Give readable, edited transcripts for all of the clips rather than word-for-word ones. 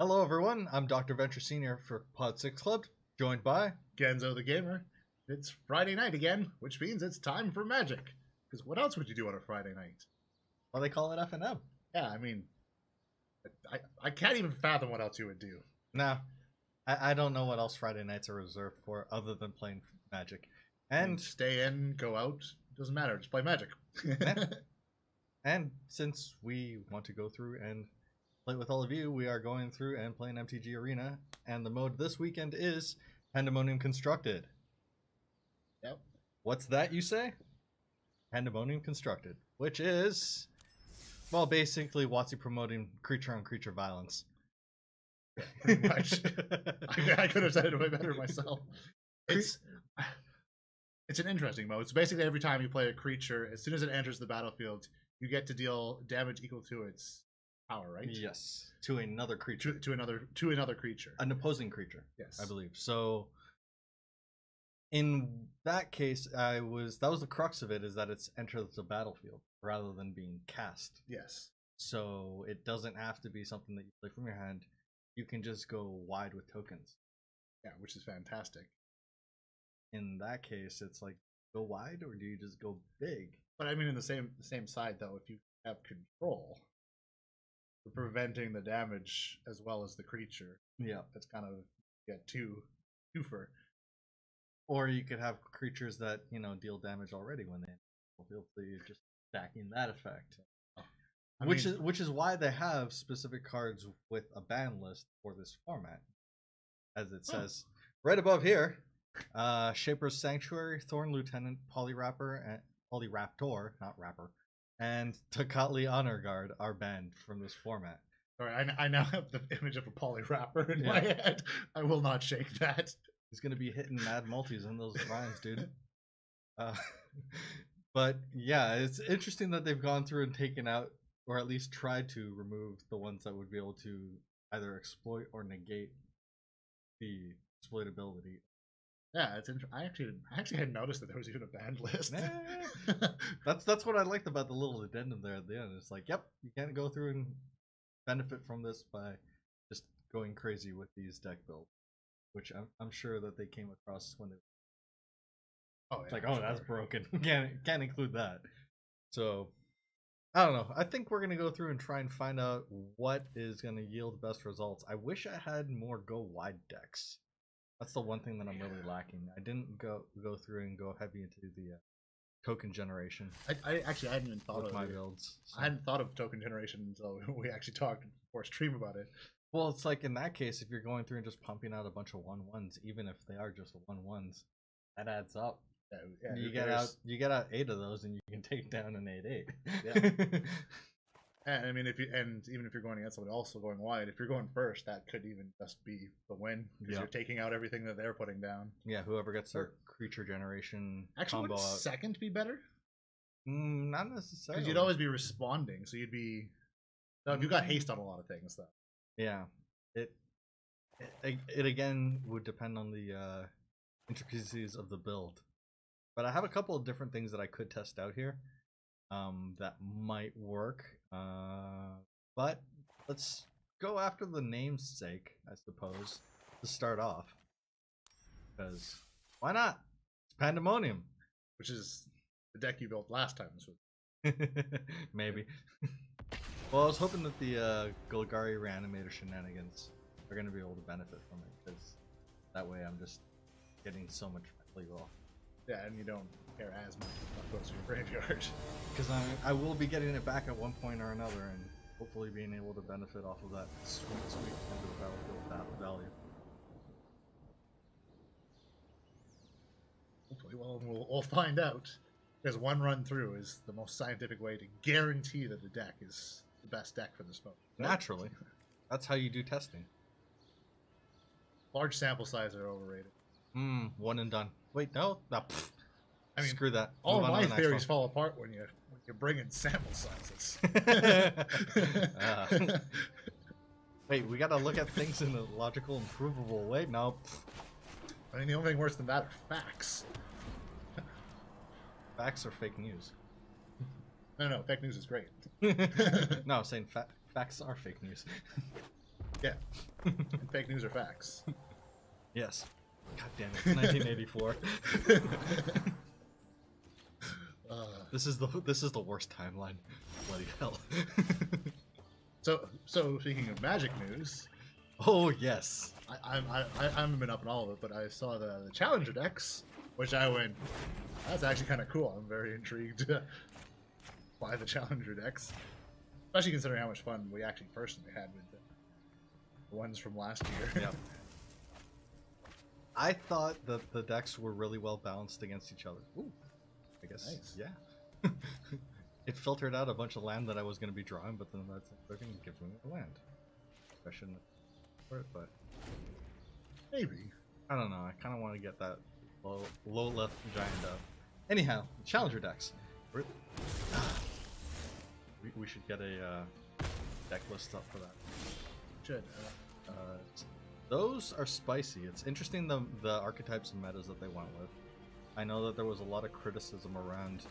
Hello everyone, I'm Dr. Venture Senior for Podsixclub, joined by... Genzo the Gamer. It's Friday night again, which means it's time for magic. Because what else would you do on a Friday night? Well, they call it F&M. Yeah, I mean, I can't even fathom what else you would do. Nah, I don't know what else Friday nights are reserved for other than playing Magic. And stay in, go out, doesn't matter, just play Magic. and since we want to go through and play with all of you, we are going through and playing MTG Arena, and the mode this weekend is Pandemonium Constructed. Yep. What's that, you say? Pandemonium Constructed, which is, well, basically WotC promoting creature-on-creature violence. Yeah, pretty much. I could have said it way better myself. It's an interesting mode. So basically every time you play a creature, as soon as it enters the battlefield, you get to deal damage equal to its power, right? Yes, to another creature. To another creature. An opposing creature. Yes, I believe. So in that case, that was the crux of it, is that it's enters the battlefield rather than being cast. Yes. So it doesn't have to be something that you play from your hand. You can just go wide with tokens. Yeah, which is fantastic. In that case, it's like, go wide or do you just go big? But I mean, in the same side though, if you have control, you're preventing the damage as well as the creature. Yeah, that's kind of twofer. Or you could have creatures that deal damage already when they feel you're just stacking that effect. Which is why they have specific cards with a ban list for this format, as it says right above here. Shaper's Sanctuary, Thorn Lieutenant, Polyraptor, not rapper, and Tocatli Honor Guard are banned from this format. Alright, I now have the image of a Polyraptor in my head. I will not shake that. He's gonna be hitting mad multis in those rhymes, dude. But yeah, it's interesting that they've gone through and taken out, or at least tried to remove, the ones that would be able to either exploit or negate the exploitability. Yeah, it's I actually hadn't noticed that there was even a banned list. That's what I liked about the little addendum there at the end. It's like, yep, you can't go through and benefit from this by just going crazy with these deck builds, which I'm sure that they came across when they. Oh, yeah, it's like, oh, that's broken. Can't include that. So I don't know. I think we're gonna go through and try and find out what is gonna yield the best results. I wish I had more go wide decks. That's the one thing that I'm really lacking. I didn't go through and go heavy into the token generation. I actually hadn't even thought of my builds. So. I hadn't thought of token generation until we actually talked before stream about it. Well, it's like in that case, if you're going through and just pumping out a bunch of 1/1s, even if they are just 1/1s, that adds up. Yeah, you get out 8 of those, and you can take down an 8/8. Yeah. And I mean, even if you're going against somebody also going wide, if you're going first, that could even just be the win, because you're taking out everything that they're putting down. Yeah, whoever gets their creature generation actually combo would second be better? Not necessarily. Because you'd always be responding, so you'd be. No, if you got haste on a lot of things, though. Yeah, it again would depend on the intricacies of the build, but I have a couple of different things that I could test out here. That might work, but let's go after the name's sake, I suppose, to start off, because why not? It's Pandemonium, which is the deck you built last time. This was maybe. Well, I was hoping that the Golgari Reanimator shenanigans are going to be able to benefit from it, because that way I'm just getting so much flavor off. Yeah, and you don't care as much about what goes to your graveyard. Because I will be getting it back at one point or another, and hopefully being able to benefit off of that sweet end of the battlefield value. Hopefully, well, we'll find out. Because one run through is the most scientific way to guarantee that the deck is the best deck for this mode. Naturally. That's how you do testing. Large sample size are overrated. One and done. Wait, no? I mean, screw that. All my theories fall apart when you bring in sample sizes. Wait, we gotta look at things in a logical and provable way? No. I mean, the only thing worse than that are facts. Facts are fake news. No, fake news is great. No, I'm saying facts are fake news. Yeah. And fake news are facts. Yes. God damn it, 1984. This is the worst timeline. Bloody hell. So speaking of Magic news, Oh yes. I haven't been up on all of it, but I saw the Challenger decks, which I went, that's actually kind of cool. I'm very intrigued by the Challenger decks, especially considering how much fun we actually personally had with the ones from last year. Yep. I thought that the decks were really well balanced against each other. Ooh, I guess. Nice. Yeah. It filtered out a bunch of land that I was going to be drawing, but then they're going to give me a land. I shouldn't for it, but Maybe. I don't know. I kind of want to get that low left giant up. Anyhow, Challenger decks. We should get a deck list up for that. Should. Those are spicy. It's interesting the archetypes and metas that they went with. I know that there was a lot of criticism around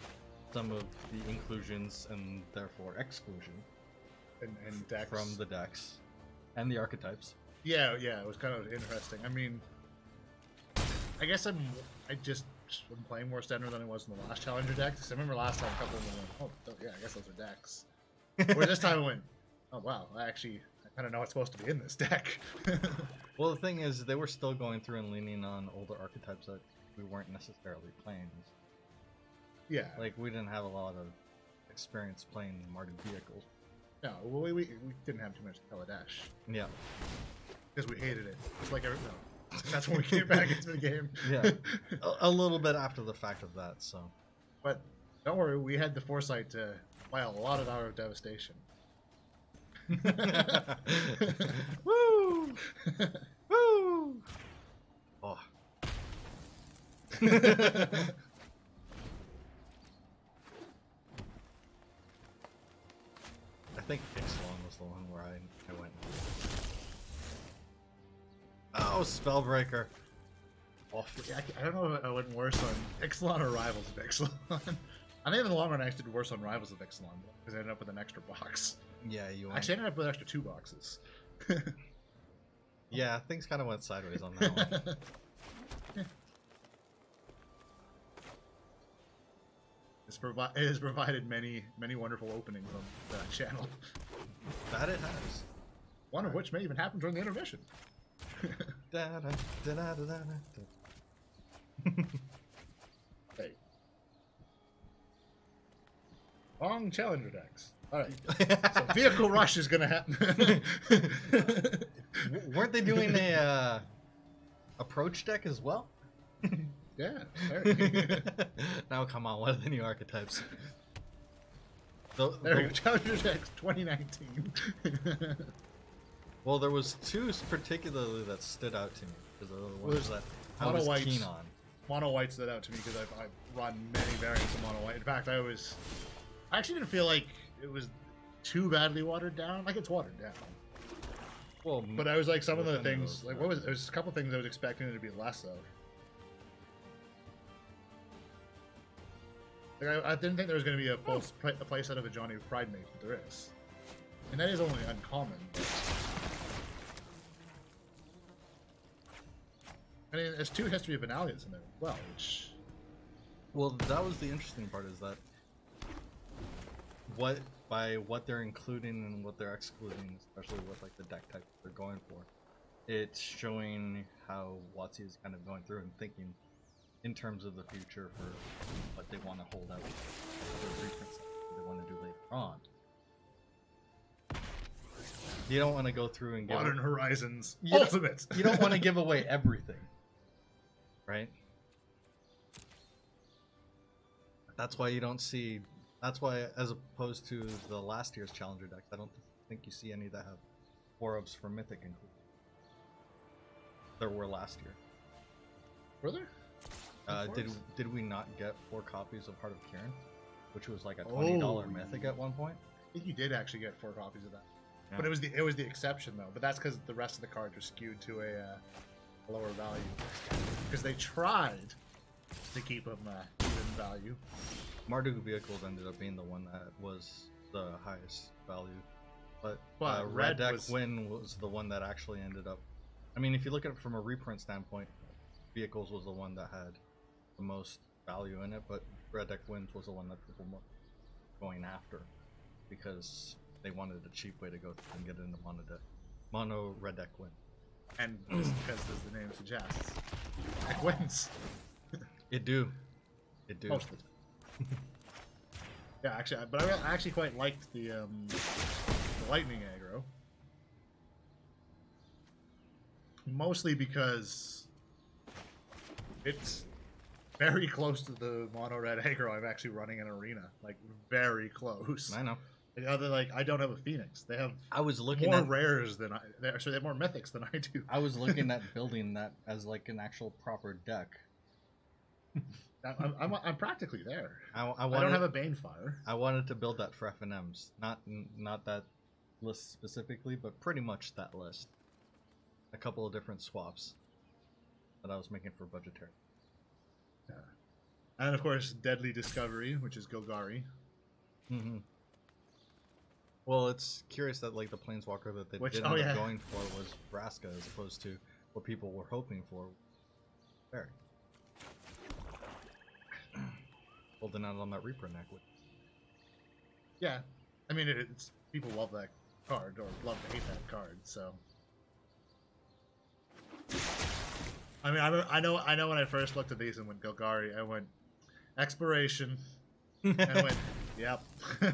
some of the inclusions and therefore exclusion and decks. from the decks and the archetypes. Yeah, it was kind of interesting. I mean, I guess I'm playing more standard than I was in the last Challenger deck. Because I remember last time a couple of them went, oh yeah, I guess those are decks. Where this time I went, oh wow, I kind of know what's supposed to be in this deck. Well, the thing is, they were still going through and leaning on older archetypes that we weren't necessarily playing. Yeah. Like, we didn't have a lot of experience playing Marduk vehicles. No, we didn't have too much Kaladesh. Yeah. Because we hated it. It's like that's when we came back into the game. Yeah. A little bit after the fact of that, so. But don't worry, we had the foresight to buy a lot of Hour of Devastation. Woo! Woo! Oh. I think Ixalan was the one where I went. Oh, Spellbreaker. Oh, Yeah, I don't know if I went worse on Ixalan or Rivals of Ixalan. I think in the long run I actually did worse on Rivals of Ixalan because I ended up with an extra box. yeah, you Actually, I ended up with an extra 2 boxes. Yeah, things kind of went sideways on that one. It has provided many wonderful openings on the channel. That it has. One of which may even happen during the intermission. Hey. Long Challenger decks. Alright. So Vehicle Rush is going to happen. Weren't they doing a approach deck as well? Yeah. Sorry. Now come on, what are the new archetypes? There we go. Challenger decks 2019. Well, there was 2 particularly that stood out to me because they're the ones that I Mono was Whites. keen on. Mono White stood out to me because I've run many variants of Mono White. In fact, I actually didn't feel like it was too badly watered down. Like, it's watered down. Well, But I was like, some of the within things, those, like, there's a couple things I was expecting it to be less of. Like, I didn't think there was going to be a full playset of a Johnny Pride Mate, but there is. And that is only uncommon. I mean, there's 2 History of Benalias in there as well, which... Well, that was the interesting part, is that by what they're including and what they're excluding, especially with like the deck type they're going for, it's showing how WotC is kind of going through and thinking in terms of the future for what they want to hold out, other reprints they want to do later on. You don't want to go through and give Modern Horizons You don't- Ultimate. you don't want to give away everything, right? That's why you don't see. That's why, as opposed to the last year's Challenger decks, I don't think you see any that have 4-ups for Mythic included. There were last year. Were there? Did we not get 4 copies of Heart of Kirin, which was like a $20 Oh. Mythic at one point? I think you did actually get 4 copies of that. Yeah. But it was the exception though. But that's because the rest of the cards are skewed to a lower value. Because they tried to keep them even value. Marduk vehicles ended up being the one that was the highest value. But Red Red Deck was... Win was the one that actually ended up. I mean, if you look at it from a reprint standpoint, Vehicles was the one that had the most value in it, but Red Deck Wins was the one that people were going after because they wanted a cheap way to go and get into mono Red Deck Win. And just because, as the name suggests, Deck wins. It do. Most of the time. Yeah, actually, but I actually quite liked the lightning aggro. Mostly because it's very close to the mono red aggro I'm actually running in Arena. Like, very close. I know. I don't have a Phoenix. They have I was looking more at rares than they have more mythics than I do. I was looking at building that as like an actual proper deck. I'm practically there. I don't have a Banefire. I wanted to build that for FNMs, not that list specifically, but pretty much that list. A couple of different swaps that I was making for budgetary. Yeah. And of course, Deadly Discovery, which is Golgari. Mm-hmm. Well, it's curious that like the Planeswalker that they did end up going for was Vraska as opposed to what people were hoping for. Very. Holding out on that reprint equity. Yeah, I mean it's people love that card or love to hate that card. So, I mean, I know when I first looked at these and went Golgari, I went Exploration. And I went, yep.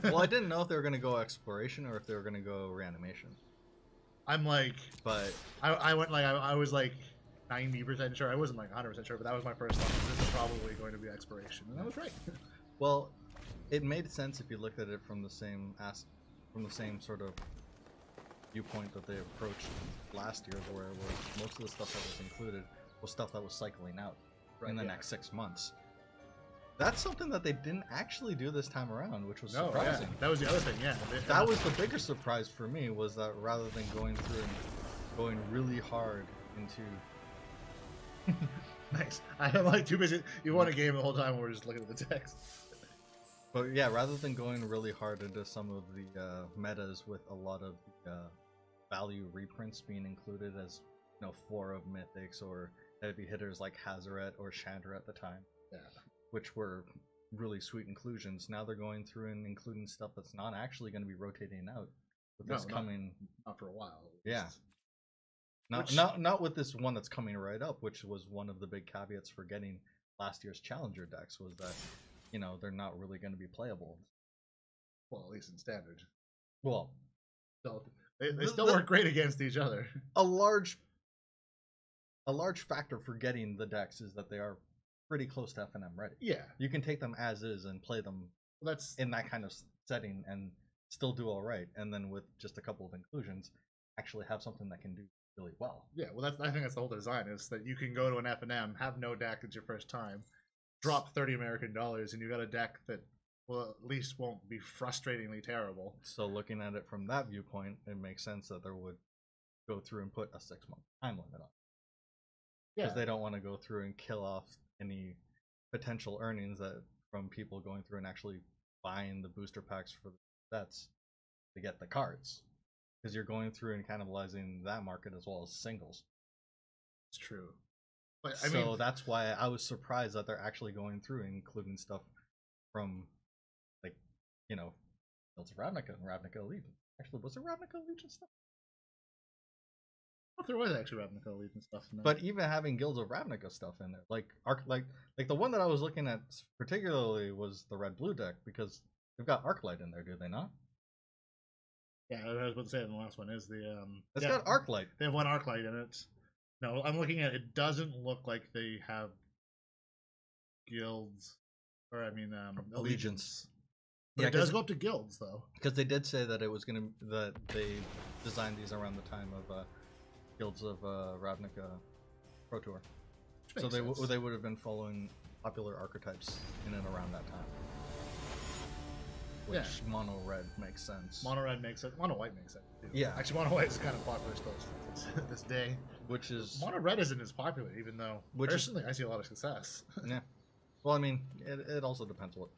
Well, I didn't know if they were gonna go Exploration or if they were gonna go Reanimation. I'm like, but I went like I was like 90% sure. I wasn't like 100% sure, but that was my first thought. This is probably going to be Exploration, and I was right. Well, it made sense if you looked at it from the same sort of viewpoint that they approached last year, where most of the stuff that was included was stuff that was cycling out in the next 6 months. That's something that they didn't actually do this time around, which was surprising. Yeah. That was the other thing, yeah. That was the bigger surprise for me, was that rather than going through and going really hard into... Nice. I'm like too busy. You won a game the whole time and we're just looking at the text. But yeah, rather than going really hard into some of the metas with a lot of value reprints being included as 4 of Mythics or heavy hitters like Hazaret or Chandra at the time, which were really sweet inclusions. Now they're going through and including stuff that's not actually going to be rotating out with this coming. Not for a while. Yeah. Not with this one that's coming right up, which was one of the big caveats for getting last year's Challenger decks, was that they're not really going to be playable. Well, at least in Standard. Well, they still work great against each other. A large factor for getting the decks is that they are pretty close to FNM ready. Yeah, you can take them as is and play them. In that kind of setting and still do all right, and then with just a couple of inclusions, actually have something that can do really well. Yeah, well, I think that's the whole design, is that you can go to an FNM, have no deck, it's your first time, drop $30 American, and you got a deck that at least won't be frustratingly terrible. So looking at it from that viewpoint, it makes sense that they would go through and put a 6-month time limit on. Because they don't want to go through and kill off any potential earnings from people going through and actually buying the booster packs for the sets to get the cards. Because you're going through and cannibalizing that market as well as singles. It's true. But that's why I was surprised that they're actually going through and including stuff from, Guilds of Ravnica and Ravnica Legion. Actually, was there Ravnica Legion stuff? If there was actually Ravnica Legion stuff in there. But even having Guilds of Ravnica stuff in there, like the one that I was looking at particularly was the red-blue deck, because they've got Arclight in there, do they not? Yeah, I was about to say in the last one is the It's got Arclight. They have one Arclight in it. No, I'm looking at it. It doesn't look like they have guilds, or allegiance. But it does go up to guilds though. Because they did say that that they designed these around the time of Guilds of Ravnica Pro Tour. So they would have been following popular archetypes in and around that time. Which mono red makes sense. Mono red makes sense. Mono white makes sense too. Yeah. Actually, mono white is kind of popular still to this day. Which is mono red isn't as popular, even though personally I see a lot of success. Yeah. Well, I mean, it also depends what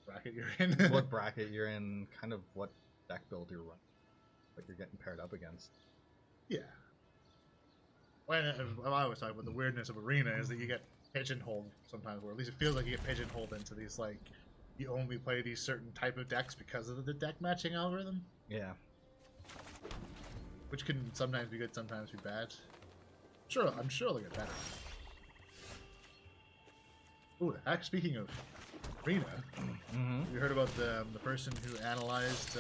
bracket you're in. What bracket you're in, kind of what deck build you're running. what you're getting paired up against. Yeah. Well, I always talk about the weirdness of Arena is that you get pigeonholed sometimes, or at least it feels like you get pigeonholed into these, like, you only play these certain type of decks because of the deck matching algorithm. Yeah. Which can sometimes be good, sometimes be bad. I'm sure they'll get better. Ooh, speaking of Arena, you heard about the person who analyzed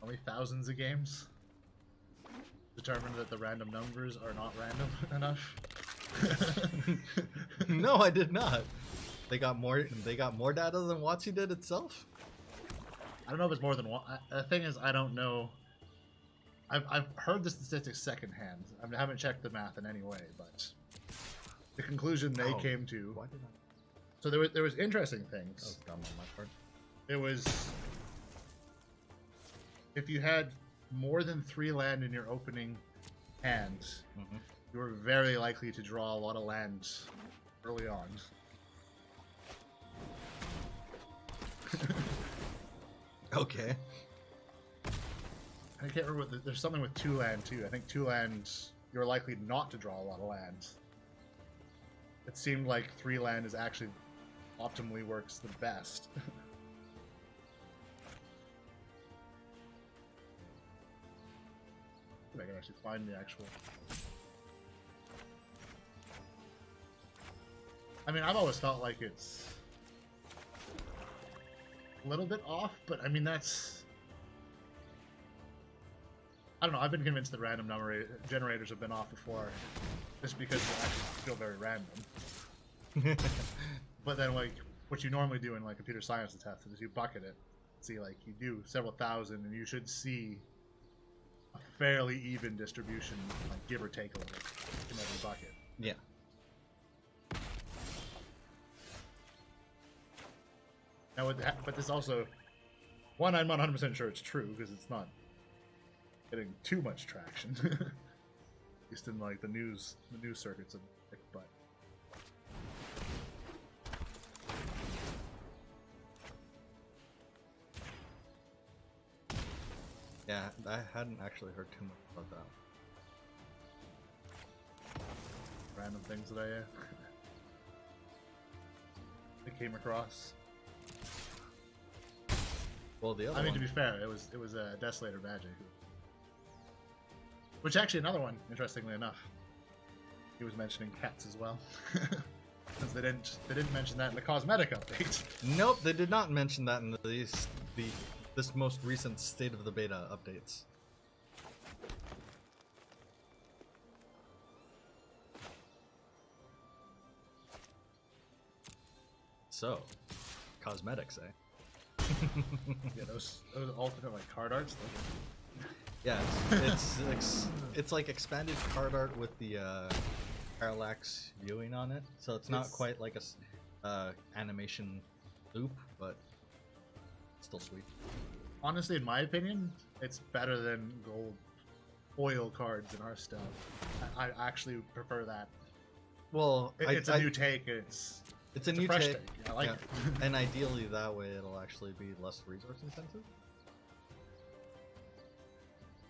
how many thousands of games? Determined that the random numbers are not random enough? No, I did not. They got more data than WotC did itself? I don't know if it's more than one. The thing is, I don't know. I've heard the statistics secondhand. I haven't checked the math in any way, but the conclusion they came to. Why did I? So there was interesting things. That was dumb on my part. It was if you had more than 3 land in your opening hand, you were very likely to draw a lot of lands early on. Okay. I can't remember. There's something with 2 land too. I think 2 lands you're likely not to draw a lot of lands. It seemed like 3 land is actually optimally works the best. I can actually find the actual. I mean, I've always felt like it's a little bit off, but I mean that's. I don't know. I've been convinced that random number generators have been off before, just because they actually feel very random. But then, like, what you normally do in like computer science tests is you bucket it. See, like, you do several thousand, and you should see a fairly even distribution, like, give or take a little, in every bucket. Yeah. Now, but this also, one, I'm not 100% sure it's true because it's not getting too much traction, at least in like the news circuits, but. Yeah, I hadn't actually heard too much about that. Random things that I came across. Well, the other I mean, one... to be fair, it was Desolator Magic, which actually another one, interestingly enough, he was mentioning cats as well. Since they didn't mention that in the cosmetic update. Nope, they did not mention that in this most recent State of the Beta updates. So, cosmetics, eh? Yeah, those alternate like card arts. Yeah, it's like expanded card art with the parallax viewing on it, so it's not quite like a animation loop, but still sweet. Honestly, in my opinion, it's better than gold foil cards in our stuff. I actually prefer that. Well, it's a new take. It's a new fresh take. I like yeah. it. And ideally, that way it'll actually be less resource intensive.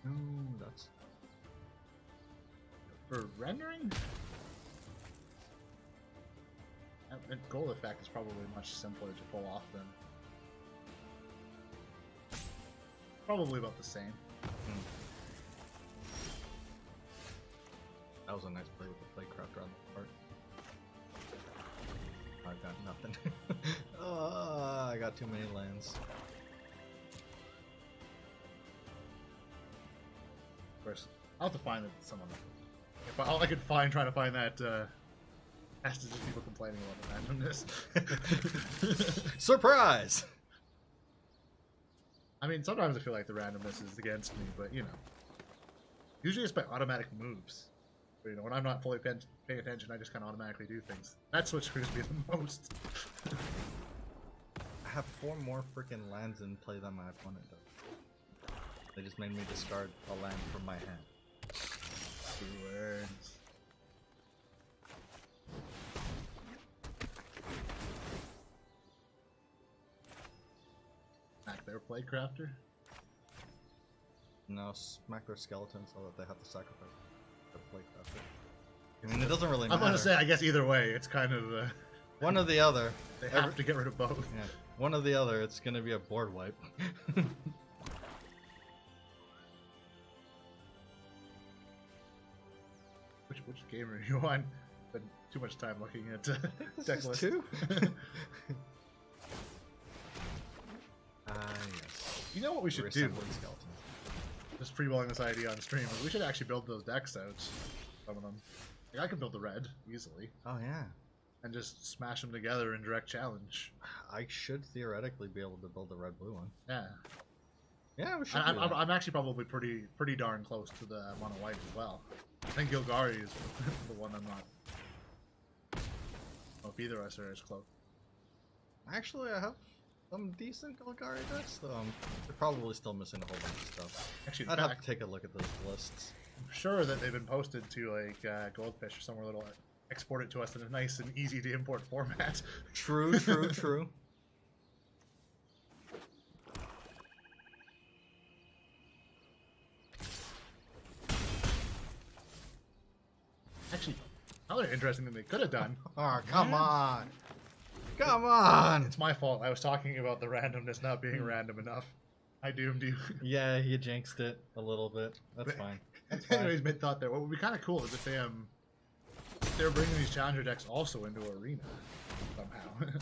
No, that's for rendering. The gold effect is probably much simpler to pull off than. Probably about the same. That was a nice play with the playcraft around the part. I've got nothing. I got too many lands. Of course, I'll have to find someone. If all I could find trying to find that has to just people complaining about the randomness. Surprise! I mean, sometimes I feel like the randomness is against me, but you know, usually it's by automatic moves. But, you know, when I'm not fully paying attention, I just kind of automatically do things. That's what screws me the most. I have 4 more freaking lands in play than my opponent does. They just made me discard a land from my hand. 2 words. Back there, Playcrafter. No, smack their skeletons so that they have to sacrifice the plate after. I mean, it doesn't really matter. I'm gonna say, I guess either way, it's kind of one or the other. They have to get rid of both. Yeah, one or the other. It's gonna be a board wipe. Which game are you on? Spent too much time looking at deck list. Two. Yes. You know what we should do? Just freeballing this idea on stream. We should actually build those decks out. Some of them. Like I could build the red easily. Oh yeah. And just smash them together in direct challenge. I should theoretically be able to build the red-blue one. Yeah. Yeah, we should. I'm actually probably pretty darn close to the mono white as well. I think Gilgari is the one I'm not. If either of us are as close. Actually, I have some decent Golgari decks, though they're probably still missing a whole bunch of stuff. Actually, I'd have to take a look at those lists. I'm sure that they've been posted to like Goldfish or somewhere that'll export it to us in a nice and easy to import format. True, true, true. Actually, another interesting thing they could have done. Oh, come on. Come on! It's my fault. I was talking about the randomness not being random enough. I doomed you. Yeah, you jinxed it a little bit. That's fine. That's fine. Anyways, mid thought there. What would be kind of cool is if they they're bringing these challenger decks also into Arena somehow.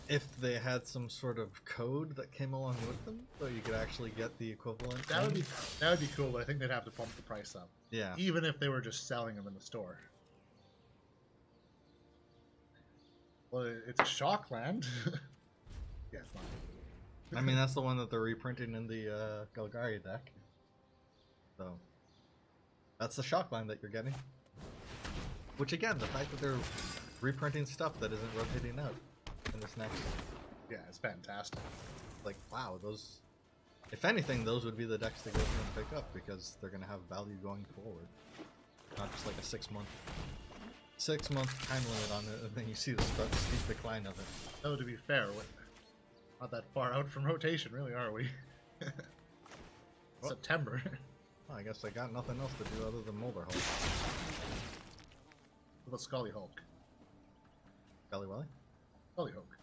If they had some sort of code that came along with them, so you could actually get the equivalent. That would be cool, but I think they'd have to pump the price up. Yeah. Even if they were just selling them in the store. Well, it's a Shockland. Yeah, it's not. I mean, that's the one that they're reprinting in the Golgari deck. So, that's the Shockland that you're getting. Which again, the fact that they're reprinting stuff that isn't rotating out in this next. Yeah, it's fantastic. Like, wow, those. If anything, those would be the decks to go through and pick up because they're going to have value going forward. Not just like a 6-month time limit on it, and then you see the steep decline of it. Though, to be fair, we're not that far out from rotation, really, are we? September. Well, I guess I got nothing else to do other than Mulder Hulk. What about Scully Hulk? Scully Welly? Scully Hulk.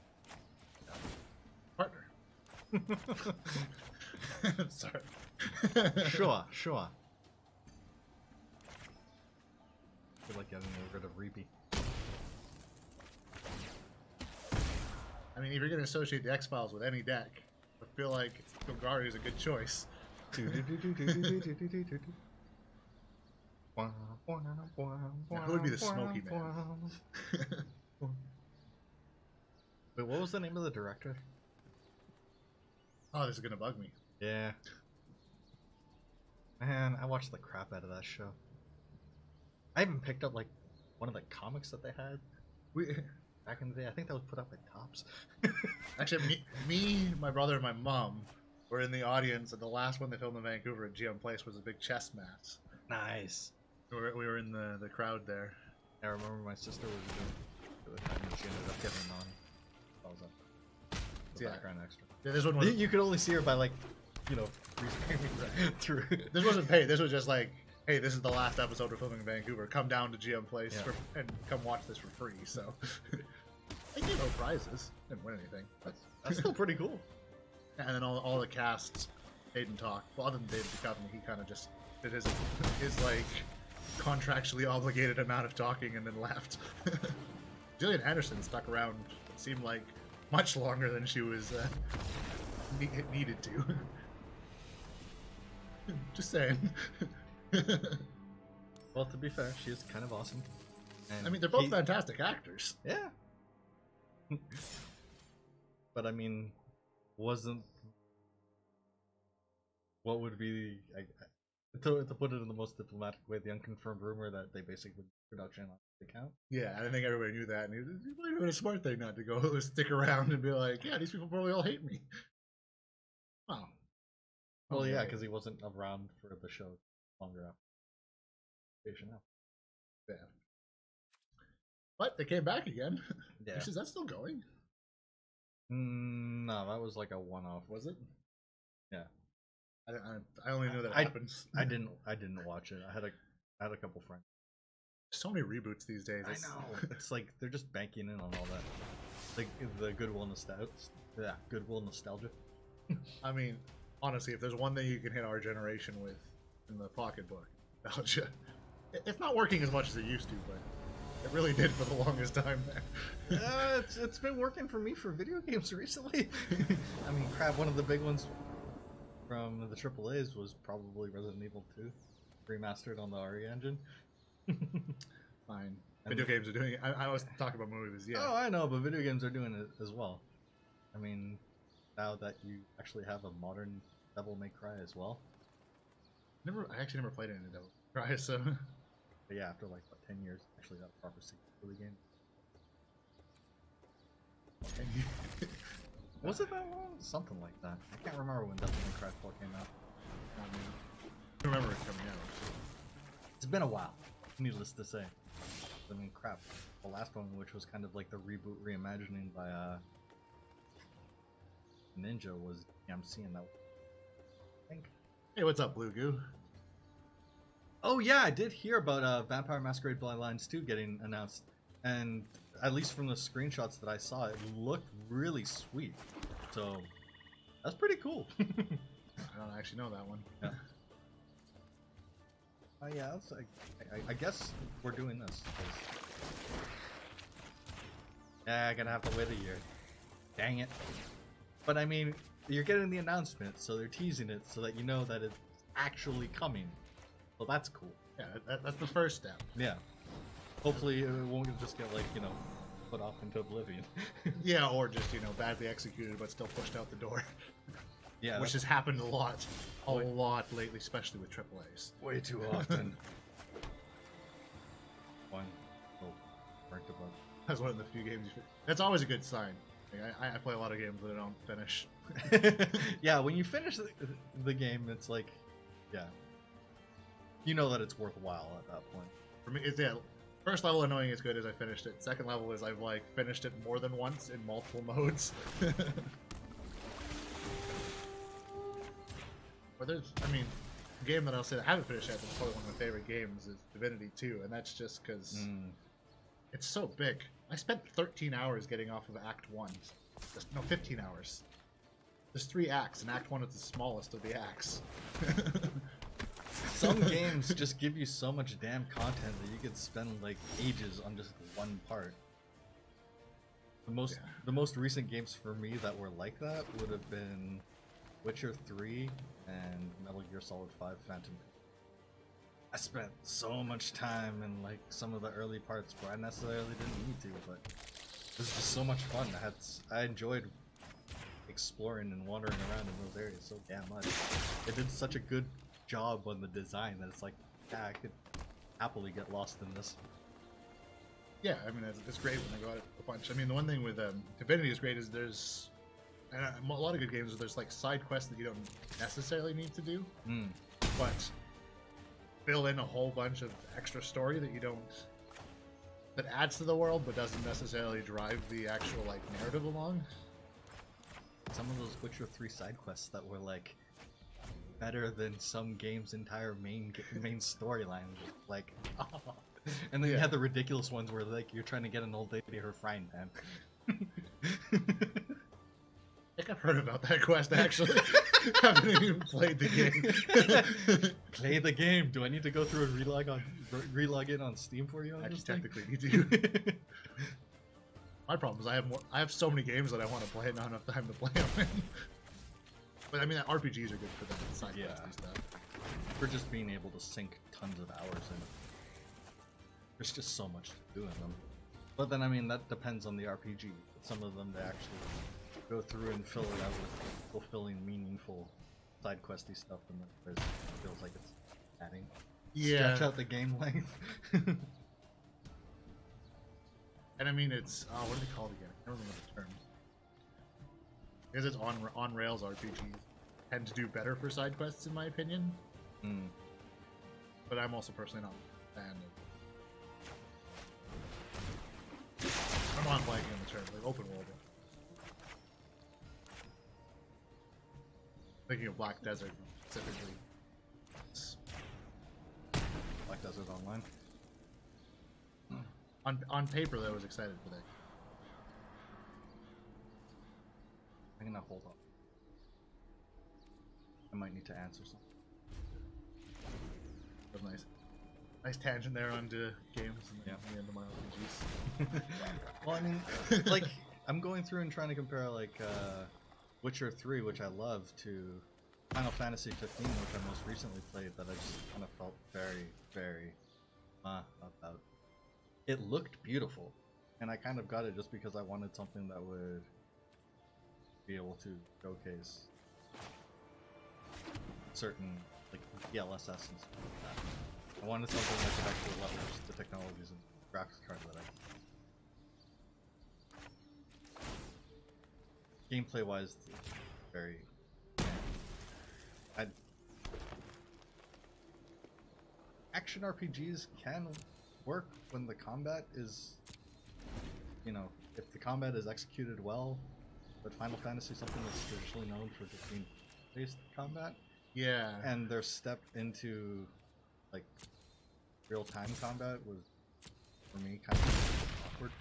Partner. Sorry. Sure, sure. I feel like getting rid of Reapy. I mean, if you're going to associate the X-Files with any deck, I feel like Golgari is a good choice. Who would be the Smoky Man? Wait, what was the name of the director? Oh, this is going to bug me. Yeah. Man, I watched the crap out of that show. I even picked up like one of the comics that they had back in the day. I think that was put up at Tops. Actually, me, my brother, and my mom were in the audience, and the last one they filmed in Vancouver at GM Place was a big chess match. Nice. We were in the crowd there. I remember my sister was doing it, and she ended up getting on. I was up. The background extra. Yeah, this one was. You could only see her by like, through. This wasn't paid. This was just like, hey, this is the last episode we're filming in Vancouver. Come down to GM Place and come watch this for free. So, I gave out prizes. Didn't win anything. That's still pretty cool. And then all the casts didn't talk. Well, other than David Duchovny, he kind of just did his like contractually obligated amount of talking and then left. Gillian Anderson stuck around. It seemed like much longer than she was needed to. Just saying. Well, to be fair, she is kind of awesome. And I mean, they're both fantastic actors. Yeah. But I mean, what would be to put it in the most diplomatic way, the unconfirmed rumor that they basically production on the account? Yeah, I think everybody knew that, and it was really a smart thing not to go stick around and be like, yeah, these people probably all hate me. Wow. Well, yeah, because he wasn't around for the show longer after. Yeah. But they came back again. Yeah. Is that still going? No, that was like a one-off. Was it? Yeah. I only know that it happens. I didn't watch it. I had a couple friends. So many reboots these days. I know. It's like they're just banking in on all that. Like the goodwill nostalgia. Yeah, goodwill nostalgia. I mean, honestly, if there's one thing you can hit our generation with in the pocketbook, nostalgia. It's not working as much as it used to, but it really did for the longest time there. It's been working for me for video games recently. I mean, crap, one of the big ones from the AAAs was probably Resident Evil 2, remastered on the RE engine. Fine. Video games are doing it. I was talking about movies, yeah. Oh, I know, but video games are doing it as well. I mean, now that you actually have a modern Devil May Cry as well. I actually never played any Devil May Cry, so... But yeah, after like, what, 10 years, actually got a proper sequel to the game. 10 years? Was it that long? Something like that. I can't remember when Devil May Cry 4 came out. I remember it coming out. It's been a while, needless to say. I mean, crap. The last one, which was kind of like the reboot reimagining by Ninja, was I'm seeing that. I think. Hey, what's up, Blue Goo? Oh yeah, I did hear about Vampire Masquerade Bloodlines 2 getting announced, and at least from the screenshots that I saw, it looked really sweet. So that's pretty cool. I don't actually know that one. Yeah. Yeah, I guess we're doing this. Yeah, I'm gonna have to wait a year. Dang it. But I mean, you're getting the announcement, so they're teasing it so that you know that it's actually coming. Well, that's cool. Yeah, that's the first step. Yeah. Hopefully it won't just get, like, put off into oblivion. Yeah, or just, badly executed but still pushed out the door. Yeah, which has happened a lot lately, especially with AAAs. Way too often. One. Oh, break the bug. That's one of the few games. That's always a good sign. Like, I play a lot of games that I don't finish. Yeah, when you finish the game, it's like, yeah, you know that it's worthwhile at that point. For me, it's first level annoying is good as I finished it. Second level is I've finished it more than once in multiple modes. But there's, a game that I'll say that I haven't finished yet, that's probably one of my favorite games, is Divinity 2, and that's just because it's so big. I spent 13 hours getting off of Act 1. No, 15 hours. There's 3 acts, and Act 1 is the smallest of the acts. Some games just give you so much damn content that you could spend, ages on just one part. The most recent games for me that were like that would have been Witcher 3 and Metal Gear Solid 5 Phantom. I spent so much time in some of the early parts where I necessarily didn't need to, but it was just so much fun. I enjoyed exploring and wandering around in those areas so damn much. It did such a good job on the design that it's like, yeah, I could happily get lost in this. Yeah, it's great when they go at it a bunch. The one thing with Divinity is great is there's a lot of good games where there's side quests that you don't necessarily need to do, but fill in a whole bunch of extra story that adds to the world but doesn't necessarily drive the actual narrative along. Some of those Witcher 3 side quests that were better than some game's entire main storyline, and then you had the ridiculous ones where you're trying to get an old lady her frying pan. I think I've heard about that quest, actually. I haven't even played the game. Play the game. Do I need to go through and relog in on Steam for you? Actually, technically, you do. My problem is I have so many games that I want to play and not enough time to play them. But RPGs are good for that side quests and stuff. For just being able to sink tons of hours in. There's just so much to do in them. But then that depends on the RPG. Some of them they actually go through and fill it out with fulfilling, meaningful, side questy stuff, and then it feels like it's adding. Yeah. Stretch out the game length. And it's what are they called again? I don't remember the term. Because it's on rails RPGs tend to do better for side quests in my opinion. But I'm also personally not a fan of. I'm not blanking on the term, open world. Thinking of Black Desert specifically. Black Desert Online. On paper, though, I was excited for that. I'm gonna hold up. I might need to answer something. That was nice. Nice tangent there onto games and the end of my RPGs. Well, I mean, like, I'm going through and trying to compare, like, Witcher 3, which I love, to Final Fantasy 15, which I most recently played, that I just kind of felt very, very about. It looked beautiful, and I kind of got it just because I wanted something that would be able to showcase certain, like, DLSS and stuff like that. I wanted something that could actually leverage the technologies and graphics card that I gameplay wise, very action RPGs can work when the combat is, you know, if the combat is executed well, but Final Fantasy is something that's traditionally known for just being based combat. Yeah. And their step into, like, real-time combat was, for me, kind of awkward.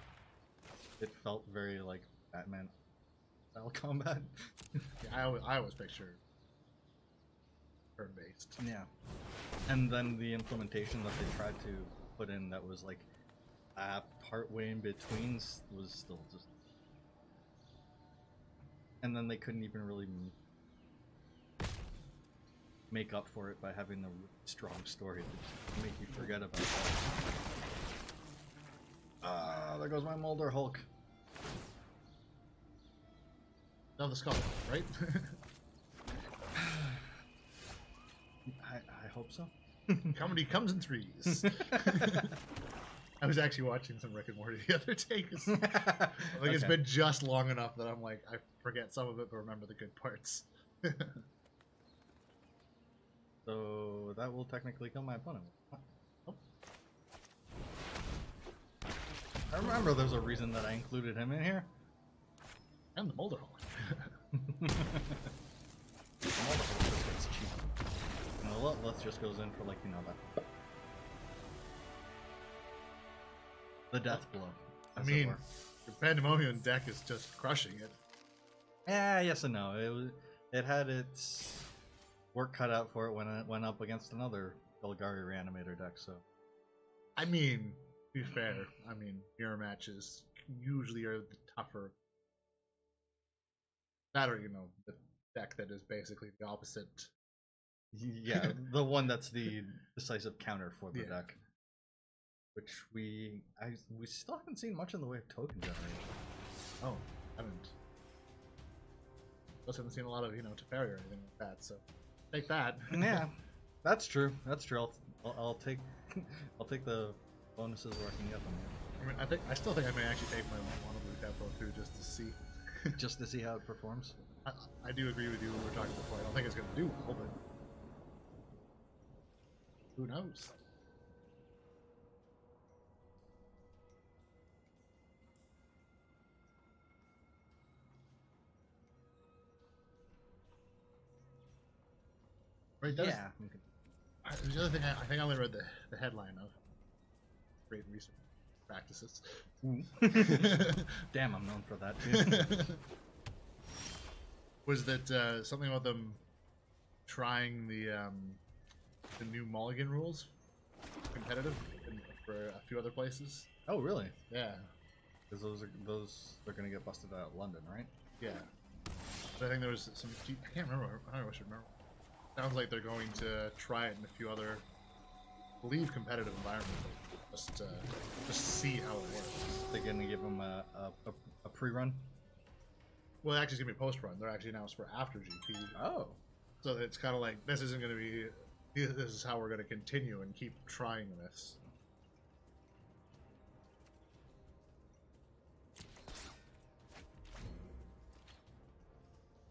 It felt very, like, Batman-style combat. Yeah, I always picture turn-based. Yeah. And then the implementation that they tried to put in that was, like, part way in between was still just... And then they couldn't even really make up for it by having a really strong story to make you forget about that. Ah, there goes my Mulder Hulk. Now the skull, right? I hope so. Comedy comes in threes. I was actually watching some Rick and Morty the other day. It's been just long enough that I'm like, I forget some of it, but remember the good parts. So that will technically kill my opponent. Oh. I remember there's a reason that I included him in here. And the Mulder Hulk. The Mulder Hulk just gets cheap. And the Luthless just goes in for, like, you know, that. The death blow. I mean, your Pandemonium deck is just crushing it. Yeah, yes and no. It had its work cut out for it when it went up against another Golgari Reanimator deck, so... I mean, to be fair, I mean, mirror matches usually are the tougher... That or, you know, the deck that is basically the opposite. Yeah, the one that's the decisive counter for the deck. Which we still haven't seen much in the way of token generation. Oh, haven't. Also haven't seen a lot of, you know, Teferi or anything like that, so take that. Yeah, that's true. That's true. I'll take the bonuses where I can get them. I mean, I still think I may actually take my Mono Blue Tempo through just to see. Just to see how it performs. I do agree with you when we were talking before. I don't think it's going to do well, but who knows? Right, yeah. The other thing, I think I only read the headline of great research practices. Damn, I'm known for that too. Was that something about them trying the new Mulligan rules competitive for a few other places? Oh, really? Yeah. Because those are going to get busted out of London, right? Yeah. But I think there was some. I can't remember. I don't know. I should remember. Sounds like they're going to try it in a few other, I believe, competitive environments. Just see how it works. They're going to give them a pre-run? Well, actually, it's going to be post-run. They're actually announced for after GP. Oh. So it's kind of like, this isn't going to be... This is how we're going to continue and keep trying this.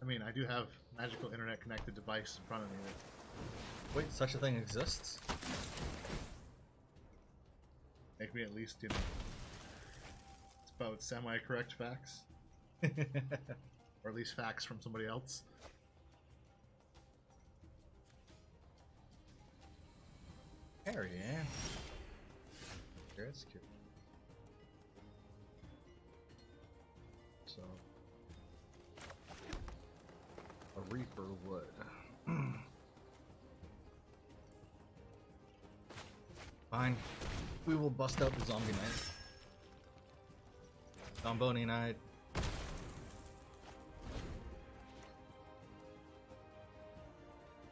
I mean, I do have magical internet-connected device in front of me. Wait, such a thing exists? Make me at least, you know, it's about semi-correct facts. Or at least facts from somebody else. Harry, yeah. That's cute. So, a Reaper wood. Fine. We will bust out the Zombie Knight. Zomboni Knight.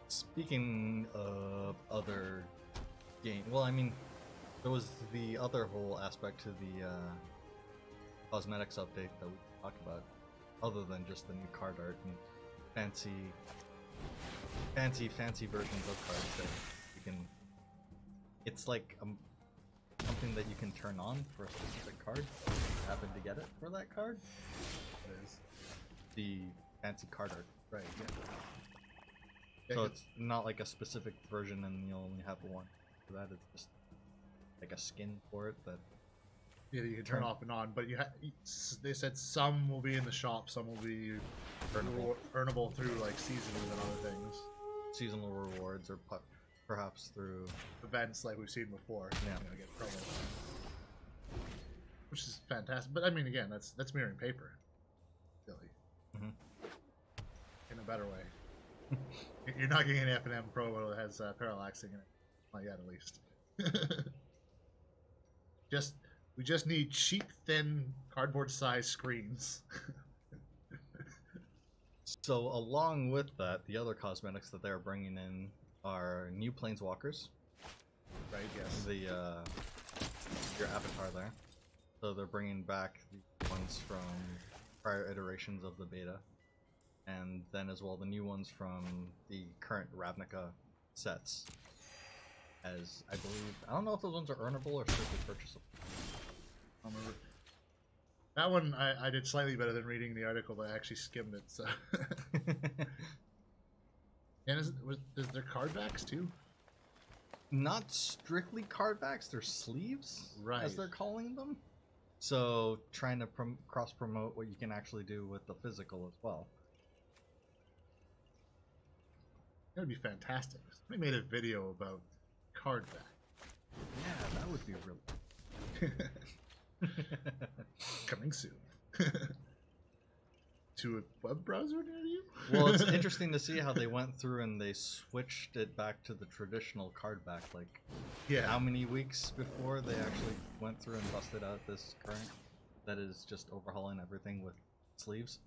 Speaking of other game, well, I mean, there was the other whole aspect to the cosmetics update that we talked about, other than just the new card art and fancy versions of cards that you can. It's like something that you can turn on for a specific card. If you happen to get it for that card. It is the fancy card art, right? Yeah. So it's not like a specific version and you only have one for that. It's just like a skin for it that you can turn off and on. But they said some will be in the shop, some will be earnable through like seasonal and other things. Seasonal rewards, or perhaps through events like we've seen before. Yeah, you know, get promos, which is fantastic. But I mean, again, that's mirroring paper, silly, in a better way. You're not getting an F&M promo that has parallaxing in it. Not yet, at least. We just need cheap, thin, cardboard-sized screens. So, along with that, the other cosmetics that they're bringing in are new planeswalkers. Right. Yes. The your avatar there. So they're bringing back the ones from prior iterations of the beta. And then as well the new ones from the current Ravnica sets. As I believe, I don't know if those ones are earnable or strictly purchasable. I don't remember. That one I did slightly better than reading the article, but I actually skimmed it. So. And is there card backs too? Not strictly card backs, they're sleeves, right, as they're calling them. So trying to cross promote what you can actually do with the physical as well. That would be fantastic. Somebody made a video about card back. Yeah, that would be really coming soon. To a web browser near you? Well, it's interesting to see how they went through and they switched it back to the traditional card back. Like, how many weeks before they actually went through and busted out this current that is just overhauling everything with sleeves?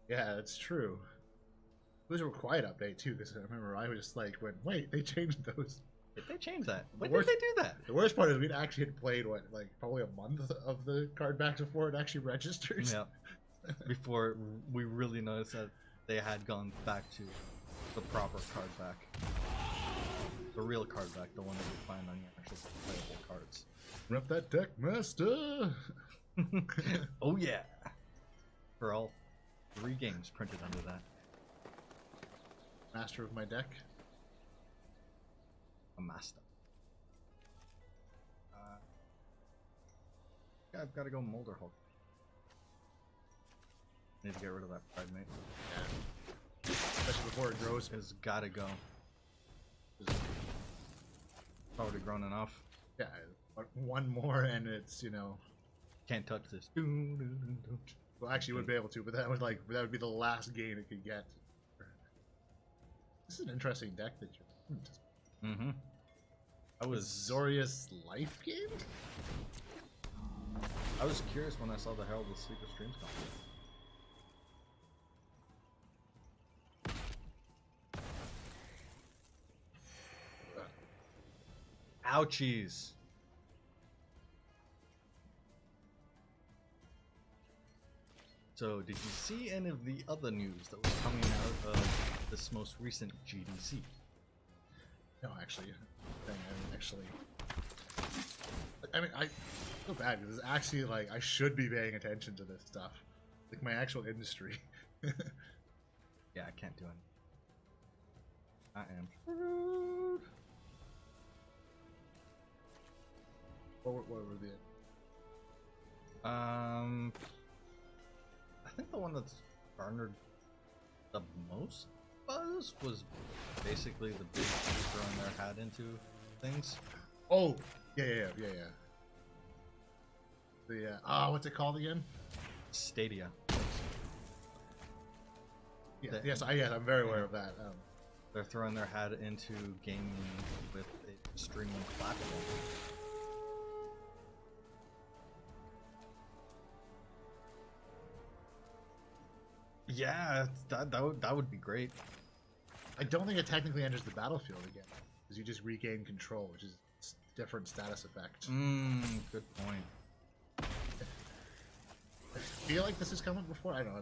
Yeah, it's true. It was a quiet update too, because I remember I was just like, wait, they changed those. Did they change that? When did they do that? The worst part is we'd actually had played, probably a month of the card backs before it actually registers. Yeah. Before we really noticed that they had gone back to the proper card back. The real card back, the one that you find on your actual playable cards. Rep that deck, master! Oh yeah! For all 3 games printed under that. Master of my deck? A master. Yeah, I've got to go Molder Hulk. Need to get rid of that pride, mate. Yeah. Especially before it grows. It's gotta go. It's already grown enough. Yeah, one more and it's, Can't touch this. Well, actually, you would be able to, but that would be the last gain it could get. This is an interesting deck that you're. Mm-hmm. I was Zorius life gain? I was curious when I saw the Herald of Sleeper Streams come. Ouchies. So, did you see any of the other news that was coming out of this most recent GDC? No, actually. I mean, I feel bad because it's actually I should be paying attention to this stuff. Like my actual industry. Yeah, I can't do anything. I am screwed. What were the? I think the one that's garnered the most buzz was basically the big throwing their hat into things. Oh, yeah. The what's it called again? Stadia. Yes, I'm very aware of that. They're throwing their hat into gaming with a streaming platform. Yeah, that would be great. I don't think it technically enters the battlefield again, because you just regain control, which is a different status effect. Good point. I feel like this is coming before. I don't know.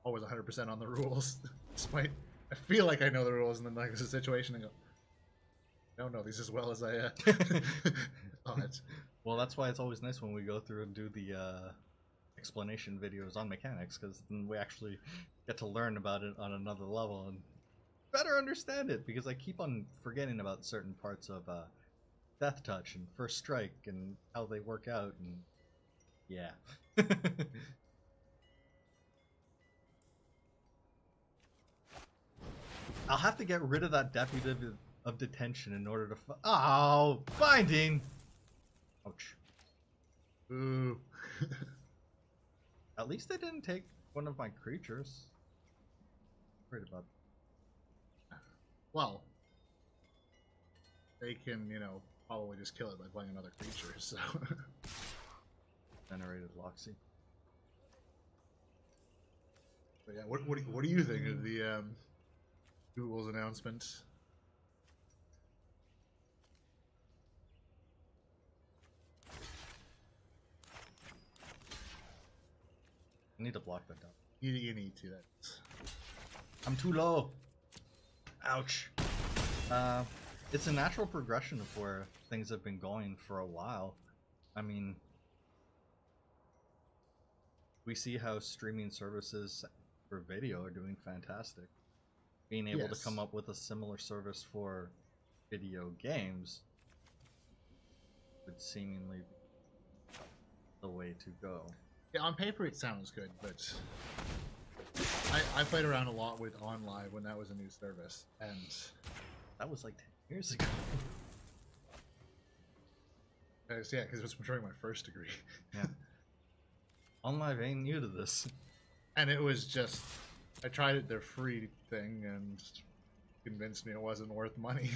Always 100% on the rules. Despite, I feel like I know the rules, and then like there's a situation and go, I don't know these as well as I thought. Well, that's why it's always nice when we go through and do the explanation videos on mechanics, because then we actually get to learn about it on another level and better understand it, because I keep on forgetting about certain parts of Death Touch and First Strike and how they work out, and yeah. I'll have to get rid of that deputy of detention in order to oh, binding! Ouch. Ooh. At least they didn't take one of my creatures. Worried about that. Well, they can, probably just kill it by playing another creature, so... Generated Loxy. But yeah, what do you think of the Google's announcement? I need to block that down. You need to. That's... I'm too low. Ouch. It's a natural progression of where things have been going for a while. I mean, we see how streaming services for video are doing fantastic. Being able to come up with a similar service for video games would seemingly be the way to go. Yeah, on paper it sounds good, but I played around a lot with OnLive when that was a new service, and that was like 10 years ago. Yeah, because it was during my first degree. Yeah. OnLive ain't new to this. And it was just, I tried it, their free thing, and convinced me it wasn't worth money.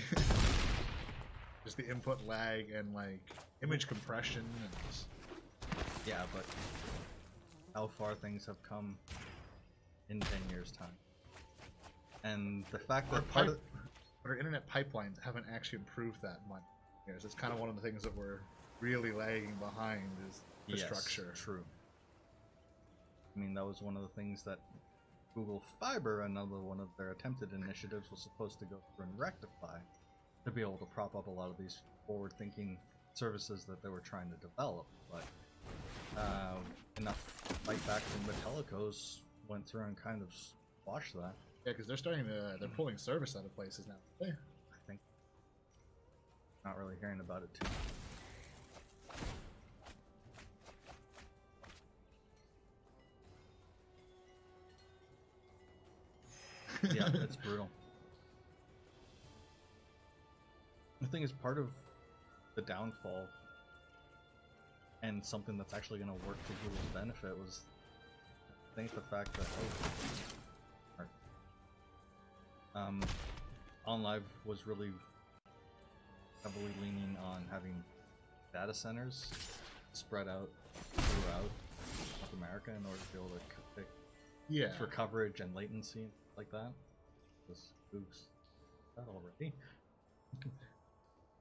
Just the input lag and like image compression and... Yeah, but how far things have come in 10 years' time. And the fact that our internet pipelines haven't actually improved that much. It's kind of one of the things that we're really lagging behind is infrastructure. Yes, true. I mean, that was one of the things that Google Fiber, another one of their attempted initiatives, was supposed to go through and rectify to be able to prop up a lot of these forward-thinking services that they were trying to develop. But enough fight back from the telecos went through and kind of squashed that. Yeah, because they're starting to, they're pulling service out of places now. Yeah. I think. Not really hearing about it too. Yeah, it's brutal. I think it's part of the downfall and something that's actually going to work to Google's benefit was, I think, the fact that OnLive was really heavily leaning on having data centers spread out throughout North America in order to be able to pick for coverage and latency and like that. This oops, that already.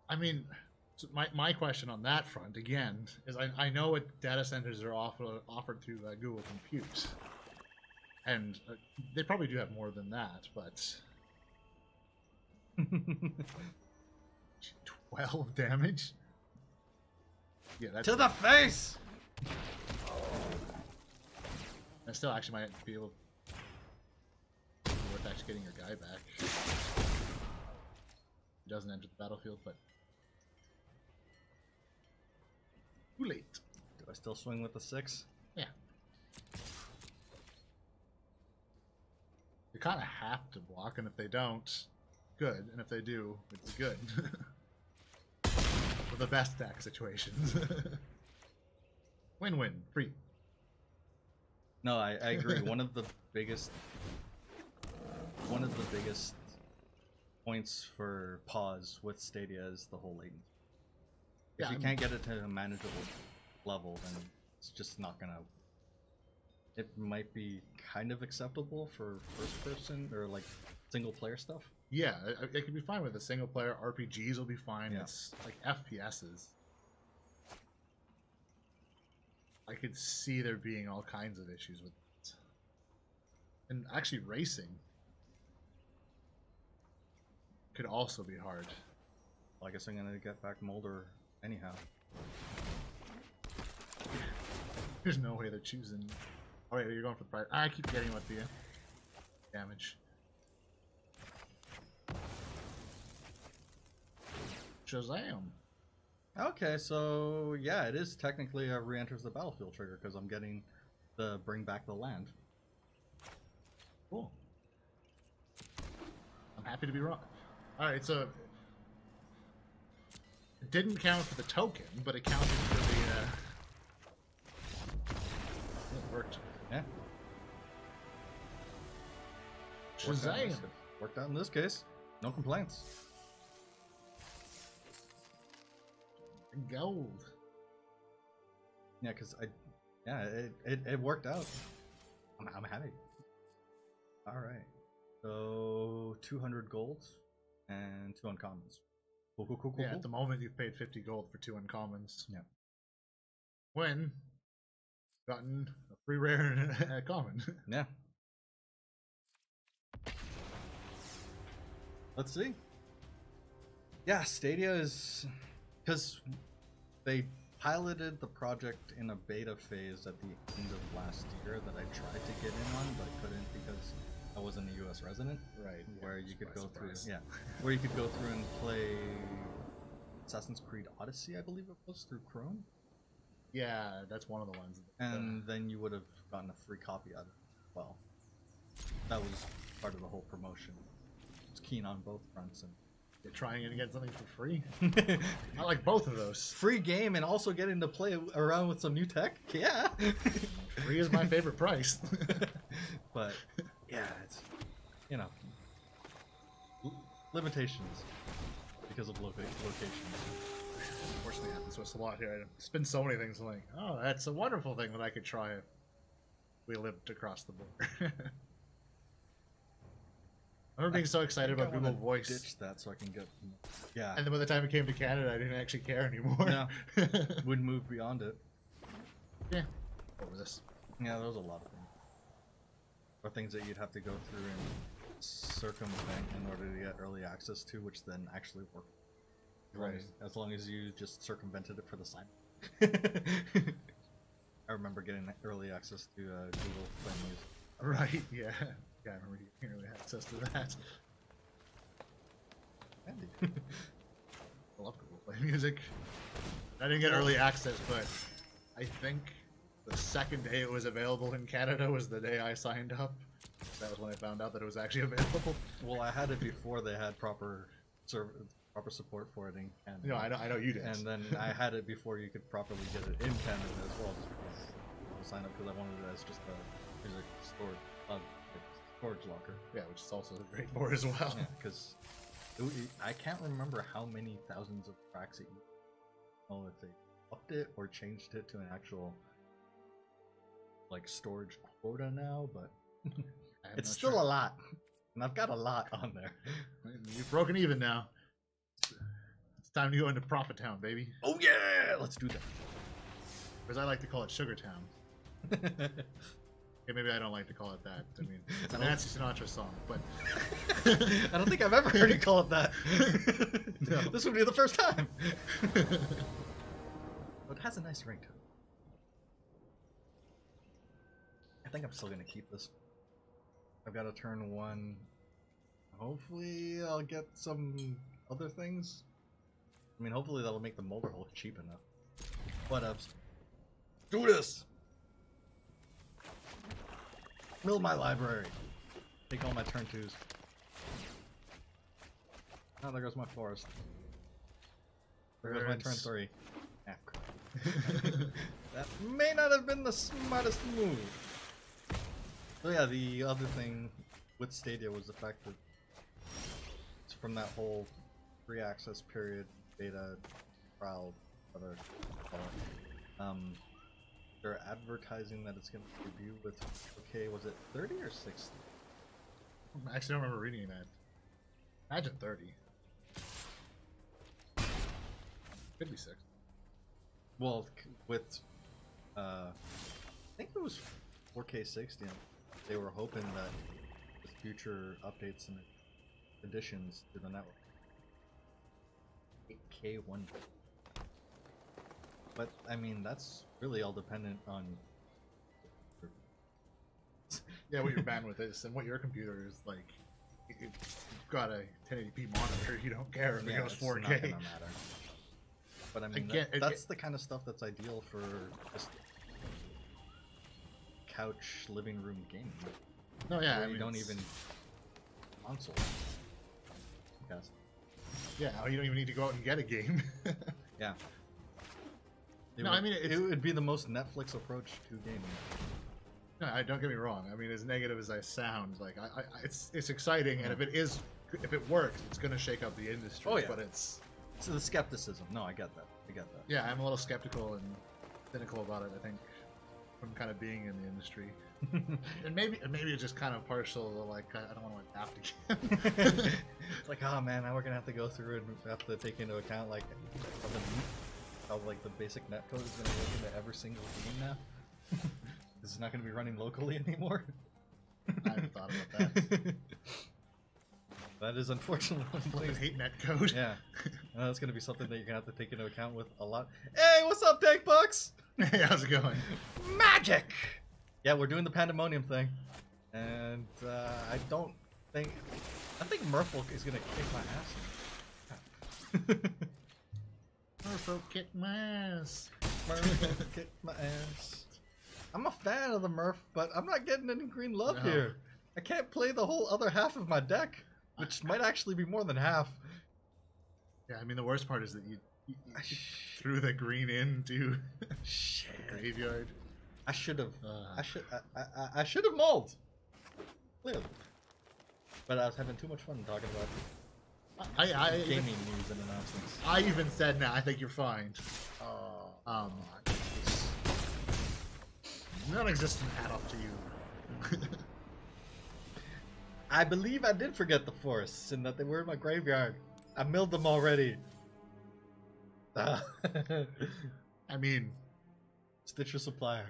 I mean, so my question on that front again is I know what data centers are offered through Google Compute, and they probably do have more than that, but 12 damage. Yeah, that's to the face. I still actually might be able. Worth actually getting your guy back. He doesn't enter the battlefield, but too late. Do I still swing with the 6? Yeah. kind of have to block, and if they don't, good. And if they do, it's good. For the best deck situations. Win-win, free. No, I agree. One of the biggest points for pause with Stadia is the whole latency. If you can't get it to a manageable level, then it's just not gonna. It might be kind of acceptable for first person or like single player stuff. Yeah, it could be fine with the single player. RPGs will be fine. Yeah. It's like FPSs. I could see there being all kinds of issues with it. And actually racing could also be hard. Well, I guess I'm gonna get back Molder anyhow. There's no way they're choosing. Oh wait, you're going for the price. I keep getting what the damage. Shazam! Okay, so yeah, it is technically a re-enters the battlefield trigger because I'm getting the bring back the land. Cool. I'm happy to be wrong. Alright, so it didn't count for the token, but it counted for the it worked. Yeah. Shazam! Worked out in this case. No complaints. Gold. Yeah, because it worked out. I'm happy. All right. So 200 gold and 2 uncommons. Cool. Yeah, at the moment you've paid 50 gold for 2 uncommons. Yeah. When gotten a free rare and a common. Yeah. Let's see. Yeah, Stadia is because they piloted the project in a beta phase at the end of last year that I tried to get in on but couldn't because I wasn't a US resident. Right. Where you could go surprise. through where you could go through and play Assassin's Creed Odyssey, I believe it was, through Chrome. Yeah, that's one of the ones. And then you would have gotten a free copy of it. Well, that was part of the whole promotion. I was keen on both fronts and You're trying to get something for free. I like both of those. free game and also getting to play around with some new tech. Yeah. Free is my favorite price. But yeah, it's limitations because of locations. Unfortunately, happens to us a lot here. I spin so many things. I'm like, oh, that's a wonderful thing that I could try if we lived across the border. I remember being so excited about Google Voice. Ditch that so I can get. Yeah. And then by the time it came to Canada, I didn't actually care anymore. No. Wouldn't move beyond it. Yeah. What was this? Yeah, there was a lot of things. Or things that you'd have to go through and circumvent in order to get early access to, which then actually worked. Right. As long as you just circumvented it for the sign. I remember getting early access to Google Play Music. Right, yeah. Yeah, I remember you really had access to that. Handy. I love Google Play Music. I didn't get early access, but I think the second day it was available in Canada was the day I signed up. That was when I found out that it was actually available. Well, I had it before they had proper support for it in Canada. No, I know you did. And then I had it before you could properly get it in Canada as well. Just because I signed up because I wanted it as just a music storage locker. Yeah, which is also great for it as well. Yeah, because I can't remember how many thousands of tracks it. Oh, if they upped it or changed it to an actual like storage quota now, but it's still a lot, and I've got a lot on there. You've broken even now. It's time to go into Profit Town, baby. Oh yeah, let's do that. As I like to call it Sugar Town. Okay, maybe I don't like to call it that. I mean, it's a Nancy Sinatra song, but I don't think I've ever heard you call it that. No. This would be the first time. But it has a nice ring to it. I think I'm still gonna keep this. I've got to turn 1. Hopefully, I'll get some other things. I mean, hopefully that'll make the molder hole cheap enough. What else? Do this. Build my library. Take all my turn 2s. Oh, there goes my forest. There goes my turn 3. Ah, crap. That may not have been the smartest move. So yeah, the other thing with Stadia was the fact that it's from that whole free access period, beta, trial, whatever you call it. They're advertising that it's going to debut with, okay, was it 30 or 60? I actually don't remember reading that. Imagine 30. Could be 6. Well, with, I think it was 4K 60. They were hoping that with future updates and additions to the network, 8K 1. But I mean, that's really all dependent on. Yeah, what your bandwidth is and what your computer is like. If you've got a 1080p monitor, you don't care if it goes 4K. It's not gonna matter. But I mean, that's the kind of stuff that's ideal for just couch living room gaming. No, yeah, I mean, you don't even console. Yes. Yeah, you don't even need to go out and get a game. Yeah. I mean, it would be the most Netflix approach to gaming. No, don't get me wrong. I mean, as negative as I sound, like it's exciting, and if it works, it's going to shake up the industry. Oh yeah. But it's the skepticism. No, I get that. Yeah, I'm a little skeptical and cynical about it. I think from kind of being in the industry, and maybe it's just kind of partial. Like I don't want to adapt again. It's like, oh man, now we're gonna have to go through and have to take into account like how like the basic netcode is gonna work into every single game now. This is not gonna be running locally anymore. I haven't thought about that. That is unfortunately one I hate netcode. Yeah, that's gonna be something that you're gonna have to take into account with a lot. Hey, what's up, Dankbucks? Hey, how's it going? Magic. Yeah, we're doing the Pandemonium thing, and I think Merfolk is gonna kick my ass. Merfolk kick my ass. Merfolk kick my ass. I'm a fan of the Murph, but I'm not getting any green love here. I can't play the whole other half of my deck, which might actually be more than half. Yeah, I mean the worst part is that you threw the green into the graveyard. I should have. I should have mulled. Clearly, but I was having too much fun talking about gaming news and announcements. I even said, "Nah, I think you're fine." Non-existent hat off to you. I believe I did forget the forests and that they were in my graveyard. I milled them already. I mean, Stitcher supplier.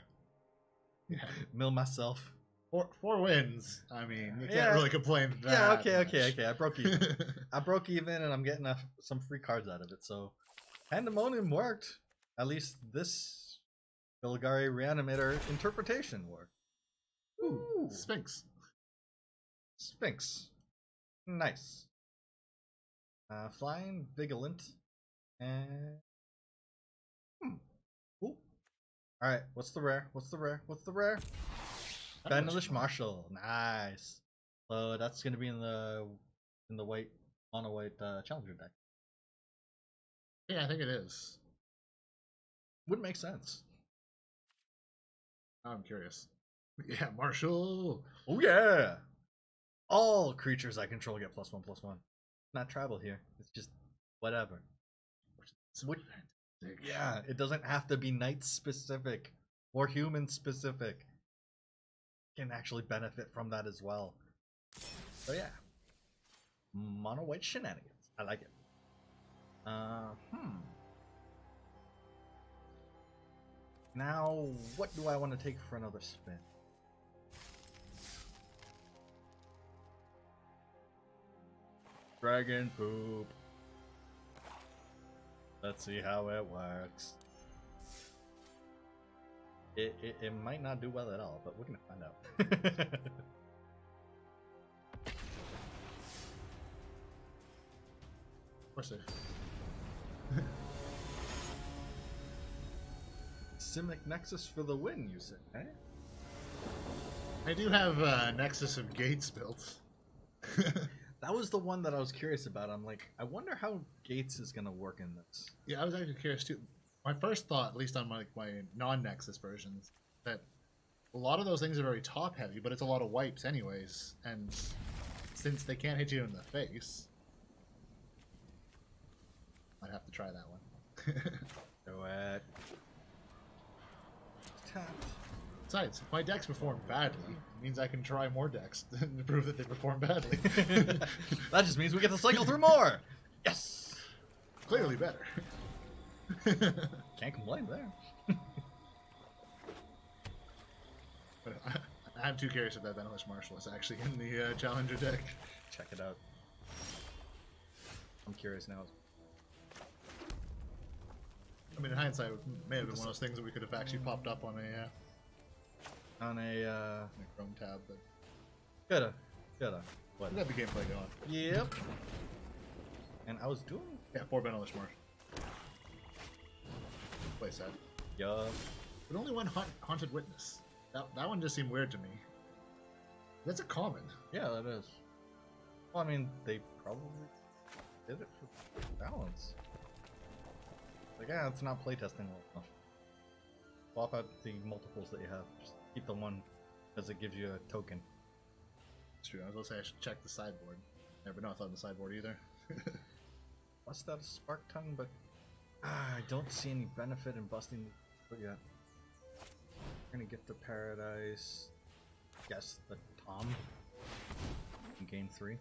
Yeah. Mill myself. 4 wins. I mean, you can't really complain. Yeah, okay. I broke even. I broke even, and I'm getting some free cards out of it. So, Pandemonium worked. At least this Bilgari Reanimator interpretation worked. Ooh, Sphinx. Nice. Flying, Vigilant, and Ooh. Alright, what's the rare? Vanillish Marshall. Nice. So that's gonna be in the white mono white challenger deck. Yeah, I think it is. Wouldn't make sense. I'm curious. Yeah, Marshall. Oh yeah. All creatures I control get +1/+1. Not tribal here. It's just whatever. Yeah, it doesn't have to be knight specific or human specific. Can actually benefit from that as well. So yeah. Mono white shenanigans. I like it. Now, what do I want to take for another spin? Dragon poop. Let's see how it works. It might not do well at all, but we're gonna find out. Of course it. Simic Nexus for the win, you said, eh? I do have Nexus of Gates built. That was the one that I was curious about. I'm like, I wonder how Gates is gonna work in this. Yeah, I was actually curious too. My first thought, at least on my non-Nexus versions, that a lot of those things are very top heavy, but it's a lot of wipes anyways, and since they can't hit you in the face, I'd have to try that one. Do it. Tapped. Besides, if my decks perform badly, it means I can try more decks to prove that they perform badly. That just means we get to cycle through more. Yes. Clearly better. Can't complain there. But I'm too curious if that Venomous Marshal is actually in the Challenger deck. Check it out. I'm curious now. I mean, in hindsight, it may have been one of those things that we could have actually popped up on a Chrome tab, but coulda. What? we got the gameplay going. Yep. And I was doing. Yeah, 4 Venomous Marshal. Play set. Yup. But only one Haunted Witness. That one just seemed weird to me. That's a common. Yeah, that is. Well, I mean, they probably did it for balance. Like, yeah, it's not playtesting well enough. Swap out the multiples that you have. Just keep the one, because it gives you a token. That's true. I was going to say I should check the sideboard. Never know, I thought in the sideboard either. Bust out a Spark Tongue, but I don't see any benefit in busting the yet. We're gonna get to Paradise. Guess the Tom in game 3.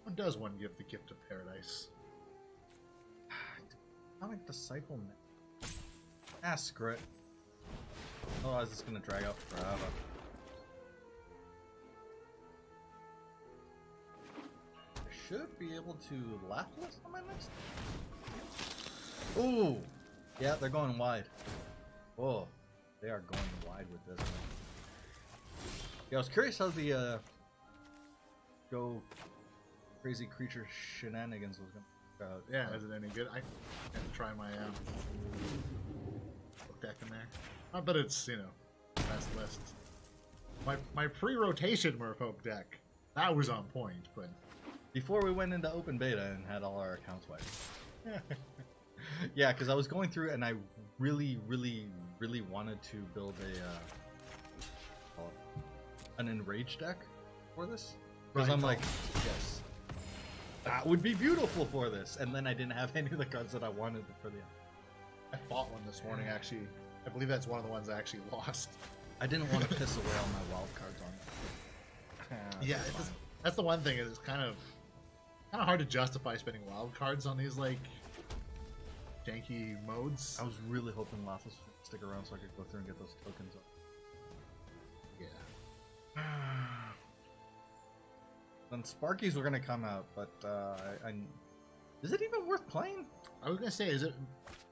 What does one give the gift of Paradise? Atomic Disciple. Ah, screw it. Otherwise, it's gonna drag out forever. I should be able to Laplas on my next. Ooh! Yeah, they're going wide. Whoa. They are going wide with this one. Yeah, I was curious how the go crazy creature shenanigans was gonna work out. Yeah, is it any good? I can try my book deck in there. Not that it's, you know, best list. My pre-rotation Merfolk deck, that was on point, but before we went into open beta and had all our accounts wiped. Yeah, because I was going through and I really wanted to build an enraged deck for this. Because I'm like, yes, that would be beautiful for this. And then I didn't have any of the cards that I wanted for the. I fought one this morning actually. I believe that's one of the ones I actually lost. I didn't want to piss away all my wild cards on it. Yeah, that's the one thing. Is it's kind of hard to justify spending wild cards on these like janky modes. I was really hoping Laplas would stick around so I could go through and get those tokens up. Yeah. Then Sparkies were gonna come out, but is it even worth playing? I was gonna say, is it?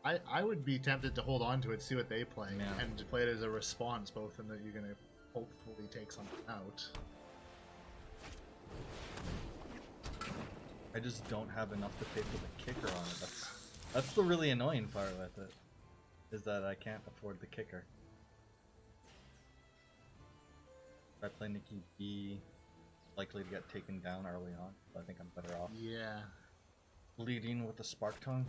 I would be tempted to hold on to it, see what they play, and to play it as a response, both in that you're gonna hopefully take something out. I just don't have enough to pay for the kicker on it. That's the really annoying part with it, is that I can't afford the kicker. If I play Nikki B, likely to get taken down early on, so I think I'm better off. Yeah. Leading with the Spark Tongue.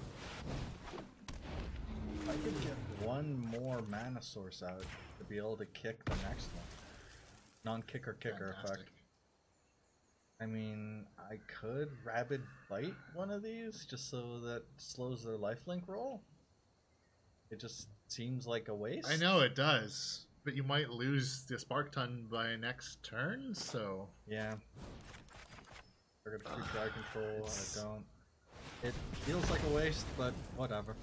If I could get one more mana source out to be able to kick the next one. Non-kicker kicker effect. I mean, I could Rabid Bite one of these just so that slows their lifelink roll. It just seems like a waste. I know it does, but you might lose the Spark Tongue by next turn, so... Yeah. Target creature I control, I don't. It feels like a waste, but whatever.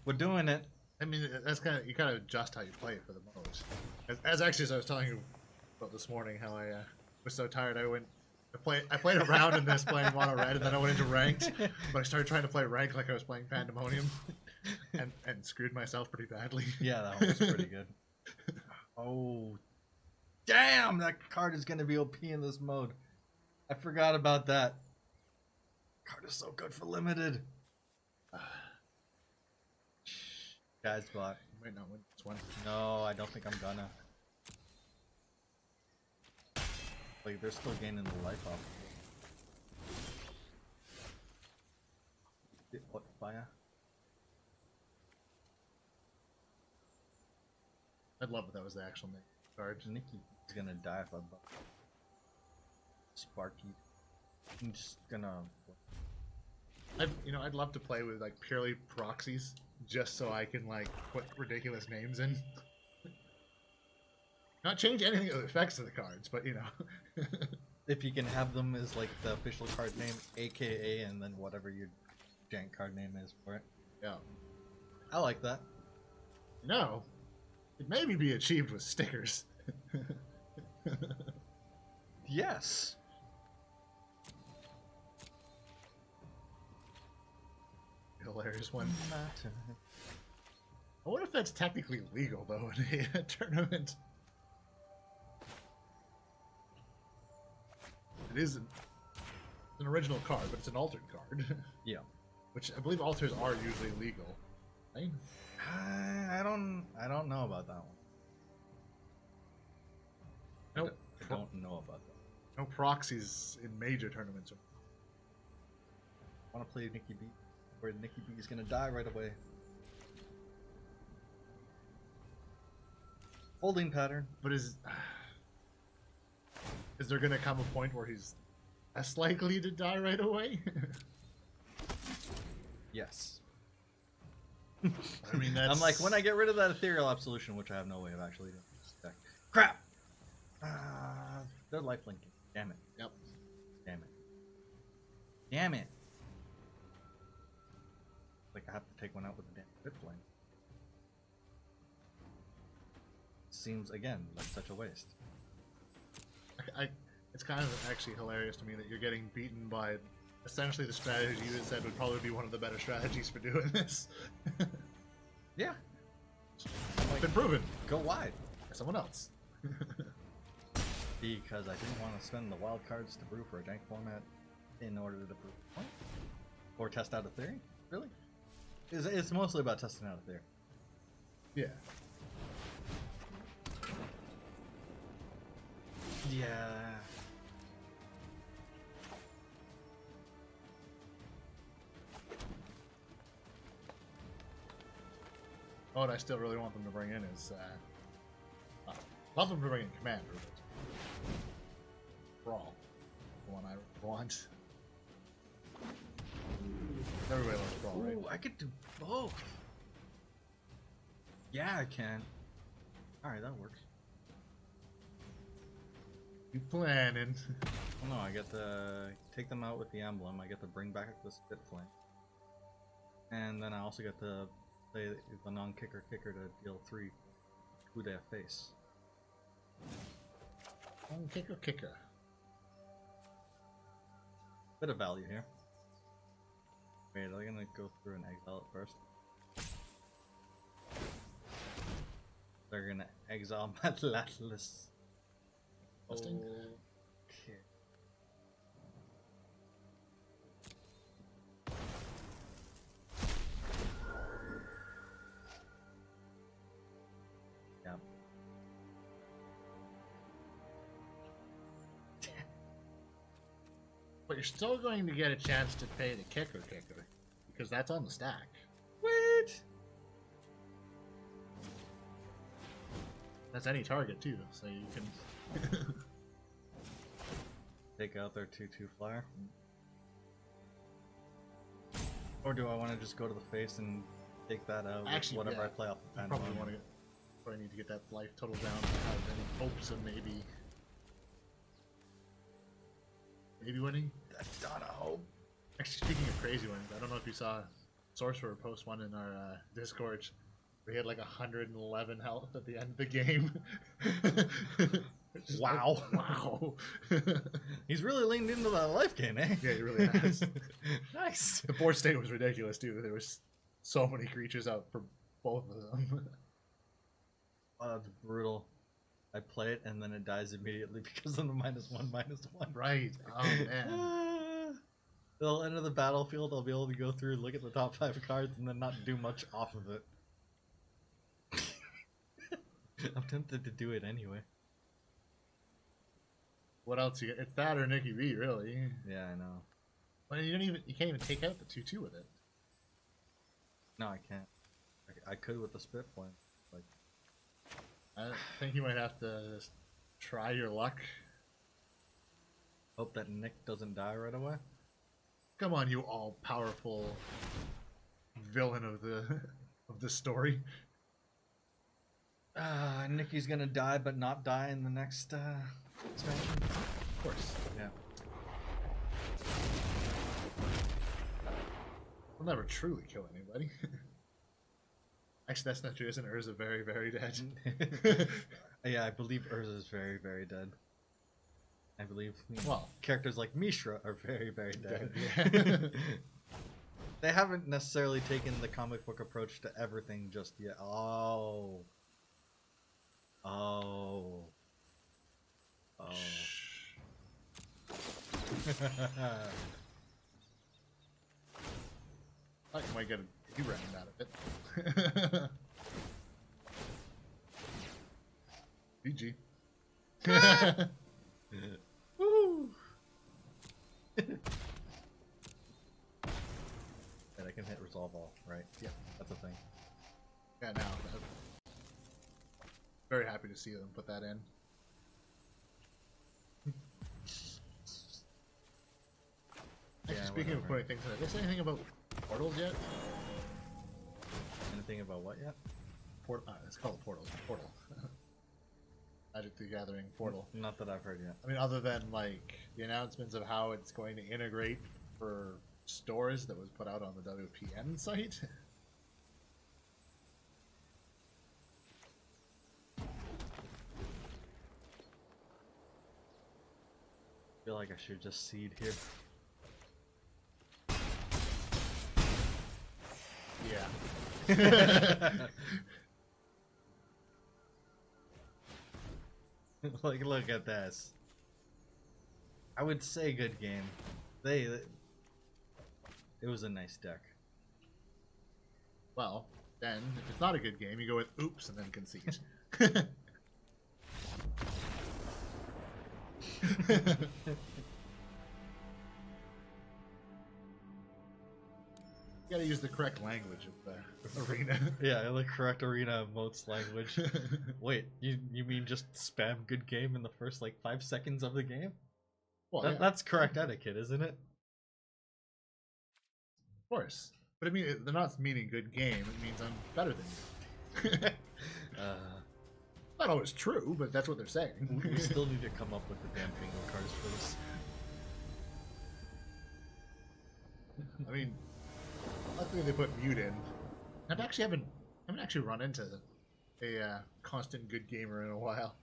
We're doing it. I mean, that's kind of, you kind of adjust how you play it for the most. As actually, as I was telling you about this morning, how I was so tired, I played a round in this playing mono red, and then I went into ranked. But I started trying to play ranked like I was playing Pandemonium, and screwed myself pretty badly. Yeah, that one was pretty good. Oh, damn! That card is going to be OP in this mode. I forgot about that. Card is so good for limited. Guys bot. might not win this one. No, I don't think I'm gonna. Like, they're still gaining the life off. What, fire? I'd love if that was the actual name card. Nikki is gonna die if I buff Sparky. I'm just gonna. I'd love to play with like purely proxies, just so I can like put ridiculous names in. Not change anything of the effects of the cards, but you know. If you can have them as like the official card name, AKA, and then whatever your jank card name is for it. Yeah. I like that. No. It maybe be achieved with stickers. Yes. Hilarious one. I wonder if that's technically legal though in a tournament. It is an original card, but it's an altered card. Yeah. Which I believe alters are usually legal. Right? I don't know about that one. Nope. I don't know about that. No proxies in major tournaments. I want to play Nikki B, where Nikki B is gonna die right away. Holding pattern. But is there gonna come a point where he's less likely to die right away? Yes. I mean, that's... I'm like, when I get rid of that ethereal absolution, which I have no way of actually doing. Crap! They're lifelinking. Damn it. Yep. Damn it. Damn it. Like, I have to take one out with the damn Crit Flame. Seems, again, like such a waste. It's kind of actually hilarious to me that you're getting beaten by essentially the strategy you had said would probably be one of the better strategies for doing this. Yeah. Like, been proven. Go wide. By someone else. Because I didn't want to spend the wild cards to brew for a jank format in order to brew a point. Or test out a theory? Really? It's mostly about testing out a theory. Yeah. Yeah. Oh, what I still really want them to bring in is, love them to bring in Commander, but Brawl, the one I want. Everybody loves Brawl, right? Ooh, I could do both. Yeah, I can. Alright, that works. You planning? Well, no, I get to take them out with the emblem. I get to bring back the Spit Flame. And then I also get to play the non-kicker kicker to deal 3 to their face. Kicker. Bit of value here. Wait, are they gonna go through and exile it first? They're gonna exile my Atlas. Testing? Okay. Yeah. But you're still going to get a chance to pay the kicker, because that's on the stack. Wait. That's any target too, so you can Take out their 2/2 flyer. Or do I want to just go to the face and take that out? Actually, whatever yeah, I play off the probably Pandemonium? want to. Probably need to get that life total down to have any hopes of maybe winning. That's not a hope. Actually, speaking of crazy ones, I don't know if you saw Sorcerer post one in our Discord. We had like 111 health at the end of the game. Wow. Like, wow. He's really leaned into that life gain, eh? Yeah, he really has. Nice. The board state was ridiculous too. There was so many creatures out for both of them. Oh, that's brutal. I play it and then it dies immediately because of the -1/-1. Right. Oh man. They'll enter the battlefield. I'll be able to go through, look at the top 5 cards, and then not do much off of it. I'm tempted to do it anyway. What else you get? It's that or Nikki B, really. Yeah, I know. Well, you can't even take out the 2/2 with it. No, I can't. I could with the spit point. Like, I think you might have to just try your luck. hope that Nick doesn't die right away. Come on, you all-powerful villain of the story. Nikki's gonna die, but not die in the next expansion. Of course. Yeah. We'll never truly kill anybody. Actually, that's not true. Isn't Urza very, very dead? Yeah, I believe Urza is very, very dead. I believe well, characters like Mishra are very, very dead. Yeah. They haven't necessarily taken the comic book approach to everything just yet. Oh. Oh. Oh. I thought you might get a few round out of it. PG. Woo! And I can hit resolve all, right? Yeah, that's a thing. Yeah, now. Very happy to see them put that in. Actually, speaking of putting things in, did I say anything about portals yet? Anything about what yet? It's called portals. Portal. Magic the Gathering portal. Not that I've heard yet. I mean, other than like the announcements of how it's going to integrate for stores that was put out on the WPN site. I feel like I should just seed here. Yeah. Like, look at this. I would say good game. It was a nice deck. Well, then if it's not a good game, you go with oops and then concede. You gotta use the correct language of the arena. Yeah, the correct arena emotes language. Wait, you mean just spam good game in the first like 5 seconds of the game? Well, yeah, That's correct etiquette, isn't it? of course. But I mean, they're not meaning good game. It means I'm better than you. Not always true, but that's what they're saying. We still need to come up with the damn bingo cards for this. I mean, luckily they put mute in. I haven't actually run into a constant good gamer in a while.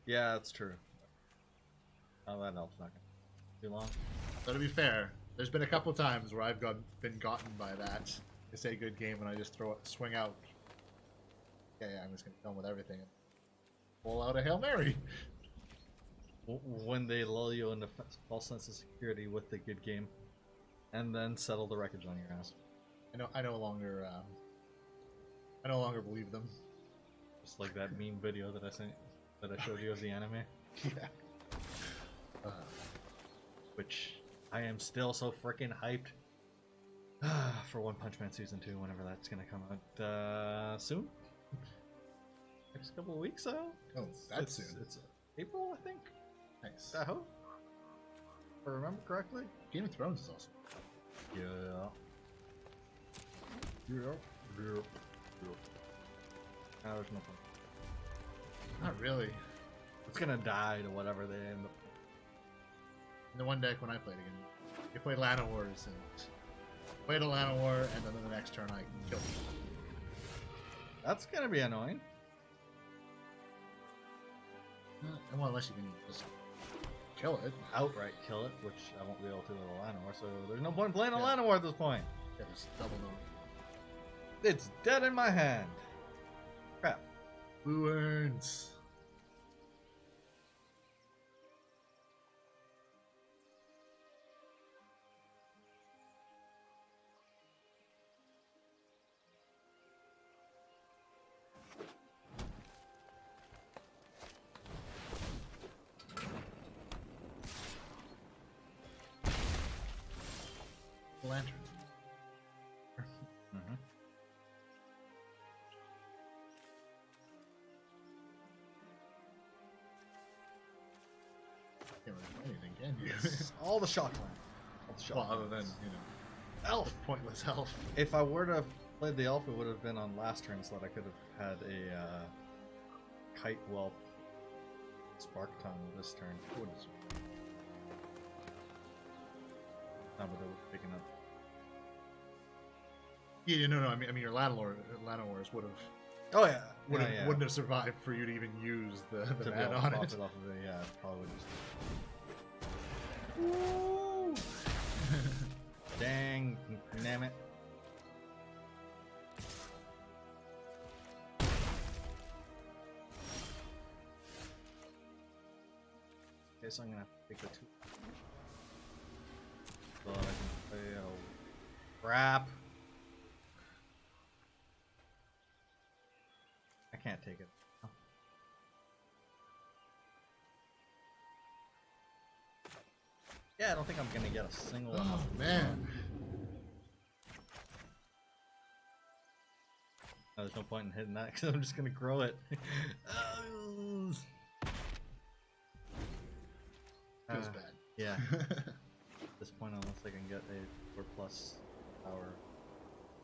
Yeah, that's true. Oh, that helps not too long. So to be fair, there's been a couple times where I've been gotten by that. They say good game and I just swing out. Yeah, I'm just gonna kill him with everything and pull out a Hail Mary. When they lull you into false sense of security with the good game, and then settle the wreckage on your ass. I no longer believe them. Just like that meme video that I showed you of the anime. Yeah. Which I am still so freaking hyped for One Punch Man Season 2, whenever that's gonna come out soon. Next couple of weeks, so. Oh, that's soon. It's April, I think. Nice. I hope. If I remember correctly. Game of Thrones is awesome. Yeah. Yeah. No, there's no point. Not really. It's gonna die to whatever they end up. In the one deck when I played again, you played Lana Wars and played a Lana War, and then the next turn I killed you. That's gonna be annoying. Well, unless you can just kill it. Outright kill it, which I won't be able to with a Lana War, so there's no point playing a Lana War at this point. Yeah, just double no. It's dead in my hand. Crap. Who earns? Can't really do anything, can you? All the shock land. All the shock Well, other lands. than, you know, Elf. pointless elf. If I were to have played the elf, it would have been on last turn, so that I could have had a kite whelp spark tongue this turn. Wouldn't. No, but it was picking up. Yeah, no. I mean, your Lanowars would have. Oh yeah, Wouldn't have survived for you to even use the to man be on able it. to pop it off of it. Yeah, probably would just. Woo! Dang, damn it. Okay, so I'm gonna have to take the 2. So I can play a crap. I can't take it. Oh. Yeah, I don't think I'm gonna get a single one. Oh man. No, there's no point in hitting that because I'm just gonna grow it. Feels bad. Yeah. At this point, unless I can get a 4+ power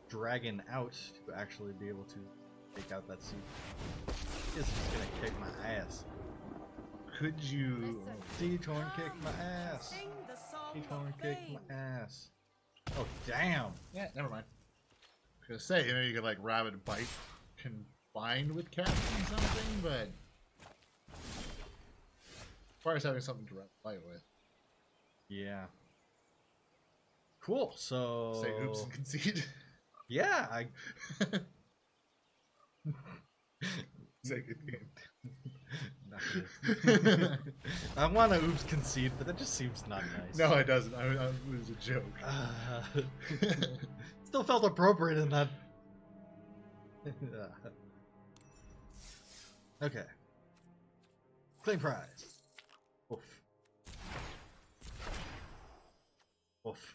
dragon out to actually be able to take out that seed, it's just gonna kick my ass. Could you? T-Torn kick my ass. T-Torn kick my ass. Oh damn! Yeah, never mind. I was gonna say, you know, you could like Rabid Bite combined with casting something, but requires having something to fight with. Yeah. Cool. So Say oops and concede. yeah, I. Say good game. Not good. I want to oops concede, but that just seems not nice. No, it doesn't. It was a joke. Still felt appropriate in that. Okay. Claim prize. Oof. Oof.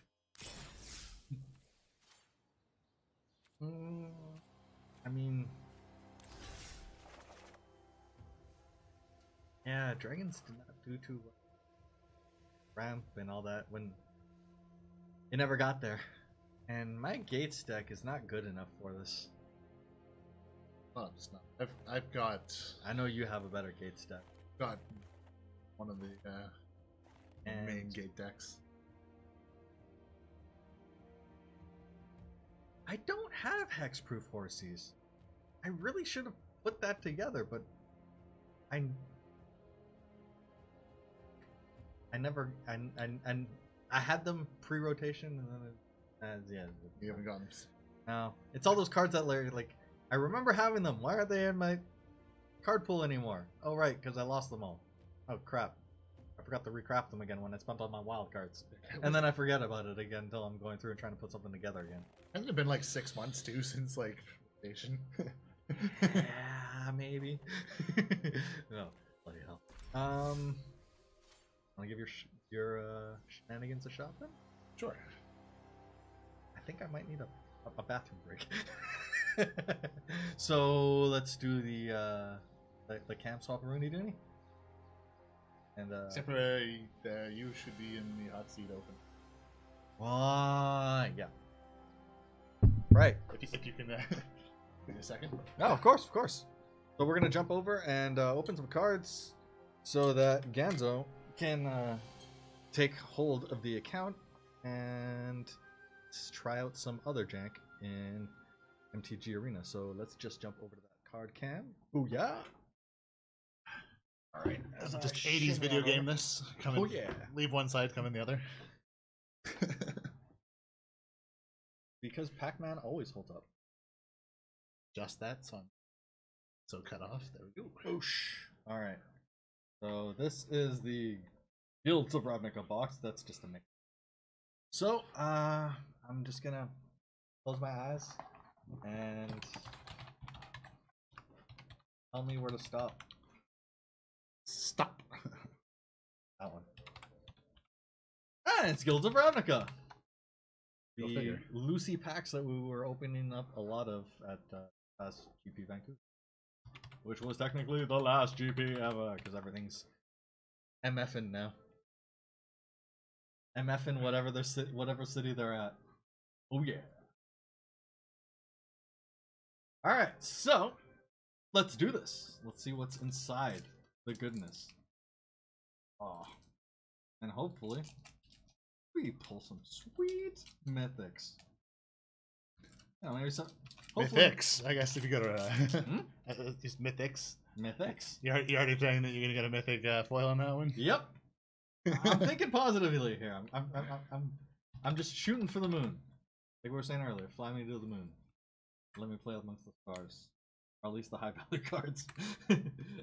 I mean, yeah, dragons did not do too well. Ramp and all that when it never got there. And my Gates deck is not good enough for this. No, it's not. I've got I know you have a better Gates deck. One of the main gate decks. I don't have hexproof horses. I really should have put that together, but I never I had them pre-rotation and then yeah. You haven't gotten. No, it's all those cards that like I remember having them. Why aren't they in my card pool anymore? Oh right, because I lost them all. Oh crap. I forgot to recraft them again when I spent all my wild cards. And then I forget about it again until I'm going through and trying to put something together again. Hasn't it been like 6 months too since like rotation? Yeah, maybe. No, bloody hell. Wanna give your shenanigans a shot then? Sure. I think I might need a bathroom break. So let's do the camp swap Rooney Dooney. And Except for you should be in the hot seat open. Yeah. Right. If you can give me a second. Oh, of course. So we're gonna jump over and open some cards so that Ganzo can take hold of the account and try out some other jank in MTG Arena. So let's just jump over to that card cam. Ooh yeah. All right. Just 80s video game this. Come in, Oh yeah. Leave one side, come in the other. Because Pac-Man always holds up. Just that, son. So cut off. There we go. Whoosh. All right. So this is the Guilds of Ravnica box. That's just a mix. So I'm just gonna close my eyes and tell me where to stop. Stop. That one. Ah, it's Guilds of Ravnica. Go The figure. Lucy packs that we were opening up a lot of at last GP Vancouver, which was technically the last GP ever because everything's MFing now. MF in whatever city they're at. Oh yeah. All right, so let's do this. Let's see what's inside the goodness. Oh, and hopefully we pull some sweet mythics. Yeah, maybe some mythics. I guess if you go to just mythics. Mythics. You already saying that you're gonna get a mythic foil on that one? Yep. I'm thinking positively here. I'm just shooting for the moon. Like we were saying earlier, fly me to the moon. Let me play amongst the stars. Or at least the high value cards.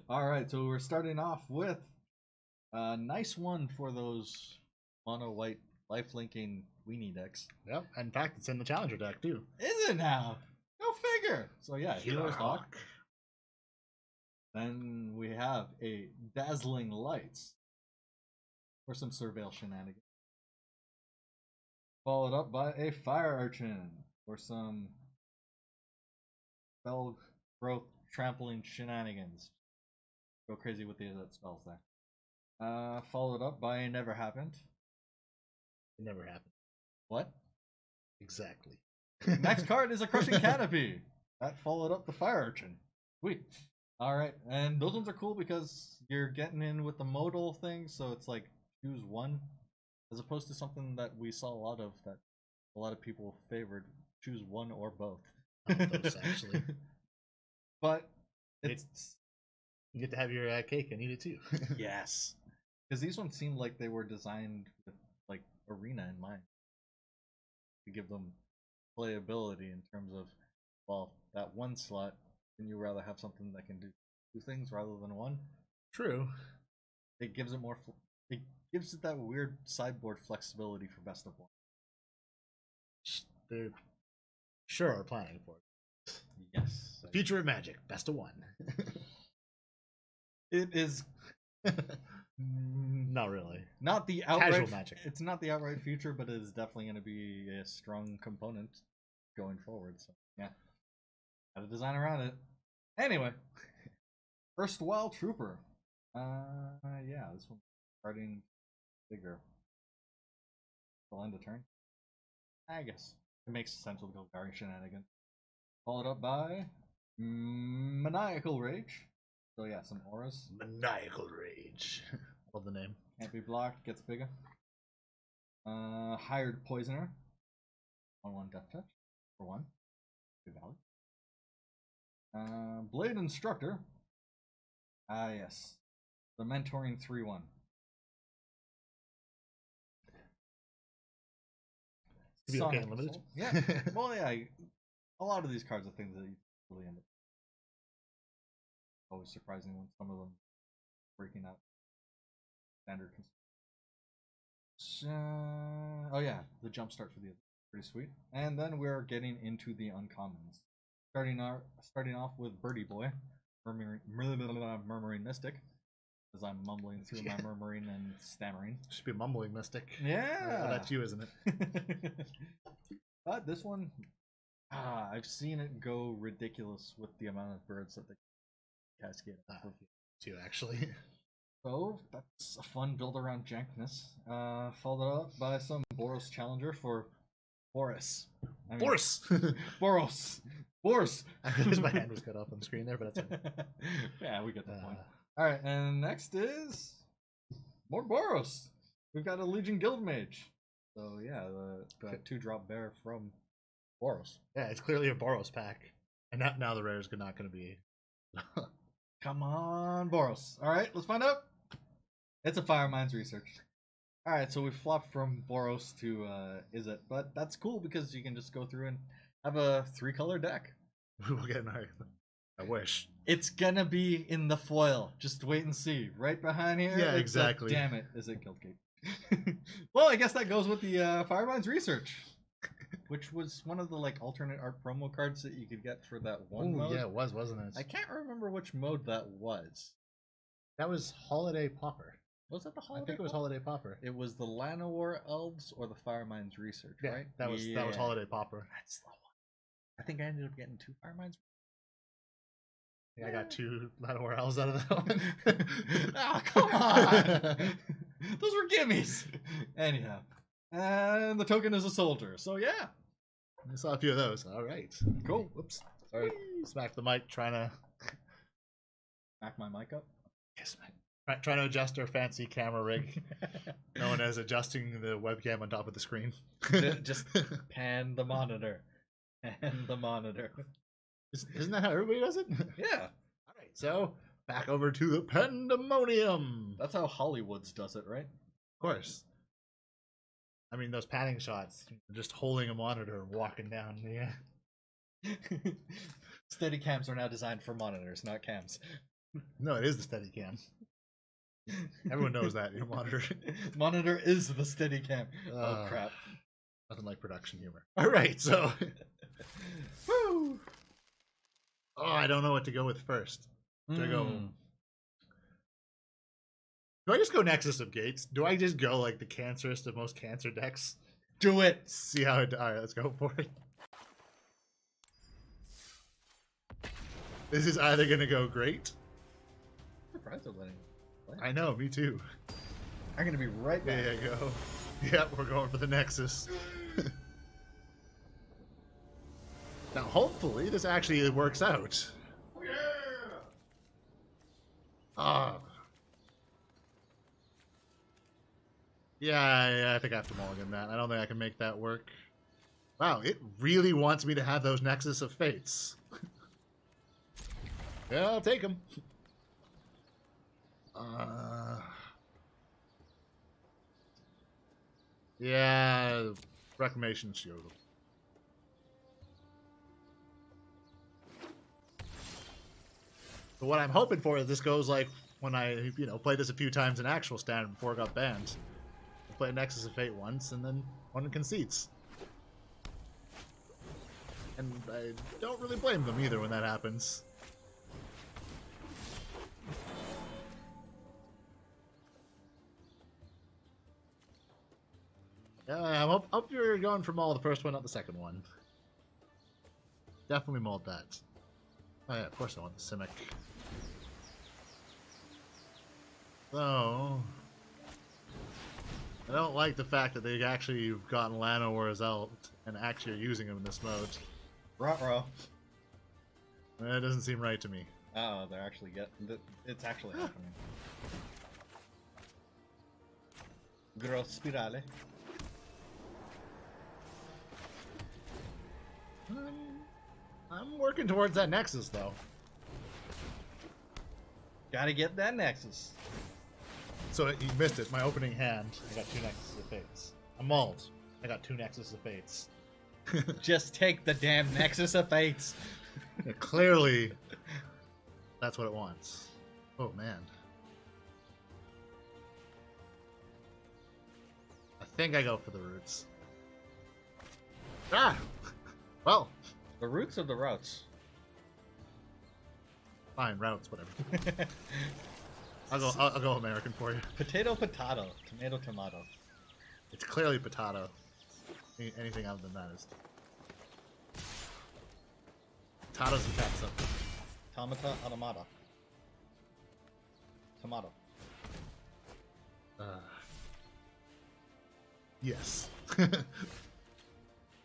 Alright, so we're starting off with a nice one for those mono white life linking weenie decks. Yep. In fact, it's in the challenger deck too. Is it now? Go figure. So yeah, Healer's Hawk. Then we have a Dazzling Lights for some Surveil shenanigans. Followed up by a Fire Urchin for some spell growth trampling shenanigans. Go crazy with the spells there. Followed up by a Never Happened. It never happened. What? Exactly. Next card is a Crushing Canopy. That followed up the Fire Urchin. Sweet. Alright, and those ones are cool because you're getting in with the modal thing, so it's like choose one, as opposed to something that we saw a lot of that a lot of people favored, choose one or both. Those actually. But it's you get to have your cake and eat it too. yes, because these ones seem like they were designed with like Arena in mind to give them playability in terms of, well, that one slot. And you rather have something that can do two things rather than one. True. It gives it more. It gives it that weird sideboard flexibility for best of one. They sure are planning for it. Yes. Future of Magic, best of one. It is. Not really. Not the outright Casual Magic. It's not the outright future, but it is definitely going to be a strong component going forward. So yeah, got to design around it. Anyway, Erstwhile Trooper. Yeah, this one's starting bigger. We'll end a turn. I guess it makes sense with Golgari shenanigans. Followed up by Maniacal Rage. So yeah, some auras. Maniacal Rage. Love the name. Can't be blocked, gets bigger. Hired Poisoner. 1/1 Death Touch for 1. Good value. Blade Instructor. Yes. The Mentoring 3/1. To be okay unlimited? Yeah. Well, yeah. A lot of these cards are things that you really end up. Always surprising when some of them breaking out. Standard. Oh yeah, the jump start for the other. Pretty sweet. And then we're getting into the uncommons. Starting off with Birdie Boy, Murmuring Mystic, as I'm mumbling through my murmuring and stammering. Should be Mumbling Mystic. Yeah, that's you, isn't it? But this one, I've seen it go ridiculous with the amount of birds that they cascade off of. Too, actually. So that's a fun build around jankness. Followed up by some Boros Challenger for Boris. Boris! Boros! Boris! I realized my hand was cut off on the screen there, but that's okay. Yeah, we get that point. Alright, and next is more Boros. We've got a Legion Guildmage. So yeah, the 2-drop bear from Boros. Yeah, it's clearly a Boros pack. And now the rare is not going to be... Come on, Boros. Alright, let's find out. It's a Fire Minds Research. Alright, so we flopped from Boros to Izzet, but that's cool because you can just go through and have a 3-color deck. We'll get an I wish. It's gonna be in the foil. Just wait and see. Right behind here. Yeah, exactly. Damn it, is it Guildgate? Well, I guess that goes with the Fire Minds Research, which was one of the like alternate art promo cards that you could get for that one mode. Yeah, it was, wasn't it? I can't remember which mode that was. That was Holiday Popper. Was that the Holiday? I think it was Holiday Popper. It was the Llanowar Elves or the Fire Minds Research, yeah, right? That was Holiday Popper. That's the one. I think I ended up getting 2 Fire Minds. Yeah, I got 2 Llanowar Elves out of that one. Oh, come on! Those were gimmies! Anyhow. And the token is a soldier. So yeah. I saw a few of those. All right. Cool. Whoops. Sorry. Smack the mic. Trying to Back my mic up. yes, man. Trying to adjust our fancy camera rig, known as adjusting the webcam on top of the screen. Just pan the monitor. Pan the monitor. Isn't that how everybody does it? Yeah. All right. So back over to the Pandemonium. That's how Hollywood's does it, right? Of course. I mean, those panning shots, just holding a monitor and walking down. Yeah. Steady cams are now designed for monitors, not cams. No, it is the steady cam. Everyone knows that. Your monitor. Monitor is the steady cam. Oh, crap. Nothing like production humor. All right, so. Woo! Oh, I don't know what to go with first. Do I go? Do I just go Nexus of Gates? Do I just go like the cancerous of most cancer decks? Do it! See how it. All right, let's go for it. This is either gonna go great. I'm surprised they're letting play. I know, me too. I'm gonna be right back. There you go. Yep, we're going for the Nexus. Now, hopefully, this actually works out. Oh, yeah! Ah. Yeah, I think I have to mulligan that. I don't think I can make that work. Wow, it really wants me to have those Nexus of Fates. Yeah, I'll take them. Yeah, Reclamation Shield. But what I'm hoping for is this goes like when I, played this a few times in actual standard before it got banned. I played Nexus of Fate once, and then one concedes. And I don't really blame them either when that happens. Yeah, I hope you're going for Maul the first one, not the second one. Definitely mulled that. Oh yeah, of course I want the Simic. So, I don't like the fact that they actually gotten Lano or Zelt and actually are using him in this mode. Ruh-roh. That doesn't seem right to me. Oh, they're actually it's actually happening. Gross spirale. I'm working towards that Nexus, though. Gotta get that Nexus. So you missed it. My opening hand. I got 2 Nexus of Fates. I'm mauled. I got 2 Nexus of Fates. Just take the damn Nexus of Fates. Yeah, clearly, that's what it wants. Oh, man. I think I go for the roots. Ah! Well. The roots or the routes? Fine, routes, whatever. I'll go American for you. Potato, potato. Tomato, tomato. It's clearly potato. Anything other than that is... Potatoes and catsup. Tomata, automata. Tomato. Yes.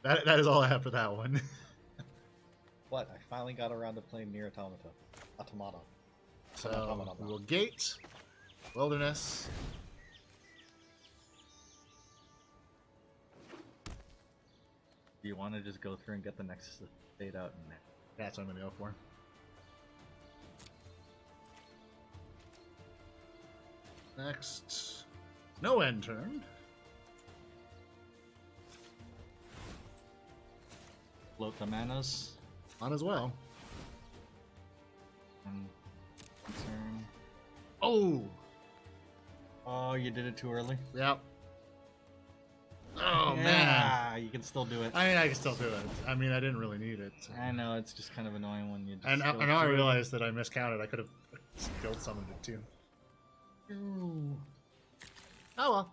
That is all I have for that one. What? I finally got around to playing Nier Automata. Automata. So, we will gate, wilderness. Do you want to just go through and get the Nexus of Fate out in there? That's what I'm going to go for. Next, no end turn. Float the manas. On as well. And turn. Oh! Oh, you did it too early? Yep. Oh, yeah, man. You can still do it. I mean, I can still do it. I mean, I didn't really need it. So. I know, it's just kind of annoying when you just And now I realize that I miscounted. I could have guild summoned it too. Ooh. Oh well.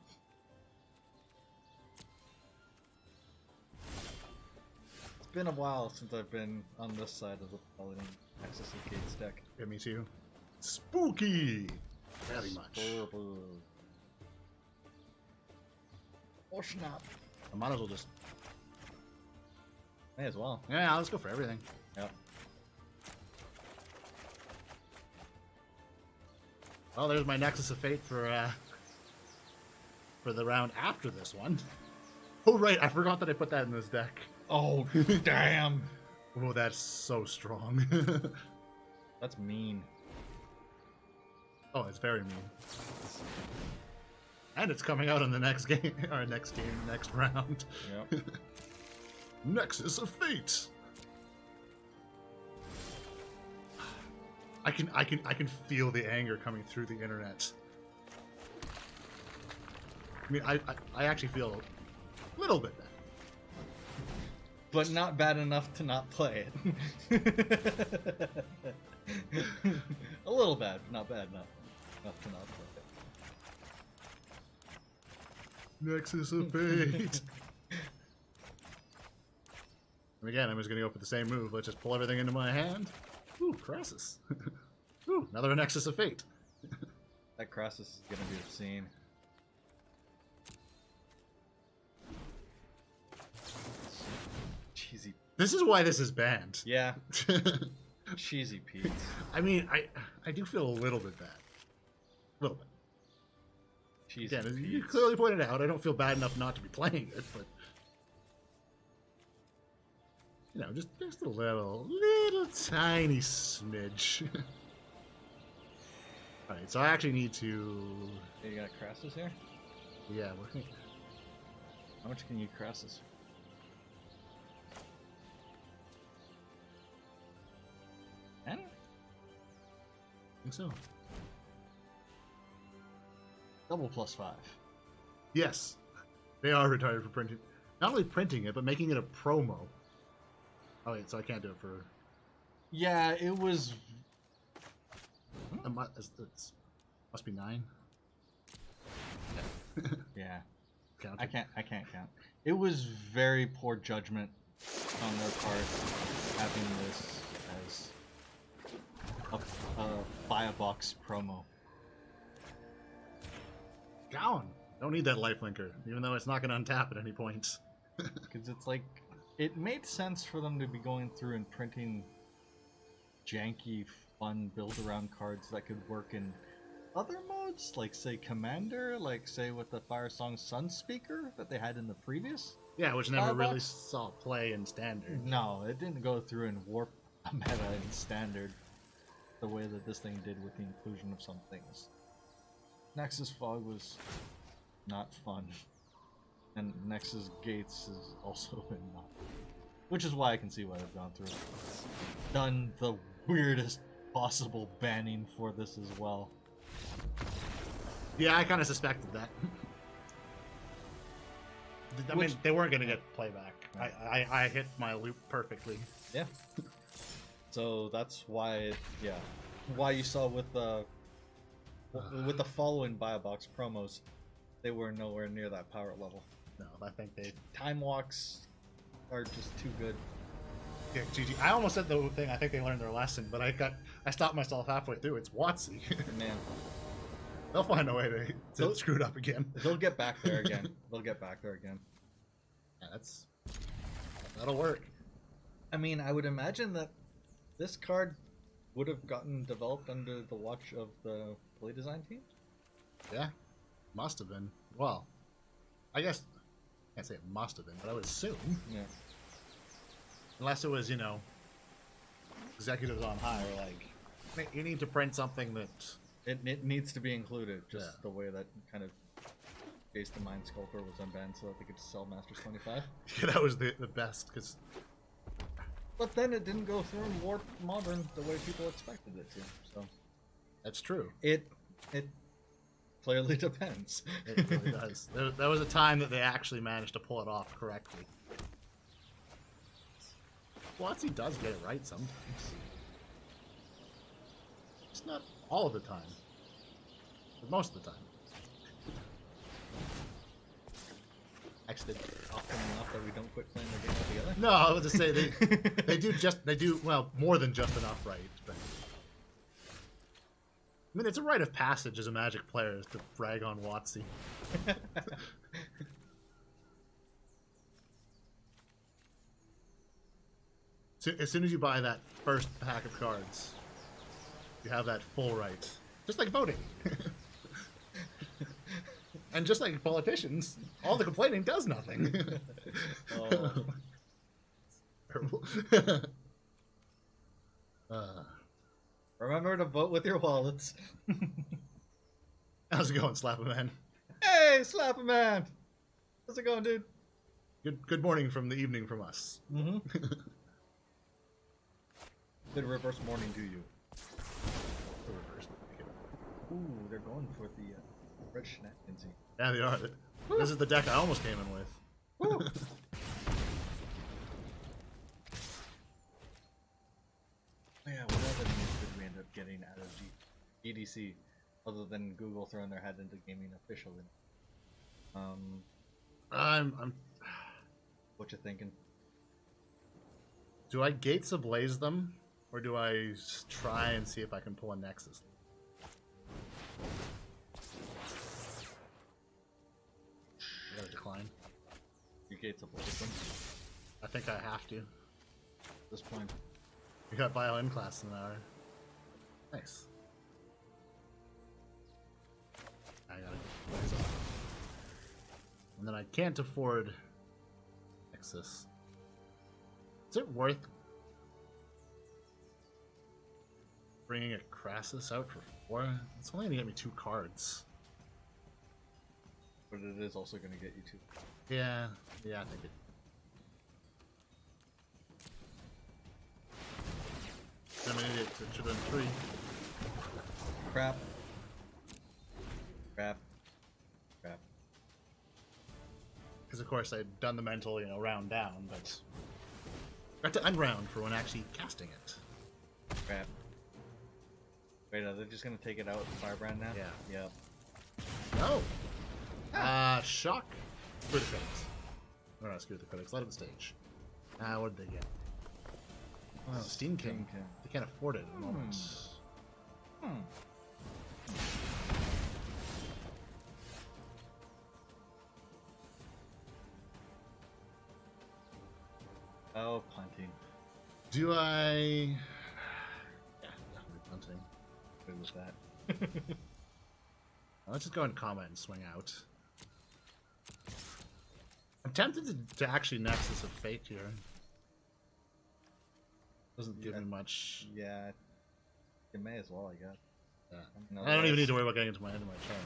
It's been a while since I've been on this side of the Paladin Nexus of Gates deck. Yeah, me too. Spooky! Very much. Oh snap! I might as well just. May as well. Yeah, let's go for everything. Yep. Well, there's my Nexus of Fate for the round after this one. Oh right, I forgot that I put that in this deck. Oh damn! Oh, that's so strong. That's mean. Oh, it's very mean. And it's coming out in the next game, or next round. Yep. Nexus of Fate. I can feel the anger coming through the internet. I mean, I actually feel a little bit bad. But not bad enough to not play it. A little bad, not bad enough to not play it. Nexus of Fate. And again, I'm just gonna go for the same move. Let's just pull everything into my hand. Ooh, Crassus. Ooh, another Nexus of Fate. That Crassus is gonna be obscene. Cheesy. This is why this is banned. Yeah. Cheesy Pete. I mean, I do feel a little bit bad. A little bit. Cheesy Again, as you Pete. clearly pointed out, I don't feel bad enough not to be playing it, but you know, just a little tiny smidge. Alright, so I actually need to. You got Crassus here? Yeah, we're. How much can you Crassus? I think so. Double +5. Yes, they are retarded for printing. Not only printing it, but making it a promo. Oh wait, so I can't do it for. Yeah, it was. It must be 9. Yeah. Count I it. can't count. It was very poor judgment on their part having this as a buy a box promo. Gowan. Don't need that lifelinker, even though it's not going to untap at any point. Because it's like, it made sense for them to be going through and printing janky, fun build-around cards that could work in other modes, like say Commander, like say with the Fire Song Sunspeaker that they had in the previous. Yeah, which never really Box? saw play in Standard. No, it didn't go through and warp a meta in Standard the way that this thing did with the inclusion of some things. Nexus Fog was not fun, and Nexus Gates has also been not, which is why I can see why they've gone through it. Done the weirdest possible banning for this as well. Yeah, I kind of suspected that. I mean, they weren't going to get playback. Right. I hit my loop perfectly. Yeah. So that's why, yeah, why you saw with the following buy a box promos, they were nowhere near that power level. No, I think they. Time walks are just too good. Yeah, GG. I almost said the thing. I think they learned their lesson, but I stopped myself halfway through. It's WotC. Man, They'll find a way to screw it up again. they'll get back there again. They'll get back there again. Yeah, that'll work. I mean, I would imagine that this card would have gotten developed under the watch of the play design team. Yeah, must have been. Well, I guess I can't say it must have been, but I would assume. Yeah. Unless it was, you know, executives on high are like, you need to print something that. It needs to be included, just Yeah. the way that kind of Face the Mind Sculptor was unbanned so that they could sell Masters 25. Yeah, that was the best, because. But then it didn't go through and warp Modern the way people expected it to, so. That's true. It clearly depends. It really does. There was a time that they actually managed to pull it off correctly. WotC does get it right sometimes. It's not all of the time, but most of the time. Actually, Often enough that we don't quit playing the game altogether. no, I was just say they do well more than just enough right. But I mean, it's a rite of passage as a Magic player is to brag on WotC. So as soon as you buy that first pack of cards, you have that full right. Just like voting. And just like politicians, all the complaining does nothing. Oh. Terrible. Remember to vote with your wallets. How's it going, Slap-A-Man? Hey, Slap-A-Man! How's it going, dude? Good morning from the evening from us. Mm-hmm. Good reverse morning to you. Ooh, they're going for the red shenanigans. Yeah, they are. Woo. This is the deck I almost came in with. Yeah, what other news did we end up getting out of EDC, other than Google throwing their head into gaming officially? I'm. What you thinking? Do I Gates Ablaze them, or do I try and see if I can pull a Nexus? You gotta decline. You Gates Ablaze them? I think I have to. At this point. We got violin class in an hour. Nice. I gotta blaze off. And then I can't afford Nexus. Is it worth bringing a Crassus out for 4? It's only gonna get me 2 cards. But it is also going to get you 2. Yeah, I think it. I'm an idiot. It should have been 3. Crap. Because of course I'd done the mental, round down, but got to unround for when actually casting it. Crap. Wait, are they just gonna take it out with Firebrand now? Yeah. Yep. No! Shock. Screw the critics. No, not screw the critics. Let it stage. What did they get? Oh, Steam King. They can't afford it at the moment. Oh, punting. Do I... Yeah, definitely punting. Good with that. Let's just go in combat and swing out. I'm tempted to actually Nexus a Fate here. Doesn't give me much. Yeah, you may as well, I guess. Yeah. No, I don't even need to worry about getting into my end of my turn.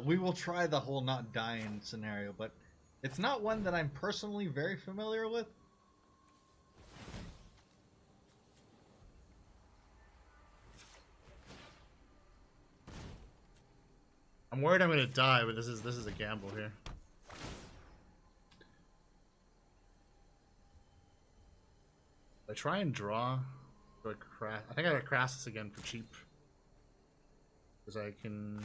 We will try the whole not dying scenario, but it's not one that I'm personally very familiar with. I'm worried I'm gonna die, but this is a gamble here. I try and draw. I think I got Crassus again for cheap. Because I can...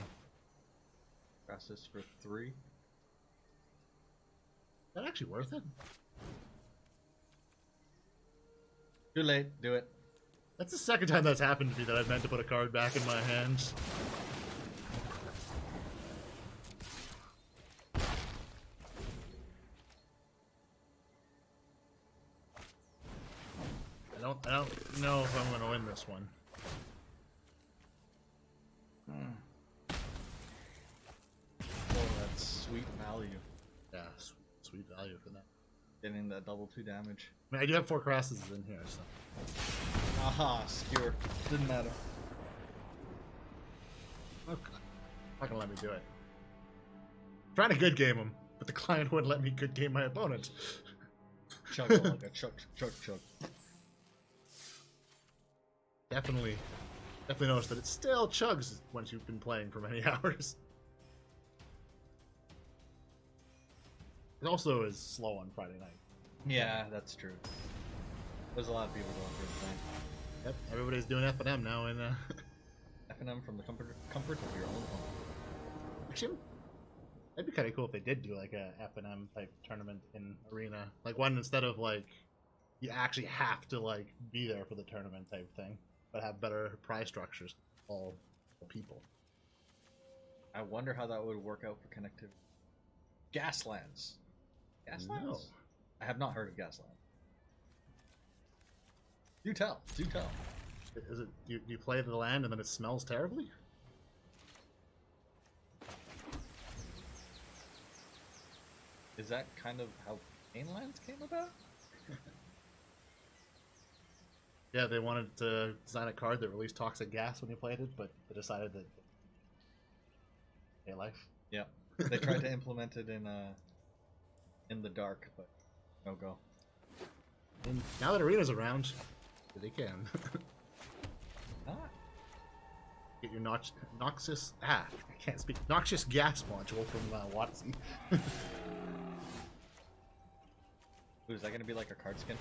Crassus for 3. Is that actually worth it? Too late, do it. That's the second time that's happened to me that I've meant to put a card back in my hands. I don't know if I'm gonna win this one. Oh, that's sweet value. Yeah, sweet value for that. Getting that double 2 damage. I mean, I do have 4 Crasses in here, so. Aha, skewer. Didn't matter. Okay. Not gonna let me do it. I'm trying to good game him, but the client wouldn't let me good game my opponent. Chug like a chug. Definitely notice that it still chugs once you've been playing for many hours. It also is slow on Friday night. Yeah, that's true. There's a lot of people going through the thing. Yep, everybody's doing F&M now, and F&M from the comfort of your own home. actually, that'd be kind of cool if they did do like a F&M type tournament in Arena, like one instead of like you actually have to like be there for the tournament type thing, but have better prize structures. All people. I wonder how that would work out for connectivity. Gaslands. Gaslands? No. I have not heard of Gasland. Do tell. Do tell. Is it you play the land and then it smells terribly? Is that kind of how Painlands came about? Yeah, they wanted to design a card that released toxic gas when you played it, but they decided that life. Yeah, they tried to implement it in the dark, but no go. And now that Arena's around, they can. Ah. Get your noxious I can't speak. Noxious gas module from Watsy. Ooh, is that gonna be like a card skin?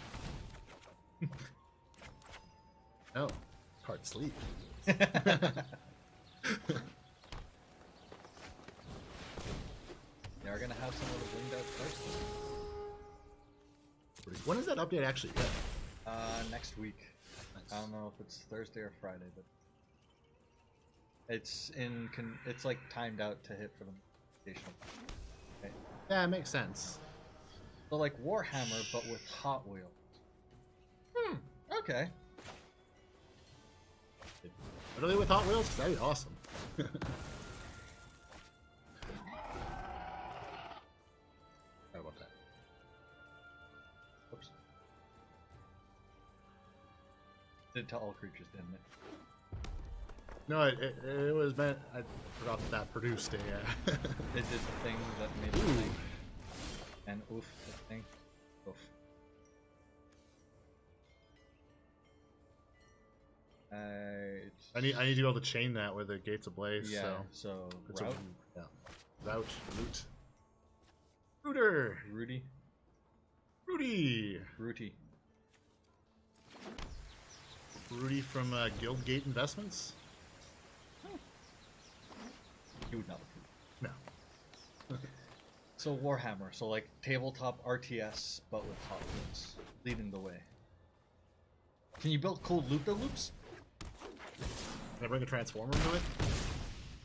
No, hard sleep. They are gonna have some of the winged out first. When does that update actually get? Next week. Nice. I don't know if it's Thursday or Friday, but it's it's like timed out to hit for the notification. Okay. Yeah, it makes sense. So like Warhammer, but with Hot Wheels. Okay. Literally with Hot Wheels? That'd be awesome. How about that? Oops. Did to all creatures, didn't it? No, it was meant. I forgot that produced a. It did the thing that made it thing. And oof, the thing. Oof. I need to go to chain that with the Gates Ablaze. Yeah, so it's route? Route, Rooter, Rudy. Rudy from Guildgate Investments. You would not approve. No. So Warhammer, so like tabletop RTS, but with Hot Wheels, leading the way. Can you build cool loop-de-loops? Can I bring a transformer into it?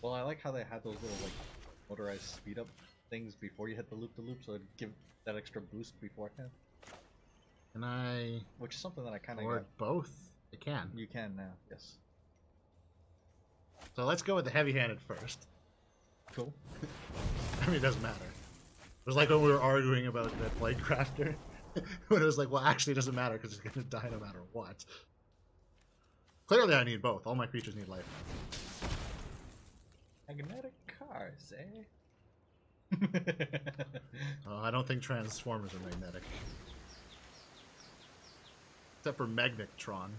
Well, I like how they had those little like motorized speed up things before you hit the loop-de-loop, so it'd give that extra boost beforehand. Can I? Which is something that I kind of Or got. both? I can. You can now, yes. So let's go with the heavy-handed first. Cool. I mean, it doesn't matter. It was like when we were arguing about that Blade Crafter, when it was like, well, actually, it doesn't matter because it's going to die no matter what. Clearly, I need both. All my creatures need life. Magnetic cars, eh? I don't think Transformers are magnetic. Except for Magnetron.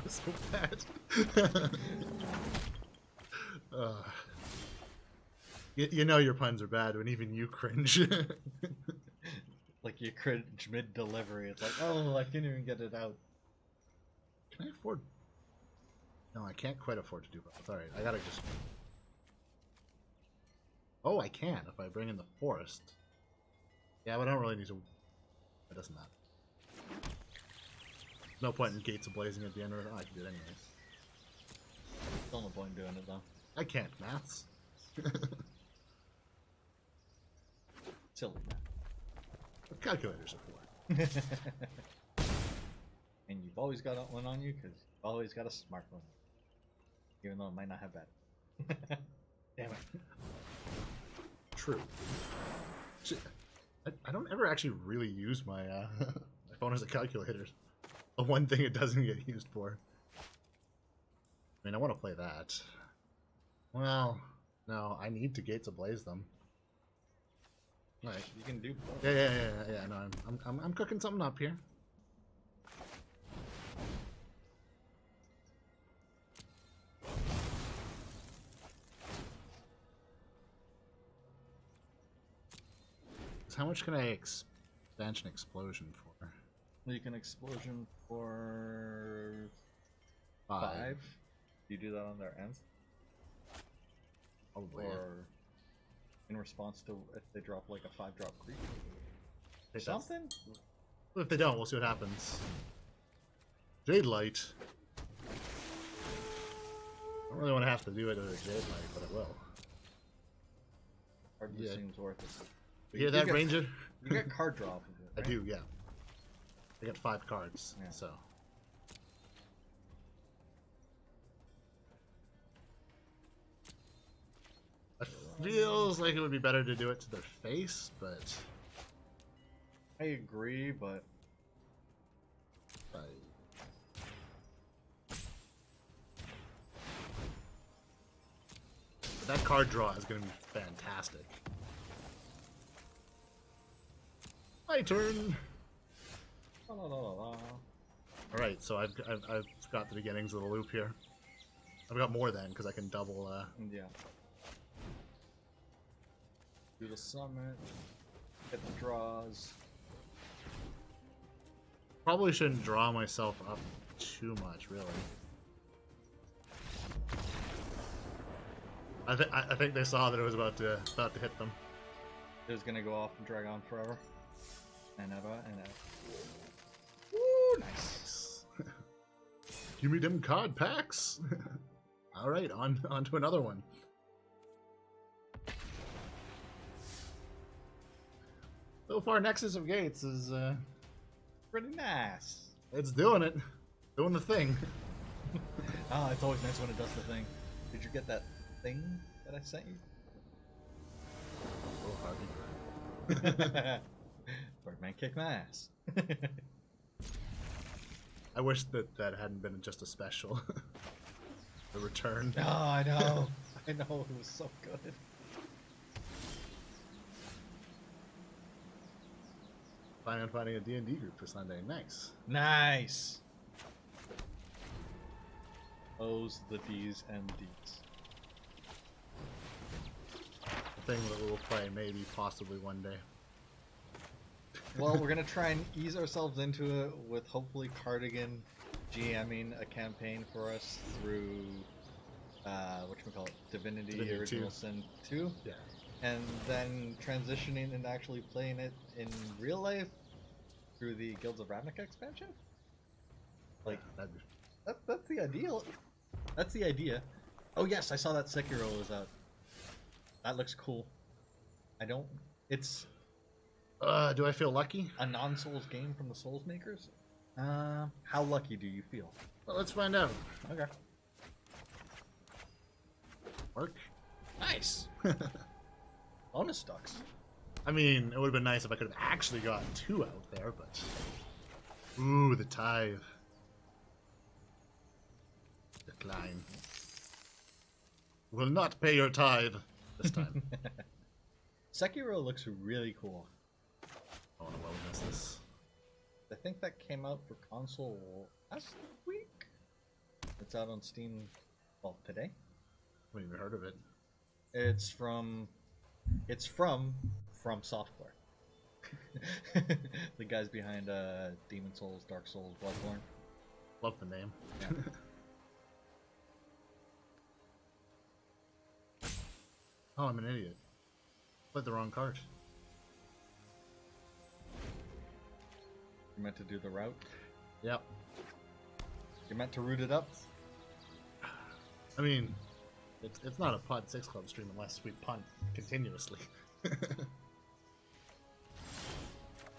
So bad. You know your puns are bad when even you cringe. Like you cringe mid-delivery. It's like, oh, I can't even get it out. Can I afford... No, I can't quite afford to do both. Alright, I gotta just... Oh, I can if I bring in the forest. Yeah, but I don't really need to... It doesn't matter. No point in Gates Ablazing at the end of it. Oh, I can do it anyways. Still no point in doing it though. I can't, maths. Silly man. What calculators are for? And you've always got one on you because you've always got a smartphone. Even though it might not have battery. Damn it. True. I don't ever actually really use my my phone as a calculator. The one thing it doesn't get used for. I mean, I want to play that. Well, no, I need to Gates Ablaze them. All right. You can do both. Yeah. No, I'm cooking something up here. So how much can I expansion explosion for? You can explosion for 5. Do you do that on their ends? Probably. Or in response to if they drop like a 5-drop creep? Yeah. Something? If they don't, we'll see what happens. Jade Light. I don't really want to have to do it with a Jade Light, but I will. Hardly seems worth it. You hear that, get, Ranger? You get card draw off of it, right? I do, yeah. I got 5 cards, yeah. so. It feels like it would be better to do it to their face, but... I agree, but... That card draw is going to be fantastic. My turn! La, la, la, la. Alright, so I've got the beginnings of the loop here. I've got more then, because I can double, Yeah. Do the summit. Get the draws. Probably shouldn't draw myself up too much, really. I think they saw that it was about to hit them. It was gonna go off and drag on forever. And ever and ever. Woo! Nice. Give me them card packs. All right, on to another one. So far, Nexus of Gates is Pretty nice. it's doing it, doing the thing. Ah, it's always nice when it does the thing. Did you get that thing that I sent you? Oh, Harvey. Birdman kick my ass. I wish that hadn't been just a special. The return. Oh, I know. I know, it was so good. Planning on finding a D&D group for Sunday. Nice. Nice. O's, the D's, and D's. A thing that we'll play maybe, possibly one day. Well, we're gonna try and ease ourselves into it with hopefully Cardigan GMing a campaign for us through whatchamacallit, Divinity Original 2. Sin 2. Yeah. And then transitioning and actually playing it in real life through the Guilds of Ravnica expansion. Like, That'd be... that's the ideal. That's the idea. Oh yes, I saw that Sekiro is out. That looks cool. I don't... It's... do I feel lucky? a non-Souls game from the Souls makers? How lucky do you feel? Well, let's find out. Okay. Work? Nice! Bonus ducks. I mean, it would have been nice if I could have actually gotten 2 out there, but... Ooh, the tithe. Decline. Will not pay your tithe this time. Sekiro looks really cool. I want to wellness this. I think that came out for console last week. It's out on Steam, well, today. I haven't even heard of it. It's from Software. The guys behind Demon Souls, Dark Souls, Bloodborne. Love the name. Yeah. Oh, I'm an idiot. Played the wrong card. You meant to do the route? Yep. You meant to root it up? I mean, it's not a Podsixclub stream unless we punt continuously.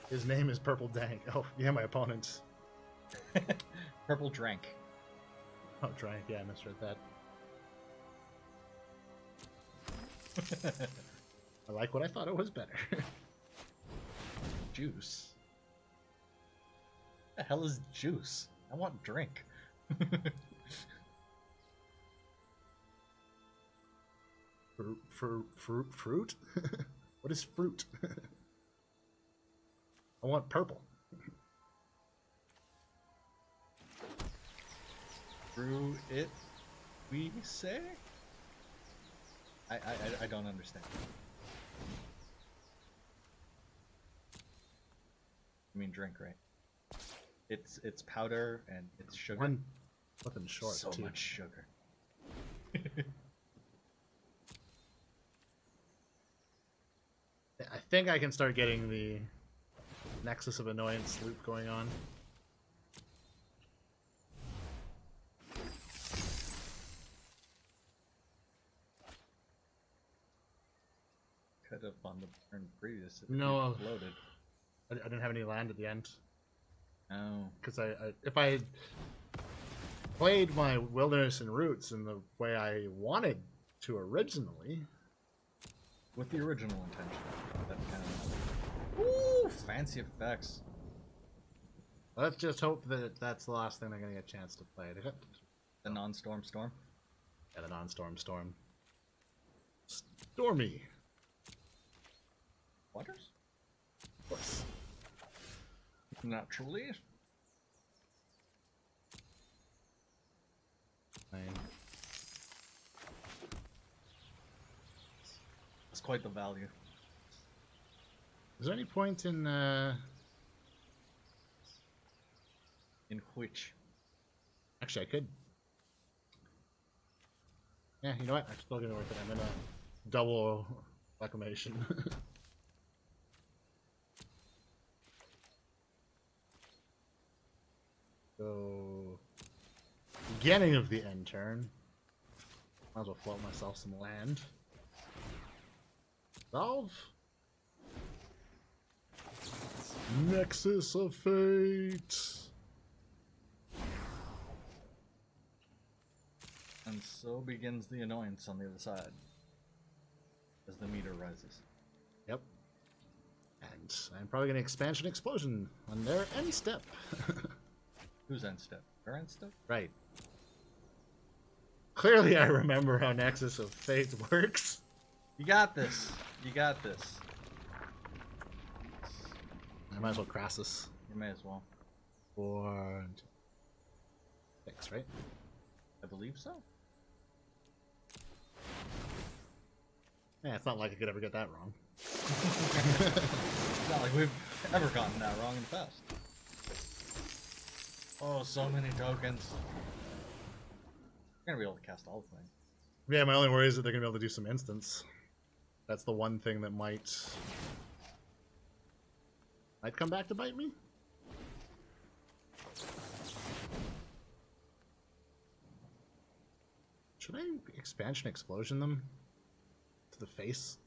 His name is Purple Dank. Oh, yeah, my opponent. Purple Drank. Oh, Drank, yeah, I misread that. I like what I thought it was better. Juice. What the hell is juice? I want drink. Fruit? What is fruit? I want purple. Brew it, we say? I don't understand. I mean drink, right? It's powder and it's sugar. One flipping short, so too. much sugar. I think I can start getting the Nexus of Annoyance loop going on. on the turn previous. No. Floated. I didn't have any land at the end. No. Because if I had played my wilderness and roots in the way I wanted to originally. With the original intention. That kind of... Ooh, fancy effects. Let's just hope that that's the last thing they're going to get a chance to play. The non-storm storm? Yeah, the non-storm storm. Stormy. Waters? Of course. Naturally. Fine. It's quite the value. Is there any point in which? Actually, I could. Yeah, you know what? I'm still gonna work it. I'm gonna double reclamation. So, beginning of the end turn. Might as well float myself some land. Solve. Nexus of Fate. And so begins the annoyance on the other side. As the meter rises. Yep. And I'm probably going to expansion explosion on their end step. Who's end step? Their end step? Right. Clearly I remember how Nexus of Fate works. You got this. You got this. I might as well Crassus. You may as well. 4, 6, right? I believe so. Yeah, it's not like I could ever get that wrong. It's not like we've ever gotten that wrong in the past. Oh, so many tokens. We're gonna be able to cast all the things. Yeah, my only worry is that they're going to be able to do some instants. That's the one thing that might come back to bite me. Should I expansion explosion them to the face?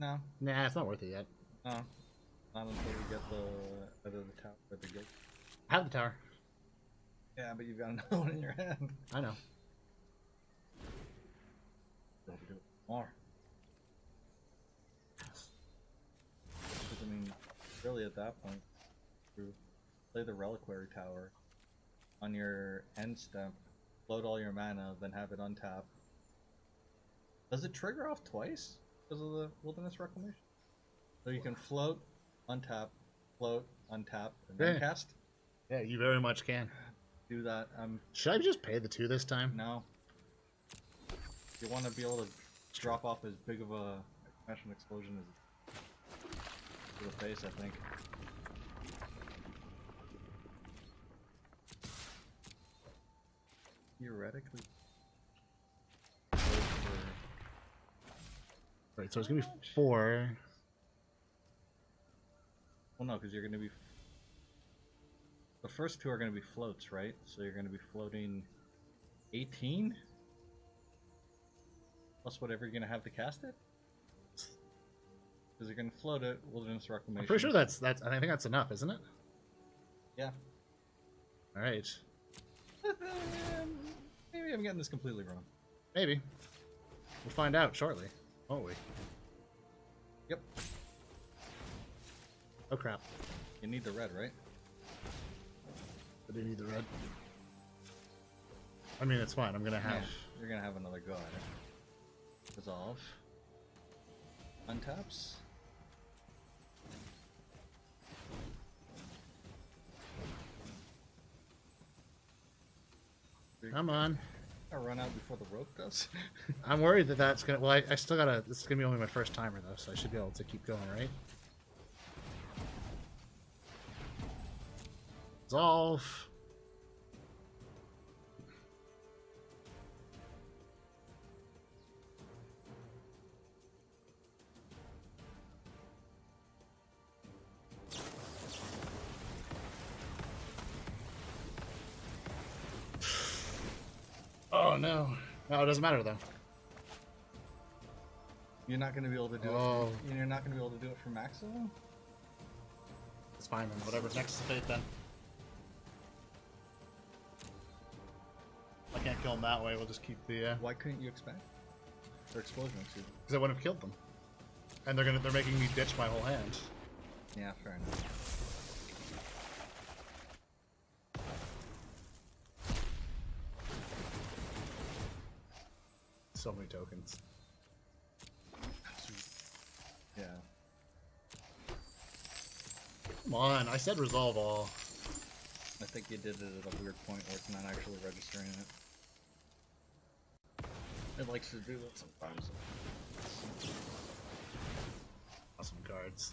No. Nah, it's not worth it yet. No. Not until we get the either the tower or the gate. I have the tower. Yeah, but you've got another one in your hand. I know. You'll have to do it more. Because I mean, really at that point, you play the reliquary tower on your end step, float all your mana, then have it untap. Does it trigger off twice because of the wilderness reclamation? So you can float, untap, float, untap, and then cast? Yeah, you very much can. Do that. Should I just pay the 2 this time? No. You want to be able to drop off as big of a expansion explosion as to the face, I think. Theoretically. Right, so it's gonna be 4. Well, no, because you're gonna be. The first 2 are gonna be floats, right? So you're gonna be floating 18 plus whatever you're gonna have to cast it. Because you're gonna float it, wilderness reclamation. I'm pretty sure that's. I think that's enough, isn't it? Yeah. All right. Maybe I'm getting this completely wrong. Maybe. We'll find out shortly, won't we? Yep. Oh crap. You need the red, right? I do need the red. I mean, it's fine. I'm gonna have. Yeah, you're gonna have another go at it. Resolve. Untaps. Come on. I run out before the rope does. I'm worried that that's gonna. Well, I still gotta. This is gonna be only my first timer though, so I should be able to keep going, right? Resolve. Oh no. No, it doesn't matter though. You're not gonna be able to do it. You're not gonna be able to do it for maximum. It's fine then. Whatever. Nexus of Fate then. I can't kill them that way. We'll just keep the. Why couldn't you expand? Or explosion, excuse me. Because I wouldn't have killed them. And they're making me ditch my whole hand. Yeah, fair enough. So many tokens. Yeah. Come on, I said resolve all. I think you did it at a weird point where it's not actually registering it. It likes to do that sometimes. Awesome cards.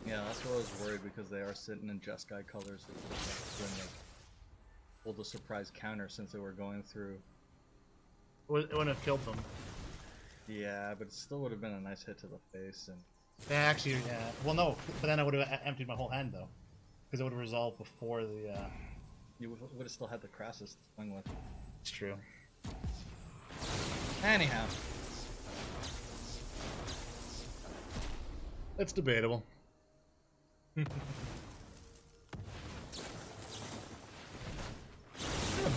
Yeah, that's where I was worried because they are sitting in Jeskai colors. That would like hold a surprise counter since they were going through. It wouldn't have killed them. Yeah, but it still would have been a nice hit to the face. And yeah, actually, yeah. Well, no, but then I would have emptied my whole hand though, because it would have resolved before the. You would have still had the Crassus to swing with. It's true. Anyhow, it's debatable.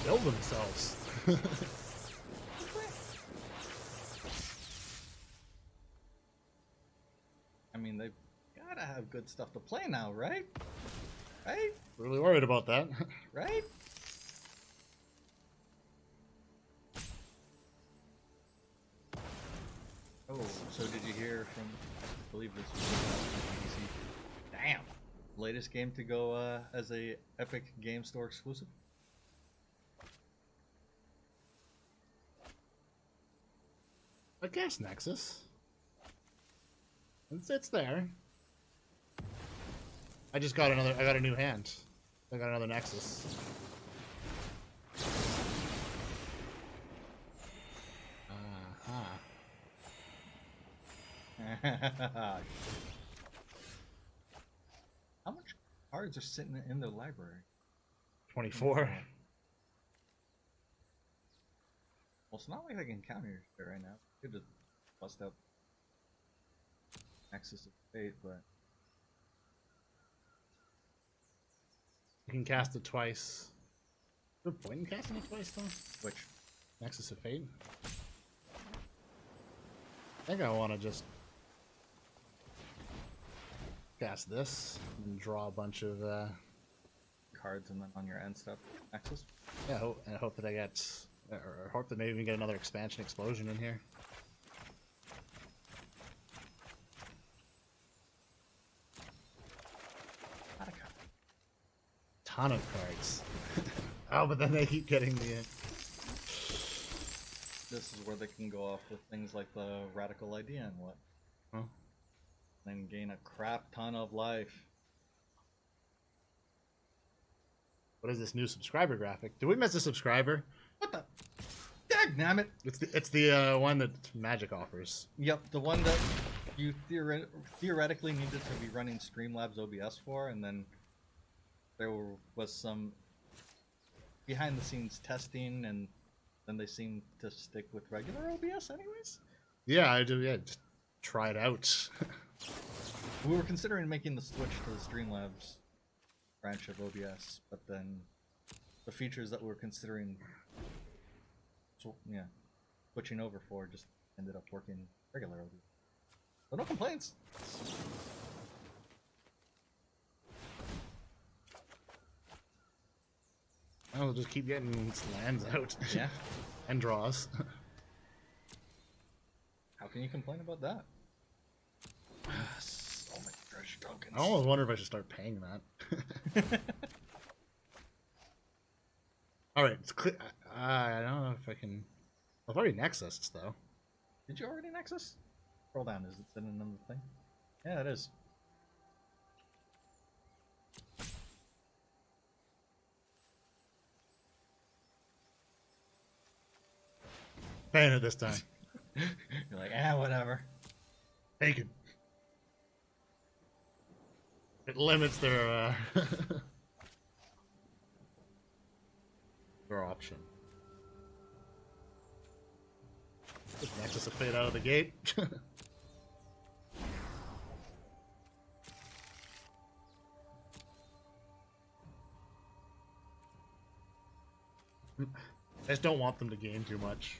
Build themselves. I mean, they've gotta have good stuff to play now, right? Right? Really worried about that. Right? Oh, so did you hear from, I believe this was PC. Damn! Latest game to go as a Epic Game Store exclusive? I guess Nexus. It's there. I just got another. I got a new hand. I got another Nexus. How much cards are sitting in their library? 24. Well, it's not like I can counter your shit right now. I could just bust out Nexus of Fate, but You can cast it twice. Is there a point in casting it twice though? which Nexus of Fate? I think I want to just cast this and draw a bunch of cards and then on your end stuff, Nexus. yeah, and I hope that I get or hope that maybe we get another expansion explosion in here. Ton of cards. Oh, but then they keep getting the. This is where they can go off with things like the radical idea and what. Huh? Then gain a crap ton of life. What is this new subscriber graphic? Did we miss a subscriber? What the? Dagnammit! It's the one that Magic offers. Yep, the one that you theoretically needed to be running Streamlabs OBS for, and then there was some behind-the-scenes testing, and then they seemed to stick with regular OBS anyways. Yeah, I do. Yeah, just try it out. We were considering making the switch to the Streamlabs branch of OBS, but then the features that we were considering, switching over for just ended up working regular OBS. So no complaints. I'll just keep getting lands out. Yeah. And draws. How can you complain about that? So many treasure tokens. I almost wonder if I should start paying that. Alright, it's clear. I don't know if I can. I've already Nexus though. Did you already Nexus? Scroll down, is it in another thing? Yeah, it is. Paying it this time. You're like, whatever. Take it. It limits their their option. anticipate out of the gate. I just don't want them to gain too much.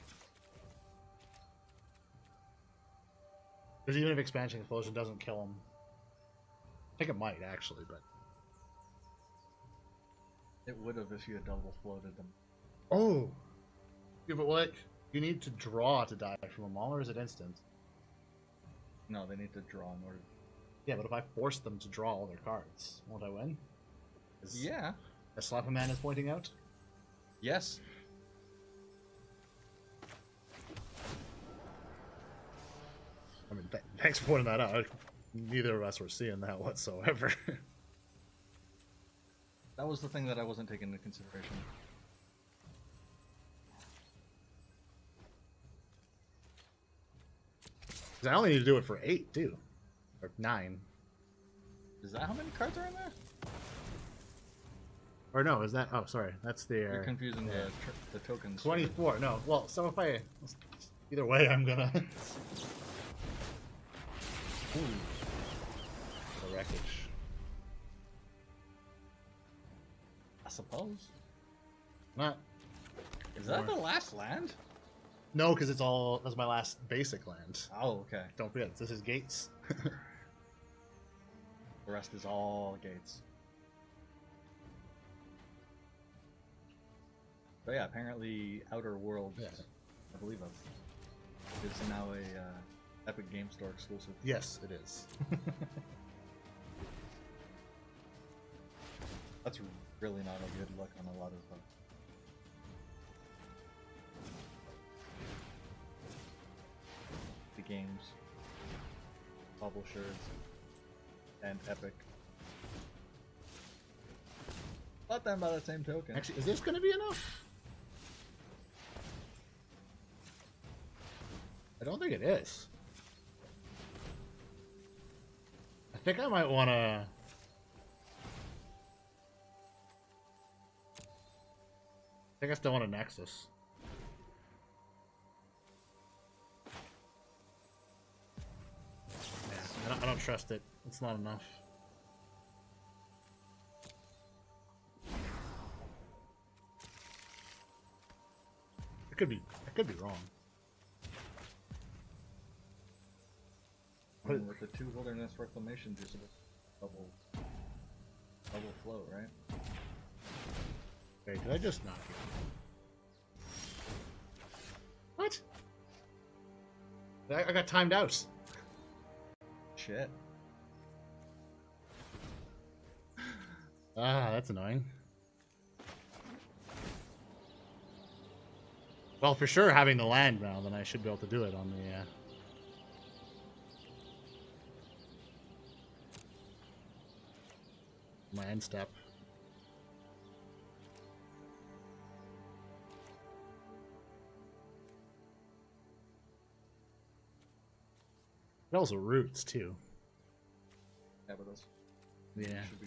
Because even if Expansion Explosion doesn't kill them, I think it might actually, but It would have if you had double floated them. oh, yeah, but like you need to draw to die from a maul, or is it instant? No, they need to draw in order. Yeah, but if I force them to draw all their cards, won't I win? Yeah. As Slap-a-Man is pointing out. Yes. I mean, thanks for pointing that out. Neither of us were seeing that whatsoever. That was the thing that I wasn't taking into consideration. Because I only need to do it for 8 too, or 9. Is that how many cards are in there? Or no, is that? Oh, sorry, that's the. You're confusing the tokens. 24. No, well, so if I either way, I'm gonna. Ooh. The wreckage. I suppose. Not. Is that the last land? No, because it's all. That's my last basic land. Oh, okay. Don't forget, this is gates. The rest is all gates. But yeah, apparently Outer Worlds, Yeah. I believe it's now a Epic Game Store exclusive. Yes, it is. That's really not a good look on a lot of the games, publishers, and Epic. But then by the same token, Actually, is this going to be enough? I don't think it is. I think I might want to. I think I still want a Nexus. Yeah, I don't trust it. It's not enough. I could be wrong. I mean, with the 2 Wilderness Reclamation juice, double flow, right? Wait, did I just not hear? What? I got timed out. Shit. Ah, that's annoying. Well, for sure, having the land now, then I should be able to do it on the. My end step. It also roots too. Yeah, but those Yeah. should be.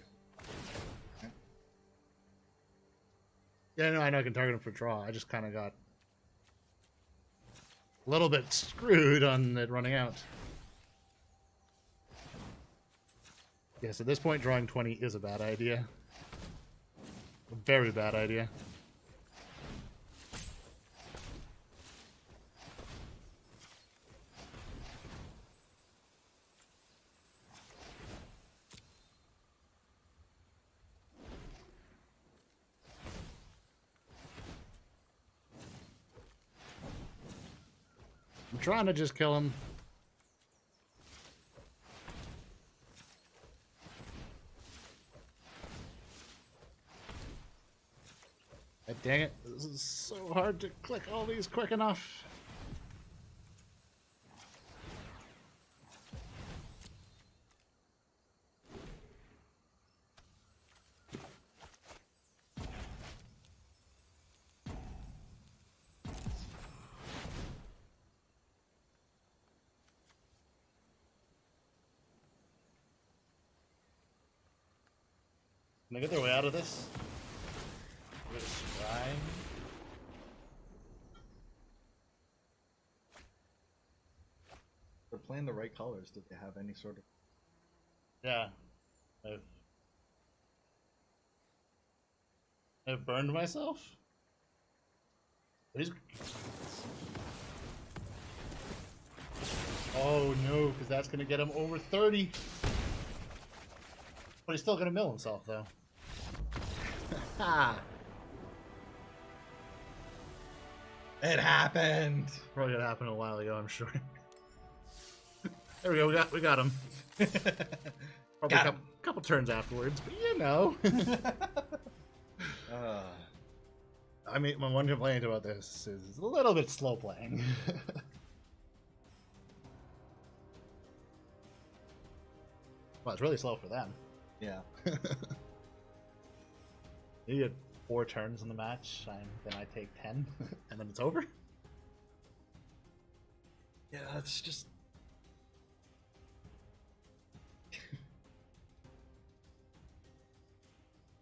Okay. Yeah, no, I know I can target him for draw. I just kind of got a little bit screwed on it running out. Yes, at this point, drawing 20 is a bad idea. A very bad idea. I'm trying to just kill him. God dang it, this is so hard to click all these quick enough. Can they get their way out of this? Scrying. playing the right colors? Did they have any sort of? Yeah, I've burned myself. These... Oh no, because that's gonna get him over 30. But he's still gonna mill himself though. Ha! It happened. Probably gonna happen a while ago, I'm sure. There we go. We got him. Probably a couple turns afterwards, but you know. I mean, my one complaint about this is it's a little bit slow playing. Well, it's really slow for them. Yeah. You get 4 turns in the match, and then I take 10, and then it's over. Yeah, it's just.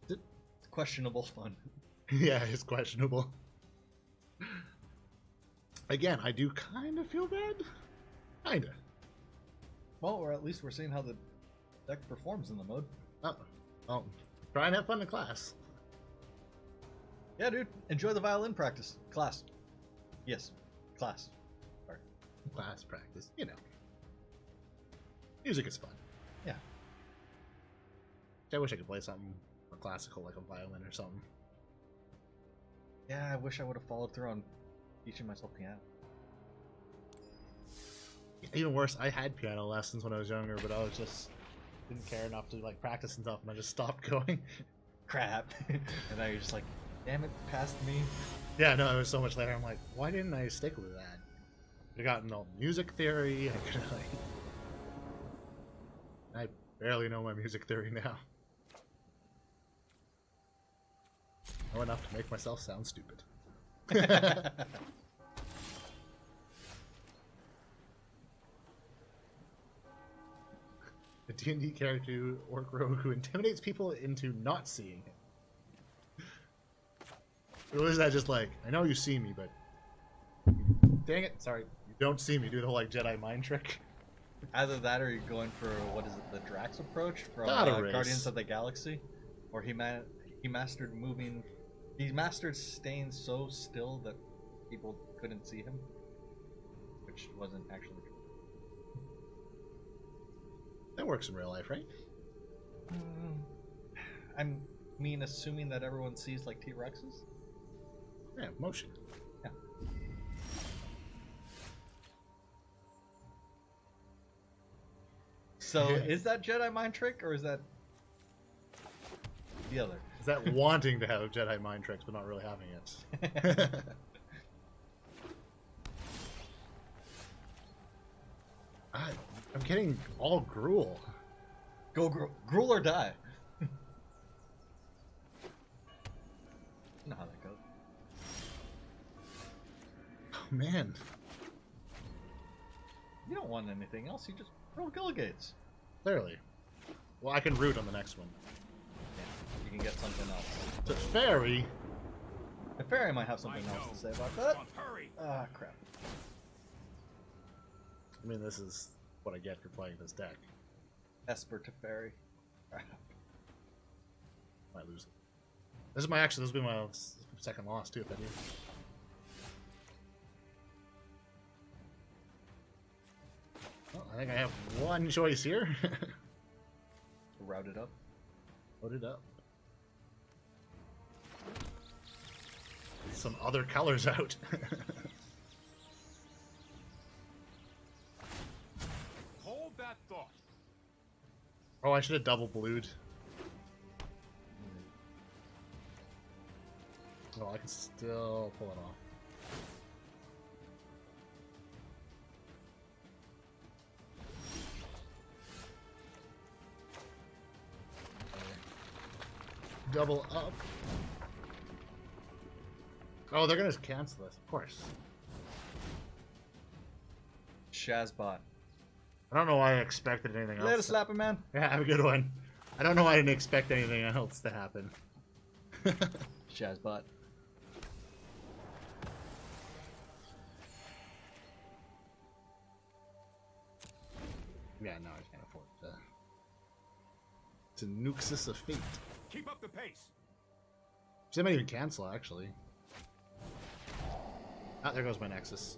It's questionable fun. Yeah, it's questionable. Again, I do kind of feel bad. Kinda. Well, or at least we're seeing how the deck performs in the mode. Oh, well, try and have fun in class. Yeah, dude. Enjoy the violin practice. Class. Yes. Class. Sorry. Class practice, you know. Music is fun. Yeah. I wish I could play something more classical, like a violin or something. Yeah, I wish I would have followed through on teaching myself piano. Even worse, I had piano lessons when I was younger, but I was just didn't care enough to like practice and stuff, and I just stopped going. Crap. And now you're just like, damn it, past me. Yeah, no, it was so much later. I'm like, why didn't I stick with that? I got into music theory. I could like, I barely know my music theory now. I know enough to make myself sound stupid. A D&D character, Orc Rogue, who intimidates people into not seeing him. Or is that just like, I know you see me, but... Dang it, sorry. You don't see me. Do the whole like Jedi mind trick. Either that or you're going for, what is it, the Drax approach from Guardians of the Galaxy? Or he mastered moving... He mastered staying so still that people couldn't see him. Which wasn't actually true. That works in real life, right? I mean, assuming that everyone sees like T-Rexes? Yeah, motion. Yeah. So, is that Jedi mind trick, or is that the other? Is that wanting to have Jedi mind tricks, but not really having it? I'm getting all gruel. Go gruel or die. You know how that goes. Oh man. You don't want anything else, you just roll Gilligates. Clearly. Well, I can root on the next one. Yeah, you can get something else. The fairy. The fairy might have something else to say about that. Ah, crap. I mean, this is what I get for playing this deck. Esper to fairy. Might lose it. This will be my second loss too if I do. Well, I think I have one choice here. Route it up. Load it up. Get some other colors out. Hold that thought. Oh, I should have double blued. Well, I can still pull it off. Double up. Oh, they're gonna cancel this, of course. Shazbot. I don't know why I expected anything else. Let us slap him, man. Yeah, have a good one. I don't know why I didn't expect anything else to happen. Shazbot. Yeah, no, I can't afford to Nuxus of Fate. Keep up the pace. They might even cancel, actually. Ah, there goes my Nexus.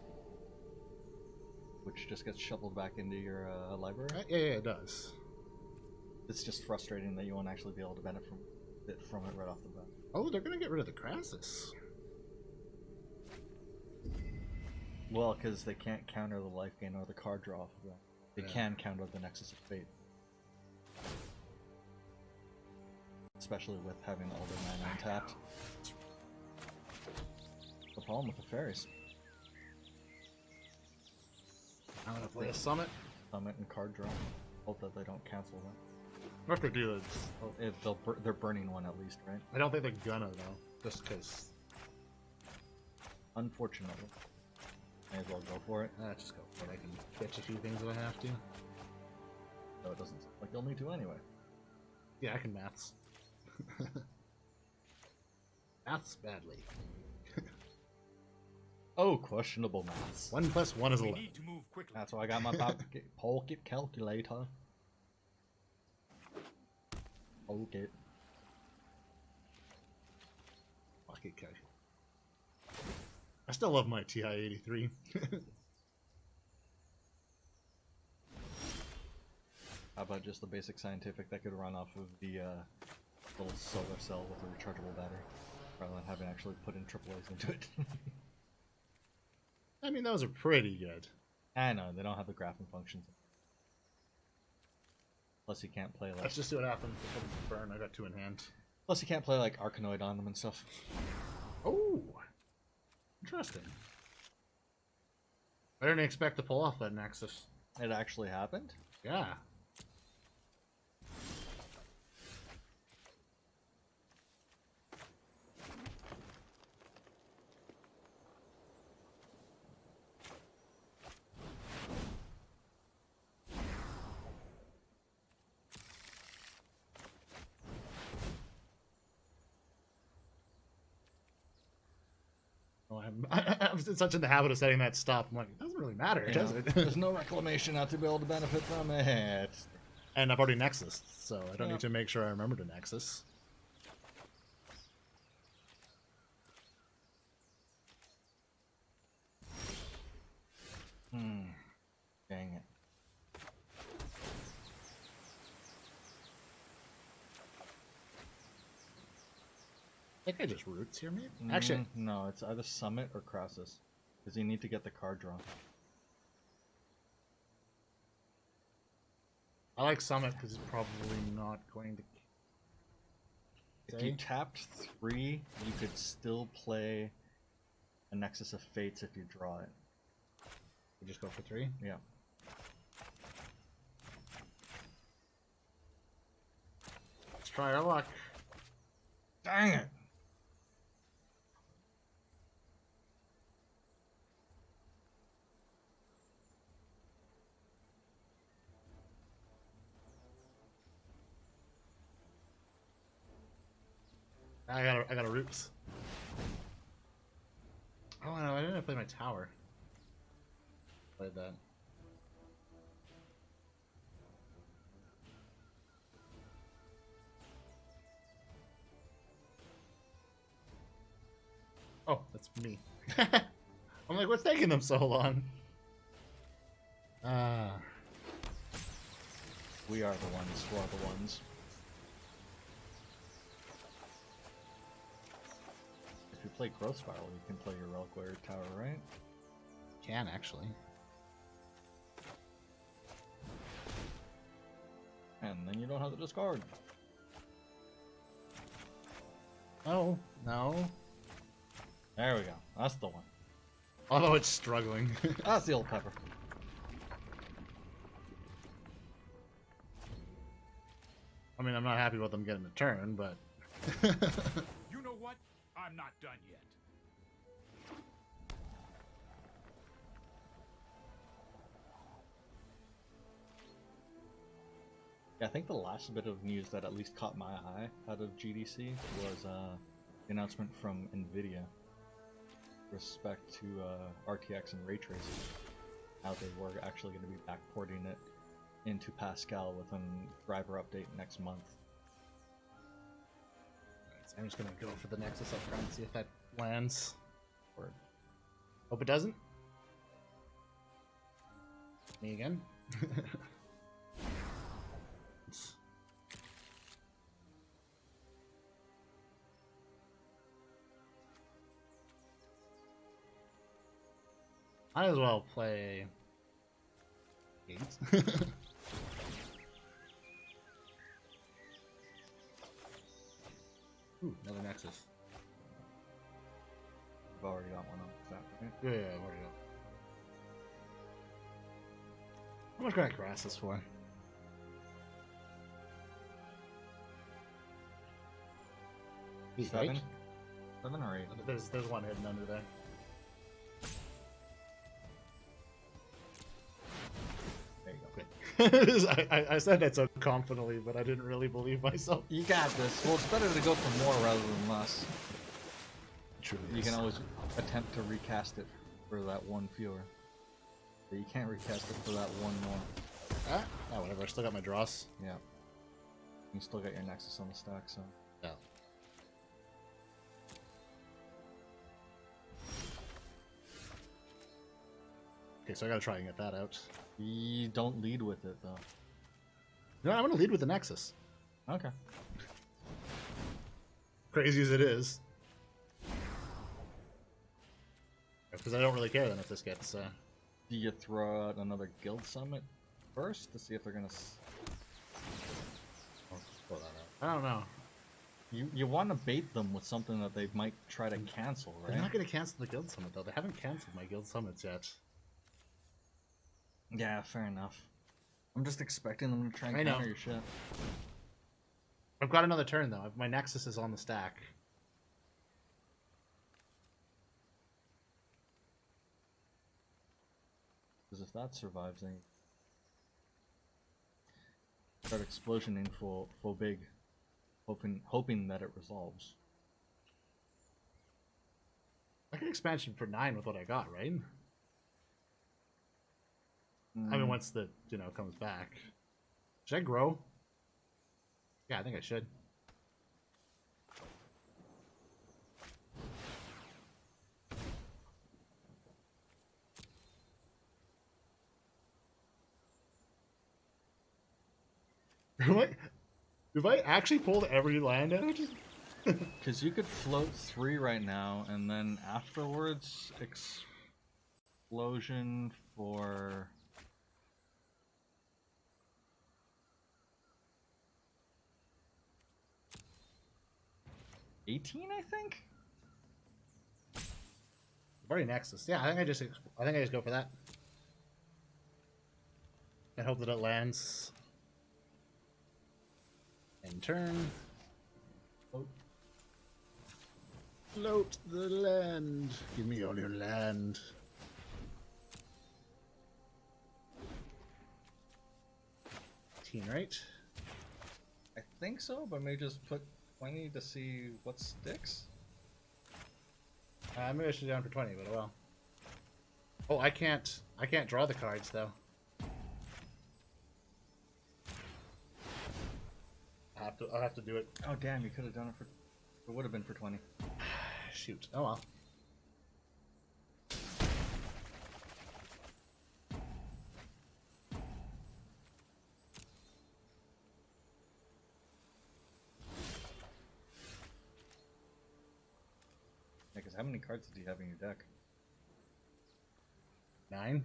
Which just gets shuffled back into your library. Yeah, it does. It's just frustrating that you won't actually be able to benefit from it right off the bat. Oh, they're gonna get rid of the Crassus. Well, because they can't counter the life gain or the card draw off of that. They can counter the Nexus of Fate. Especially with having all the mana untapped. The problem with the fairies. I'm gonna play a Summit. Summit and card draw. Hope that they don't cancel that. What if they do it? If they're burning one at least, right? I don't think they're gonna though, just because. Unfortunately. May as well go for it. Just go for it. I can catch a few things if I have to. Though it doesn't sound like you'll need to anyway. Yeah, I can maths. Maths badly. Oh, questionable maths. 1 + 1 is We 11. need to move quickly. That's why I got my pocket calculator. Okay. Pocket calculator. I still love my TI-83. How about just the basic scientific that could run off of the little solar cell with a rechargeable battery, rather than having actually put in AAAs into it? I mean, those are pretty good. I know, they don't have the graphing functions. Plus you can't play like... Let's just see what happens. Burn, I got 2 in hand. Plus you can't play like Arkanoid on them and stuff. Oh! Interesting. I didn't expect to pull off that Nexus. It actually happened? Yeah. I'm such in the habit of setting that stop. I'm like, it doesn't really matter, does it? There's no reclamation out to be able to benefit from it. And I've already Nexus, so I don't need to make sure I remember to Nexus. Dang it. I think I just roots here, maybe? Actually, no, it's either Summit or Crassus. Because you need to get the card draw. I like Summit because he's probably not going to... If you tapped 3, you could still play a Nexus of Fates if you draw it. You just go for 3? Yeah. Let's try our luck. Dang it! I got a roots. Oh no, I didn't play my tower. Played that. Oh, that's me. I'm like, what's taking them so long? We are the ones who are the ones. If you play Growth Spiral, you can play your Reliquary Tower, right? Can actually. And then you don't have to discard. Oh, no. There we go. That's the one. Although it's struggling. That's the old pepper. I mean, I'm not happy with them getting a turn, but... You know what? I'm not done yet. Yeah, I think the last bit of news that at least caught my eye out of GDC was the announcement from NVIDIA with respect to RTX and ray tracing. How they were actually going to be backporting it into Pascal with a driver update next month. So I'm just gonna go for the Nexus up front and see if that lands. Or hope it doesn't. Me again. Might as well play games. Ooh, another Nexus. I've already got one on that, right? Yeah, I've already got. How much can I grass this for? Seven? Eight? 7 or 8? There's one hidden under there. There you go. I said that so confidently, but I didn't really believe myself. You got this. Well, it's better to go for more rather than less. Truly You is. can always attempt to recast it for that one fewer. But you can't recast it for that one more. Ah, oh, whatever. I still got my dross. Yeah. You still got your Nexus on the stack, so. Yeah. Okay, so I gotta try and get that out. You don't lead with it, though. No, I'm gonna lead with the Nexus. Okay. Crazy as it is. Because I don't really care then if this gets... Do you throw out another guild summit first to see if they're gonna... Pull that out. I don't know. You want to bait them with something that they might try to cancel, right? They're not gonna cancel the guild summit though. They haven't canceled my guild summits yet. Yeah, fair enough. I'm just expecting them to try and I know. counter your shit. I've got another turn though. My Nexus is on the stack. Because if that survives, then start explosioning full big, hoping that it resolves. I can expansion for 9 with what I got, right? I mean, once the comes back. Should I grow? Yeah, I think I should. If I actually pulled every land out? Because you could float 3 right now, and then afterwards, explosion for... $18, I think? I've already Nexus. Yeah, I think I just go for that. And hope that it lands. In turn. Float the land. Give me all your land. Right? I think so, but maybe just put 20 to see what sticks. Maybe I should down for 20, but oh well. Oh, I can't draw the cards though. I'll have to do it. Oh damn, you could have done it for... It would have been for 20. Shoot. Oh well. Yeah, because how many cards did you have in your deck? 9.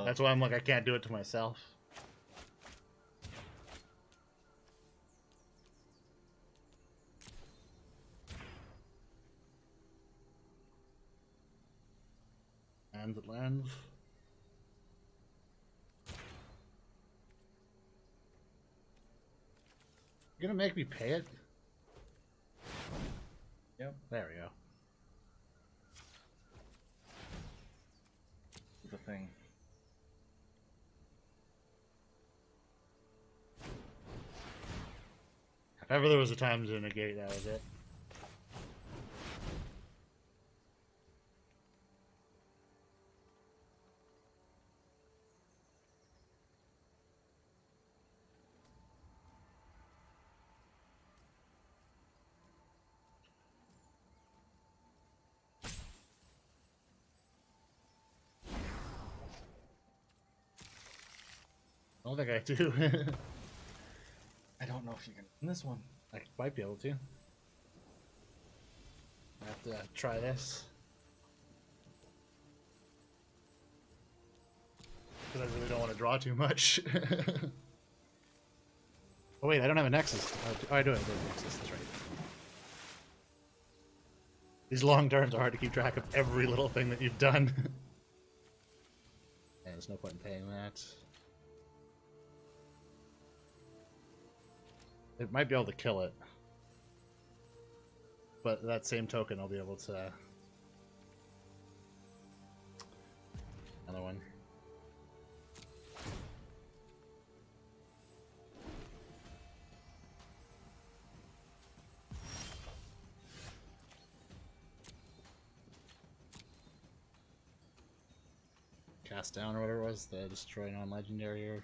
That's why I'm like, I can't do it to myself. Lands it lands. You're gonna make me pay it? Yep. There we go. The thing. If ever there was a time to negate, that was it. I don't think I do. I don't know if you can win this one. I might be able to. I have to try this. Because I really don't want to draw too much. Oh wait, I don't have a Nexus. Oh, I do have a Nexus, that's right. These long turns are hard to keep track of every little thing that you've done. Yeah, there's no point in paying that. It might be able to kill it. But that same token, I'll be able to... Another one. Cast down or whatever it was, the destroy non-legendary or...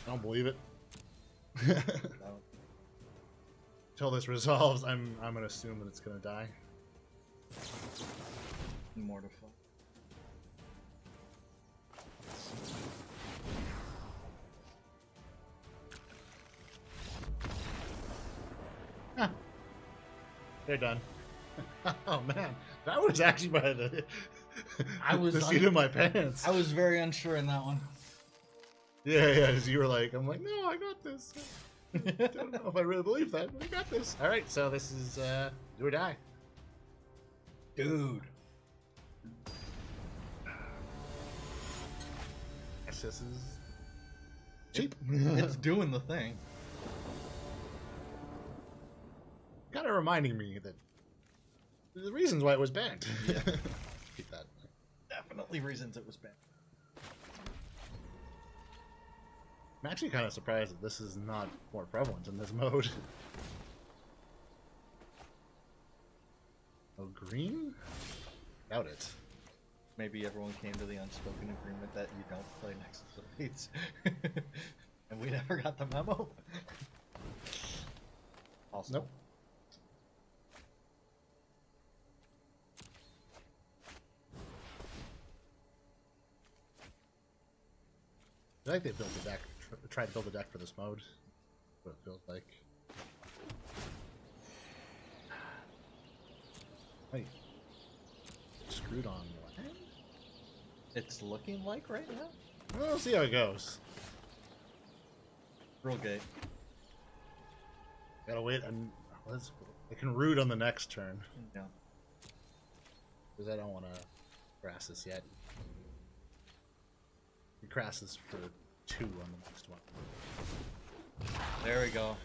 I don't believe it. Until this resolves, I'm gonna assume that it's gonna die. Mortify. Huh. They're done. Oh man, that was actually by the the seat of my pants. I was very unsure in that one. Yeah, as you were like, I'm like, no, I got this. I don't know if I really believe that, but I got this. All right, so this is do or die. Dude. Guess this is cheap. It's doing the thing. Kind of reminding me that the reasons why it was banned. Yeah. Keep that. Definitely reasons it was banned. I'm actually kind of surprised that this is not more prevalent in this mode. Oh, green? Doubt it. Maybe everyone came to the unspoken agreement that you don't play next to the fates. And we never got the memo. Also. Nope. I like they built a deck, tried to build a deck for this mode. What it feels like. Wait. Screwed on land? It's looking like right now? We'll see how it goes. Real gate. Gotta wait and I can root on the next turn. Yeah. Because I don't want to grass this yet. You grass this for 2 on the next one. There we go.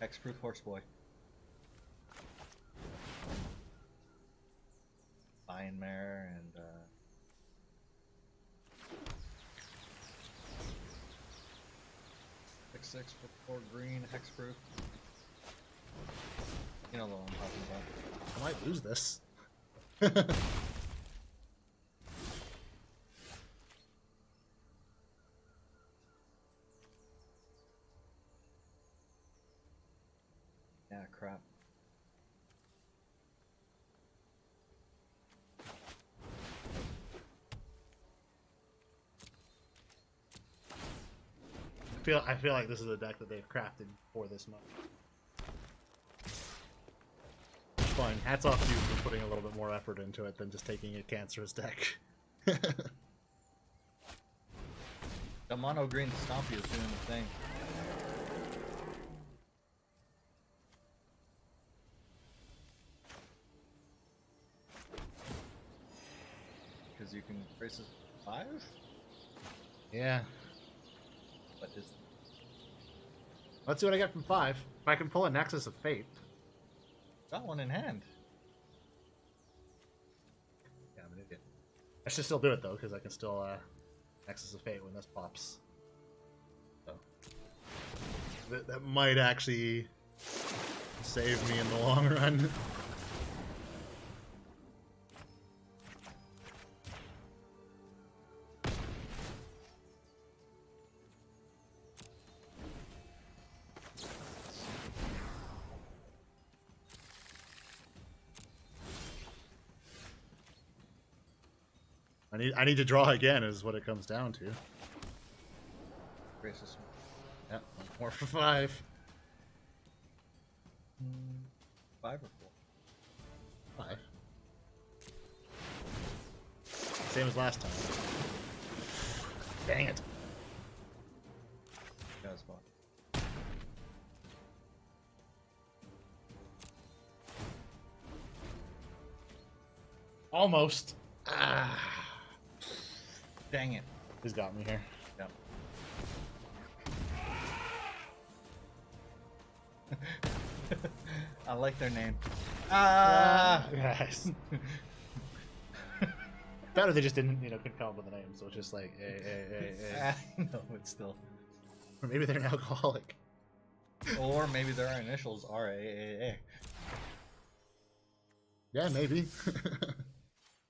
Hexproof Horseboy. Fine Mare and 6/6 for 4 green, hexproof. You know the one I'm talking about. I might lose this. Yeah, crap. I feel like this is a deck that they've crafted for this mode. Fine. Hats off to you for putting a little bit more effort into it than just taking a cancerous deck. The mono green Stompy is doing the thing. Because you can race it 5? Yeah. But is Let's see what I get from 5. If I can pull a Nexus of Fate. got one in hand. Yeah, I'm an idiot. I should still do it though, because I can still Nexus of Fate when this pops. So that might actually save me in the long run. I need to draw again is what it comes down to. Racist. Yeah, 1 more for 5. 5 or 4? 5. Same as last time. Dang it. Yeah, it's fine. Almost. Ah. Dang it. He's got me here. Yep. I like their name. Yes. Better they just didn't, couldn't come up with a name, so it's just like, No, it's still. Or maybe they're an alcoholic. Or maybe their initials are AAA. Yeah, maybe.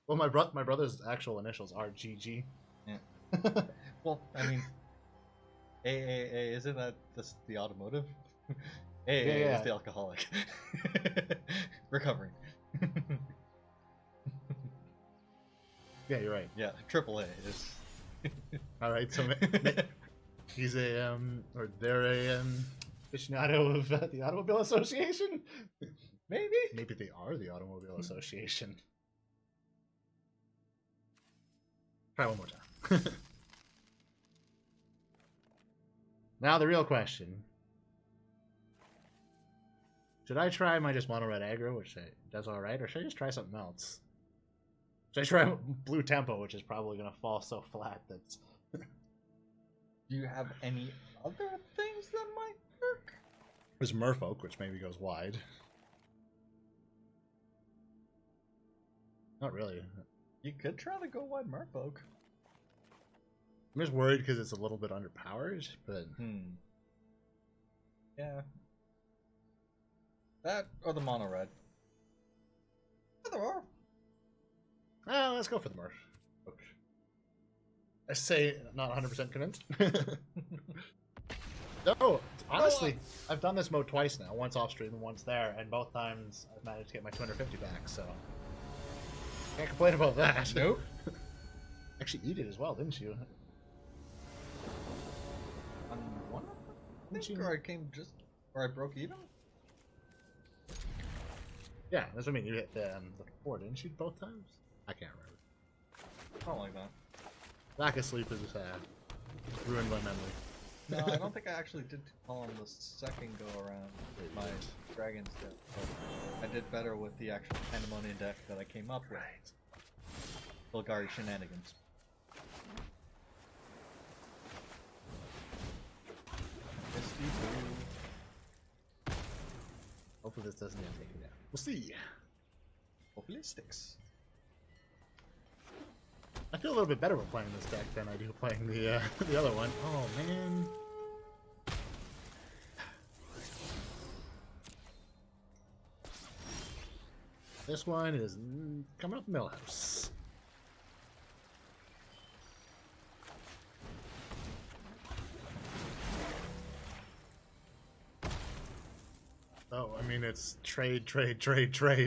Well, my brother's actual initials are GG. Yeah. Well, I mean, AAA, isn't that the automotive? AAA is the alcoholic. Recovering. Yeah, you're right. Yeah, AAA is. All right, so he's a or they're a aficionado of the Automobile Association. Maybe they are the Automobile Association. Try one more time. Now the real question: should I try my just mono red aggro, which does all right, or should I just try something else? Should I try blue tempo, which is probably going to fall so flat that. Do you have any other things that might work? There's Merfolk, which maybe goes wide. Not really. You could try to go wide Merfolk. I'm just worried because it's a little bit underpowered, but... Yeah. That or the mono red. Either or. Let's go for the Merfolk. I say not 100% convinced. No, honestly, I've done this mode twice now. Once off stream and once there, and both times I've managed to get my 250 back, so... Can't complain about that. Nope. Actually, you did as well, didn't you? On one of them? I think, or I came just... Or I broke even? Yeah, that's what I mean. You hit the 4, didn't you, both times? I can't remember. Something like that. Lack of sleep is ruined my memory. No, I don't think I actually did too well on the second go around with my Dragon's deck. But I did better with the actual Pandemonium deck that I came up with. Bulgari shenanigans. Hopefully this doesn't even take me down. We'll see. Hopefully it sticks. I feel a little bit better with playing this deck than I do playing the the other one. Oh man. This one is coming up Millhouse. Oh, I mean it's trade,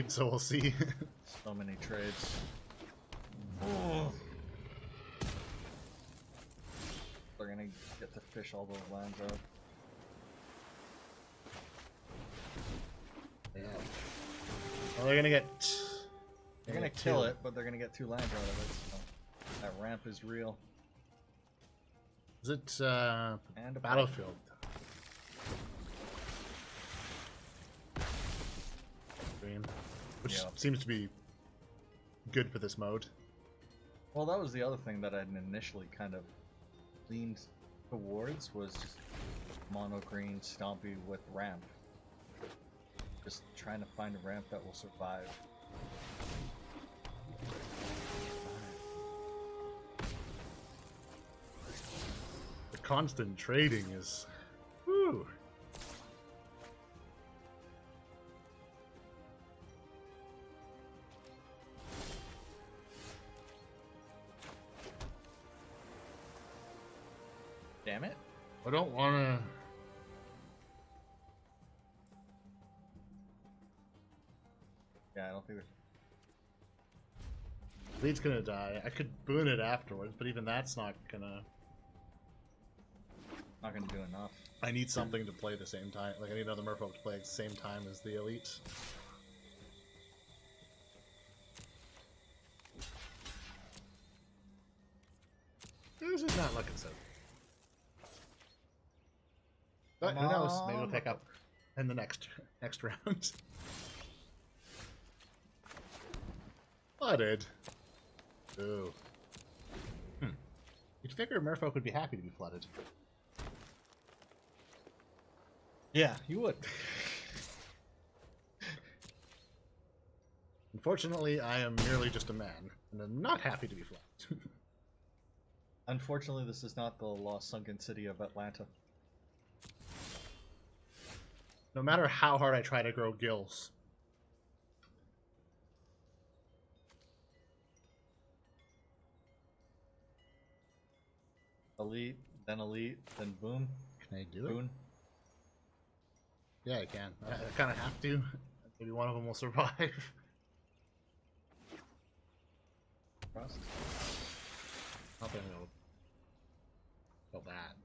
so we'll see. So many trades. Oh. They're gonna get to fish all those lands out. Yeah. Well, they're gonna get. They're gonna kill it, but they're gonna get 2 lands out of it. So that ramp is real. Is it And a battlefield? Which seems to be good for this mode. Well, that was the other thing that I had initially kind of leaned towards was just mono green stompy with ramp. Just trying to find a ramp that will survive. The constant trading is... Whew. Damn it. I don't want to... Yeah, I don't think Lead's gonna die. I could boon it afterwards, but even that's not gonna do enough. I need something to play at the same time. Like, I need another Merfolk to play at the same time as the Elite. This is not looking so. But who knows? Maybe we'll pick up in the next round. Flooded. Ooh. You'd figure Merfolk would be happy to be flooded. Yeah, you would. Unfortunately, I am merely just a man, and I'm not happy to be flooded. Unfortunately, this is not the lost sunken city of Atlanta. No matter how hard I try to grow gills. Elite, then boom. Can I do it? Boon. Yeah, I can. I kind of have to. Maybe one of them will survive. Trust. Nothing will kill that.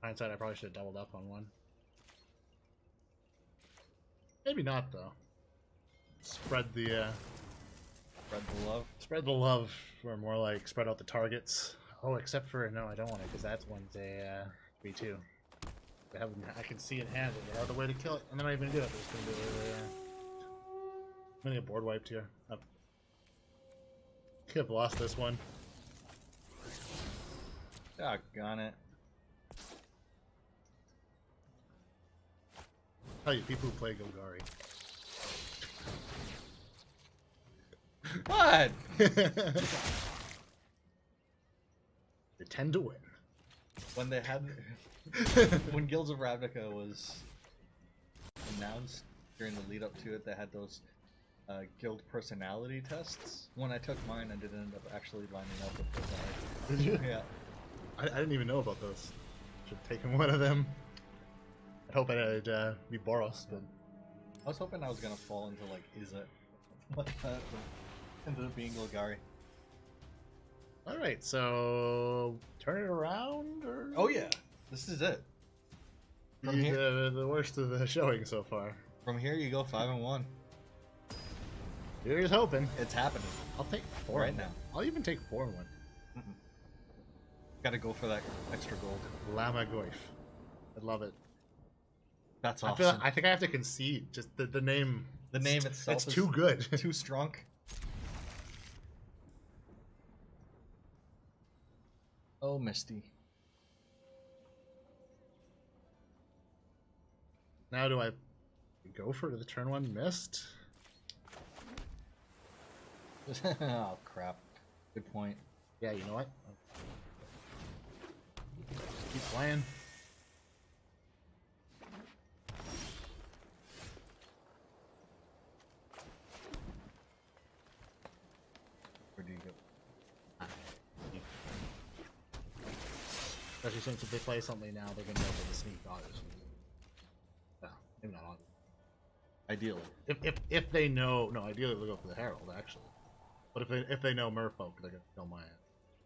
Hindsight, I probably should have doubled up on one. Maybe not, though. Spread the love. Spread the love, or more like spread out the targets. Oh, except for no, I don't want it because that one's a 3/2. I can see in hand and they have the way to kill it, and then I even do it. There's gonna be I'm gonna get board wiped here. Could have lost this one. Doggone it. Tell you, people who play Golgari. What? They tend to win. When they had, when Guilds of Ravnica was announced during the lead up to it, they had those guild personality tests. When I took mine, I didn't end up actually lining up with those. Did you? Yeah. I didn't even know about those. Should have taken one of them. I'd hope I'd be Boros, but I was hoping I was gonna fall into like Izzet, like that, but ended up being Golgari. all right. So turn it around, or Oh yeah, this is it. From here, the worst of the showing so far. from here you go 5-1. Here's hoping. It's happening. I'll take 4 Right in one. now. I'll even take 4 in one. Gotta go for that extra gold. Lama Goif. I love it. That's I awesome. think I have to concede. Just the name. The name itself It's is too good. too strong. Oh, Misty. Now do I go for the turn 1 mist? Oh crap. Good point. Yeah, you know what? Just keep playing. Where do you go? Especially since if they play something now, they're gonna go for the sneak others. No, maybe not on. Ideally. If they know, no, ideally they'll go for the Herald actually. But if they know Merfolk, they're gonna kill my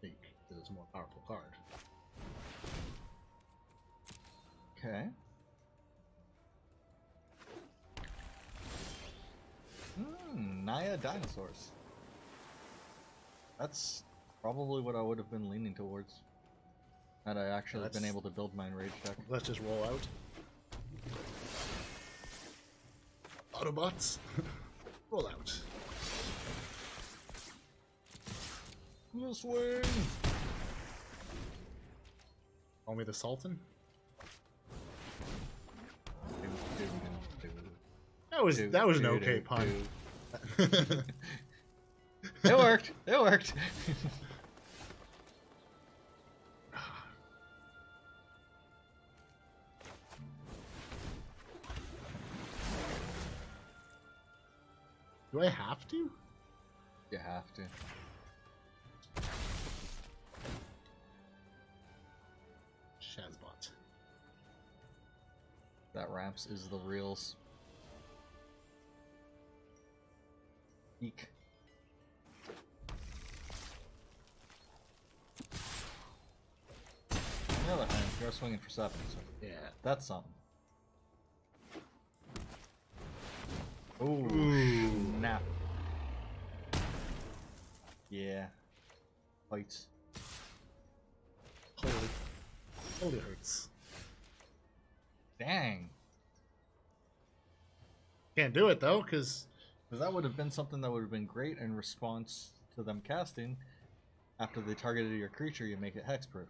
sneak because it's a more powerful card. Okay. Naya dinosaurs. That's probably what I would have been leaning towards. Had I actually been able to build my enrage deck. Let's just roll out. Autobots, roll out. The swing! Call me the Sultan. That was an okay pun. It worked. It worked. Do I have to? You have to. Shazbot. That ramps is the reals. Eek. On the other hand, you're swinging for 7, so Yeah. that's something. Ooh, snap. Yeah. Fights. Holy hurts. Dang. Can't do it though, because that would have been something that would have been great in response to them casting. After they targeted your creature, you make it hexproof.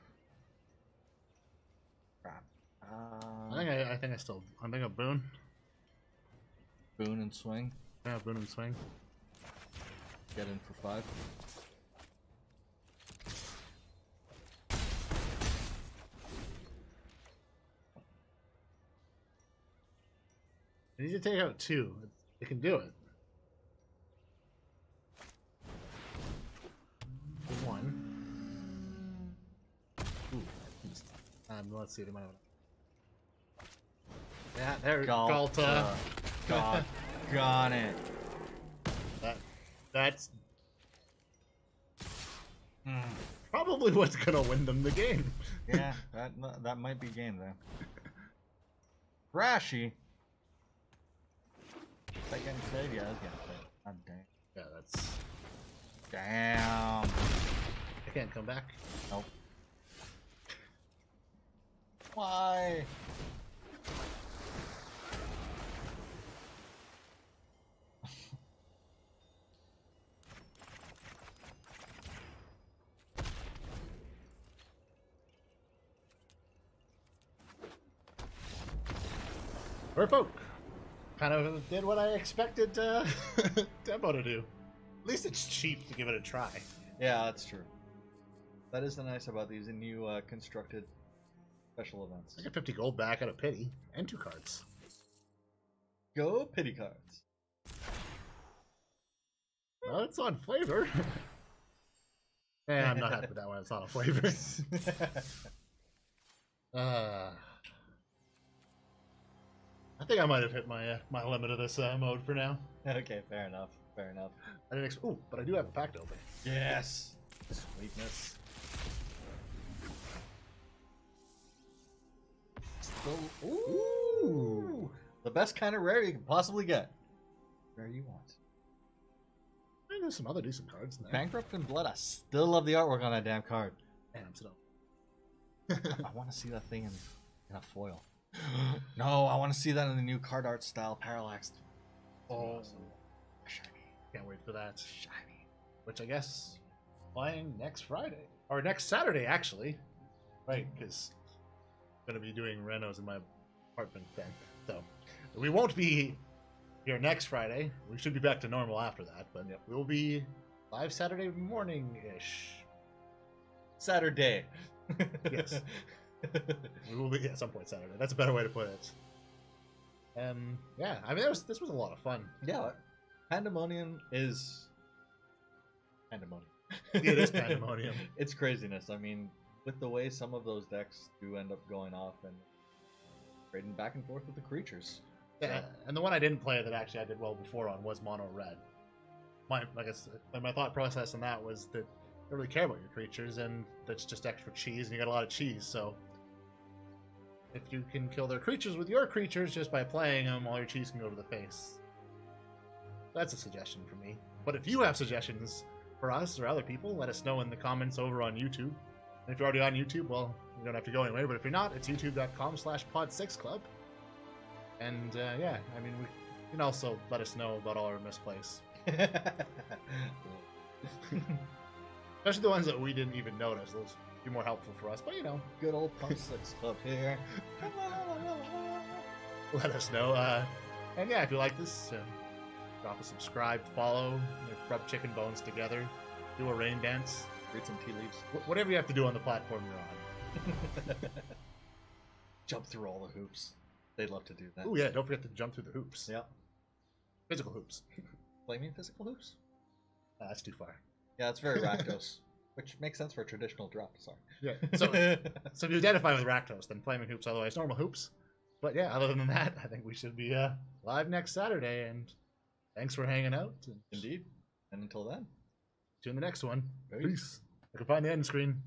Crap. I think a boon. Boon and swing. Yeah, boon and swing. Get in for 5. I need to take out 2. It can do it. 1. Ooh, let's see. They might have. Yeah, there. Galta. God, got it. That's probably what's gonna win them the game. Yeah, that might be game then. Rashi. Is that getting played? Yeah, that's getting played. God dang. Yeah, that's. Damn. I can't come back. Nope. Why? Merfolk kind of did what I expected Tempo to do. At least it's cheap to give it a try. Yeah, that's true. That is the nice about these new constructed special events. I get 50 gold back out of pity and 2 cards. Go pity cards. Well, it's on flavor. I'm not happy with that one. It's not on flavor. I think I might have hit my my limit of this mode for now. Okay, fair enough. Fair enough. I didn't. Ooh, but I do have a pack to open. Yes. Sweetness. Still, ooh, the best kind of rare you can possibly get. Rare you want. I mean, there's some other decent cards in there. Bankrupt in Blood. I still love the artwork on that damn card. Damn, sit up. I want to see that thing in a foil. No, I want to see that in the new card art style parallaxed. Oh, awesome. Shiny. Can't wait for that. Shiny. Which I guess playing next Friday or next Saturday actually, right? Because I'm gonna be doing renos in my apartment then, so we won't be here next Friday. We should be back to normal after that, but yep. We will be live Saturday morning-ish. Saturday. Yes. We will be at some point Saturday. That's a better way to put it. Yeah, I mean, this was a lot of fun. Yeah, Pandemonium is Pandemonium. It is Pandemonium. It's craziness. I mean, with the way some of those decks do end up going off and trading back and forth with the creatures. Yeah, and the one I didn't play that actually I did well before on was mono red. My thought process on that was that you don't really care about your creatures, and that's just extra cheese, and you got a lot of cheese. So if you can kill their creatures with your creatures just by playing them, all your cheese can go to the face. That's a suggestion for me. But if you have suggestions for us or other people, let us know in the comments over on YouTube. And if you're already on YouTube, well, you don't have to go anywhere. But if you're not, it's youtube.com/Podsixclub. And yeah, I mean, you can also let us know about all our misplays. Especially the ones that we didn't even notice. Those would be more helpful for us. But you know, good old Podsixclub here. Let us know. And yeah, if you like this, drop a subscribe, follow, rub chicken bones together, do a rain dance, read some tea leaves. Whatever you have to do on the platform you're on. Jump through all the hoops. They'd love to do that. Oh yeah, don't forget to jump through the hoops. Yeah. Physical hoops. Flaming physical hoops? That's too far. Yeah, it's very Rakdos, which makes sense for a traditional drop. Sorry. Yeah. So if you identify with Rakdos, then flaming hoops, otherwise normal hoops. But yeah, other than that, I think we should be live next Saturday. And thanks for hanging out. And Indeed. And until then, see you in the next one. peace. Peace. I can find the end screen.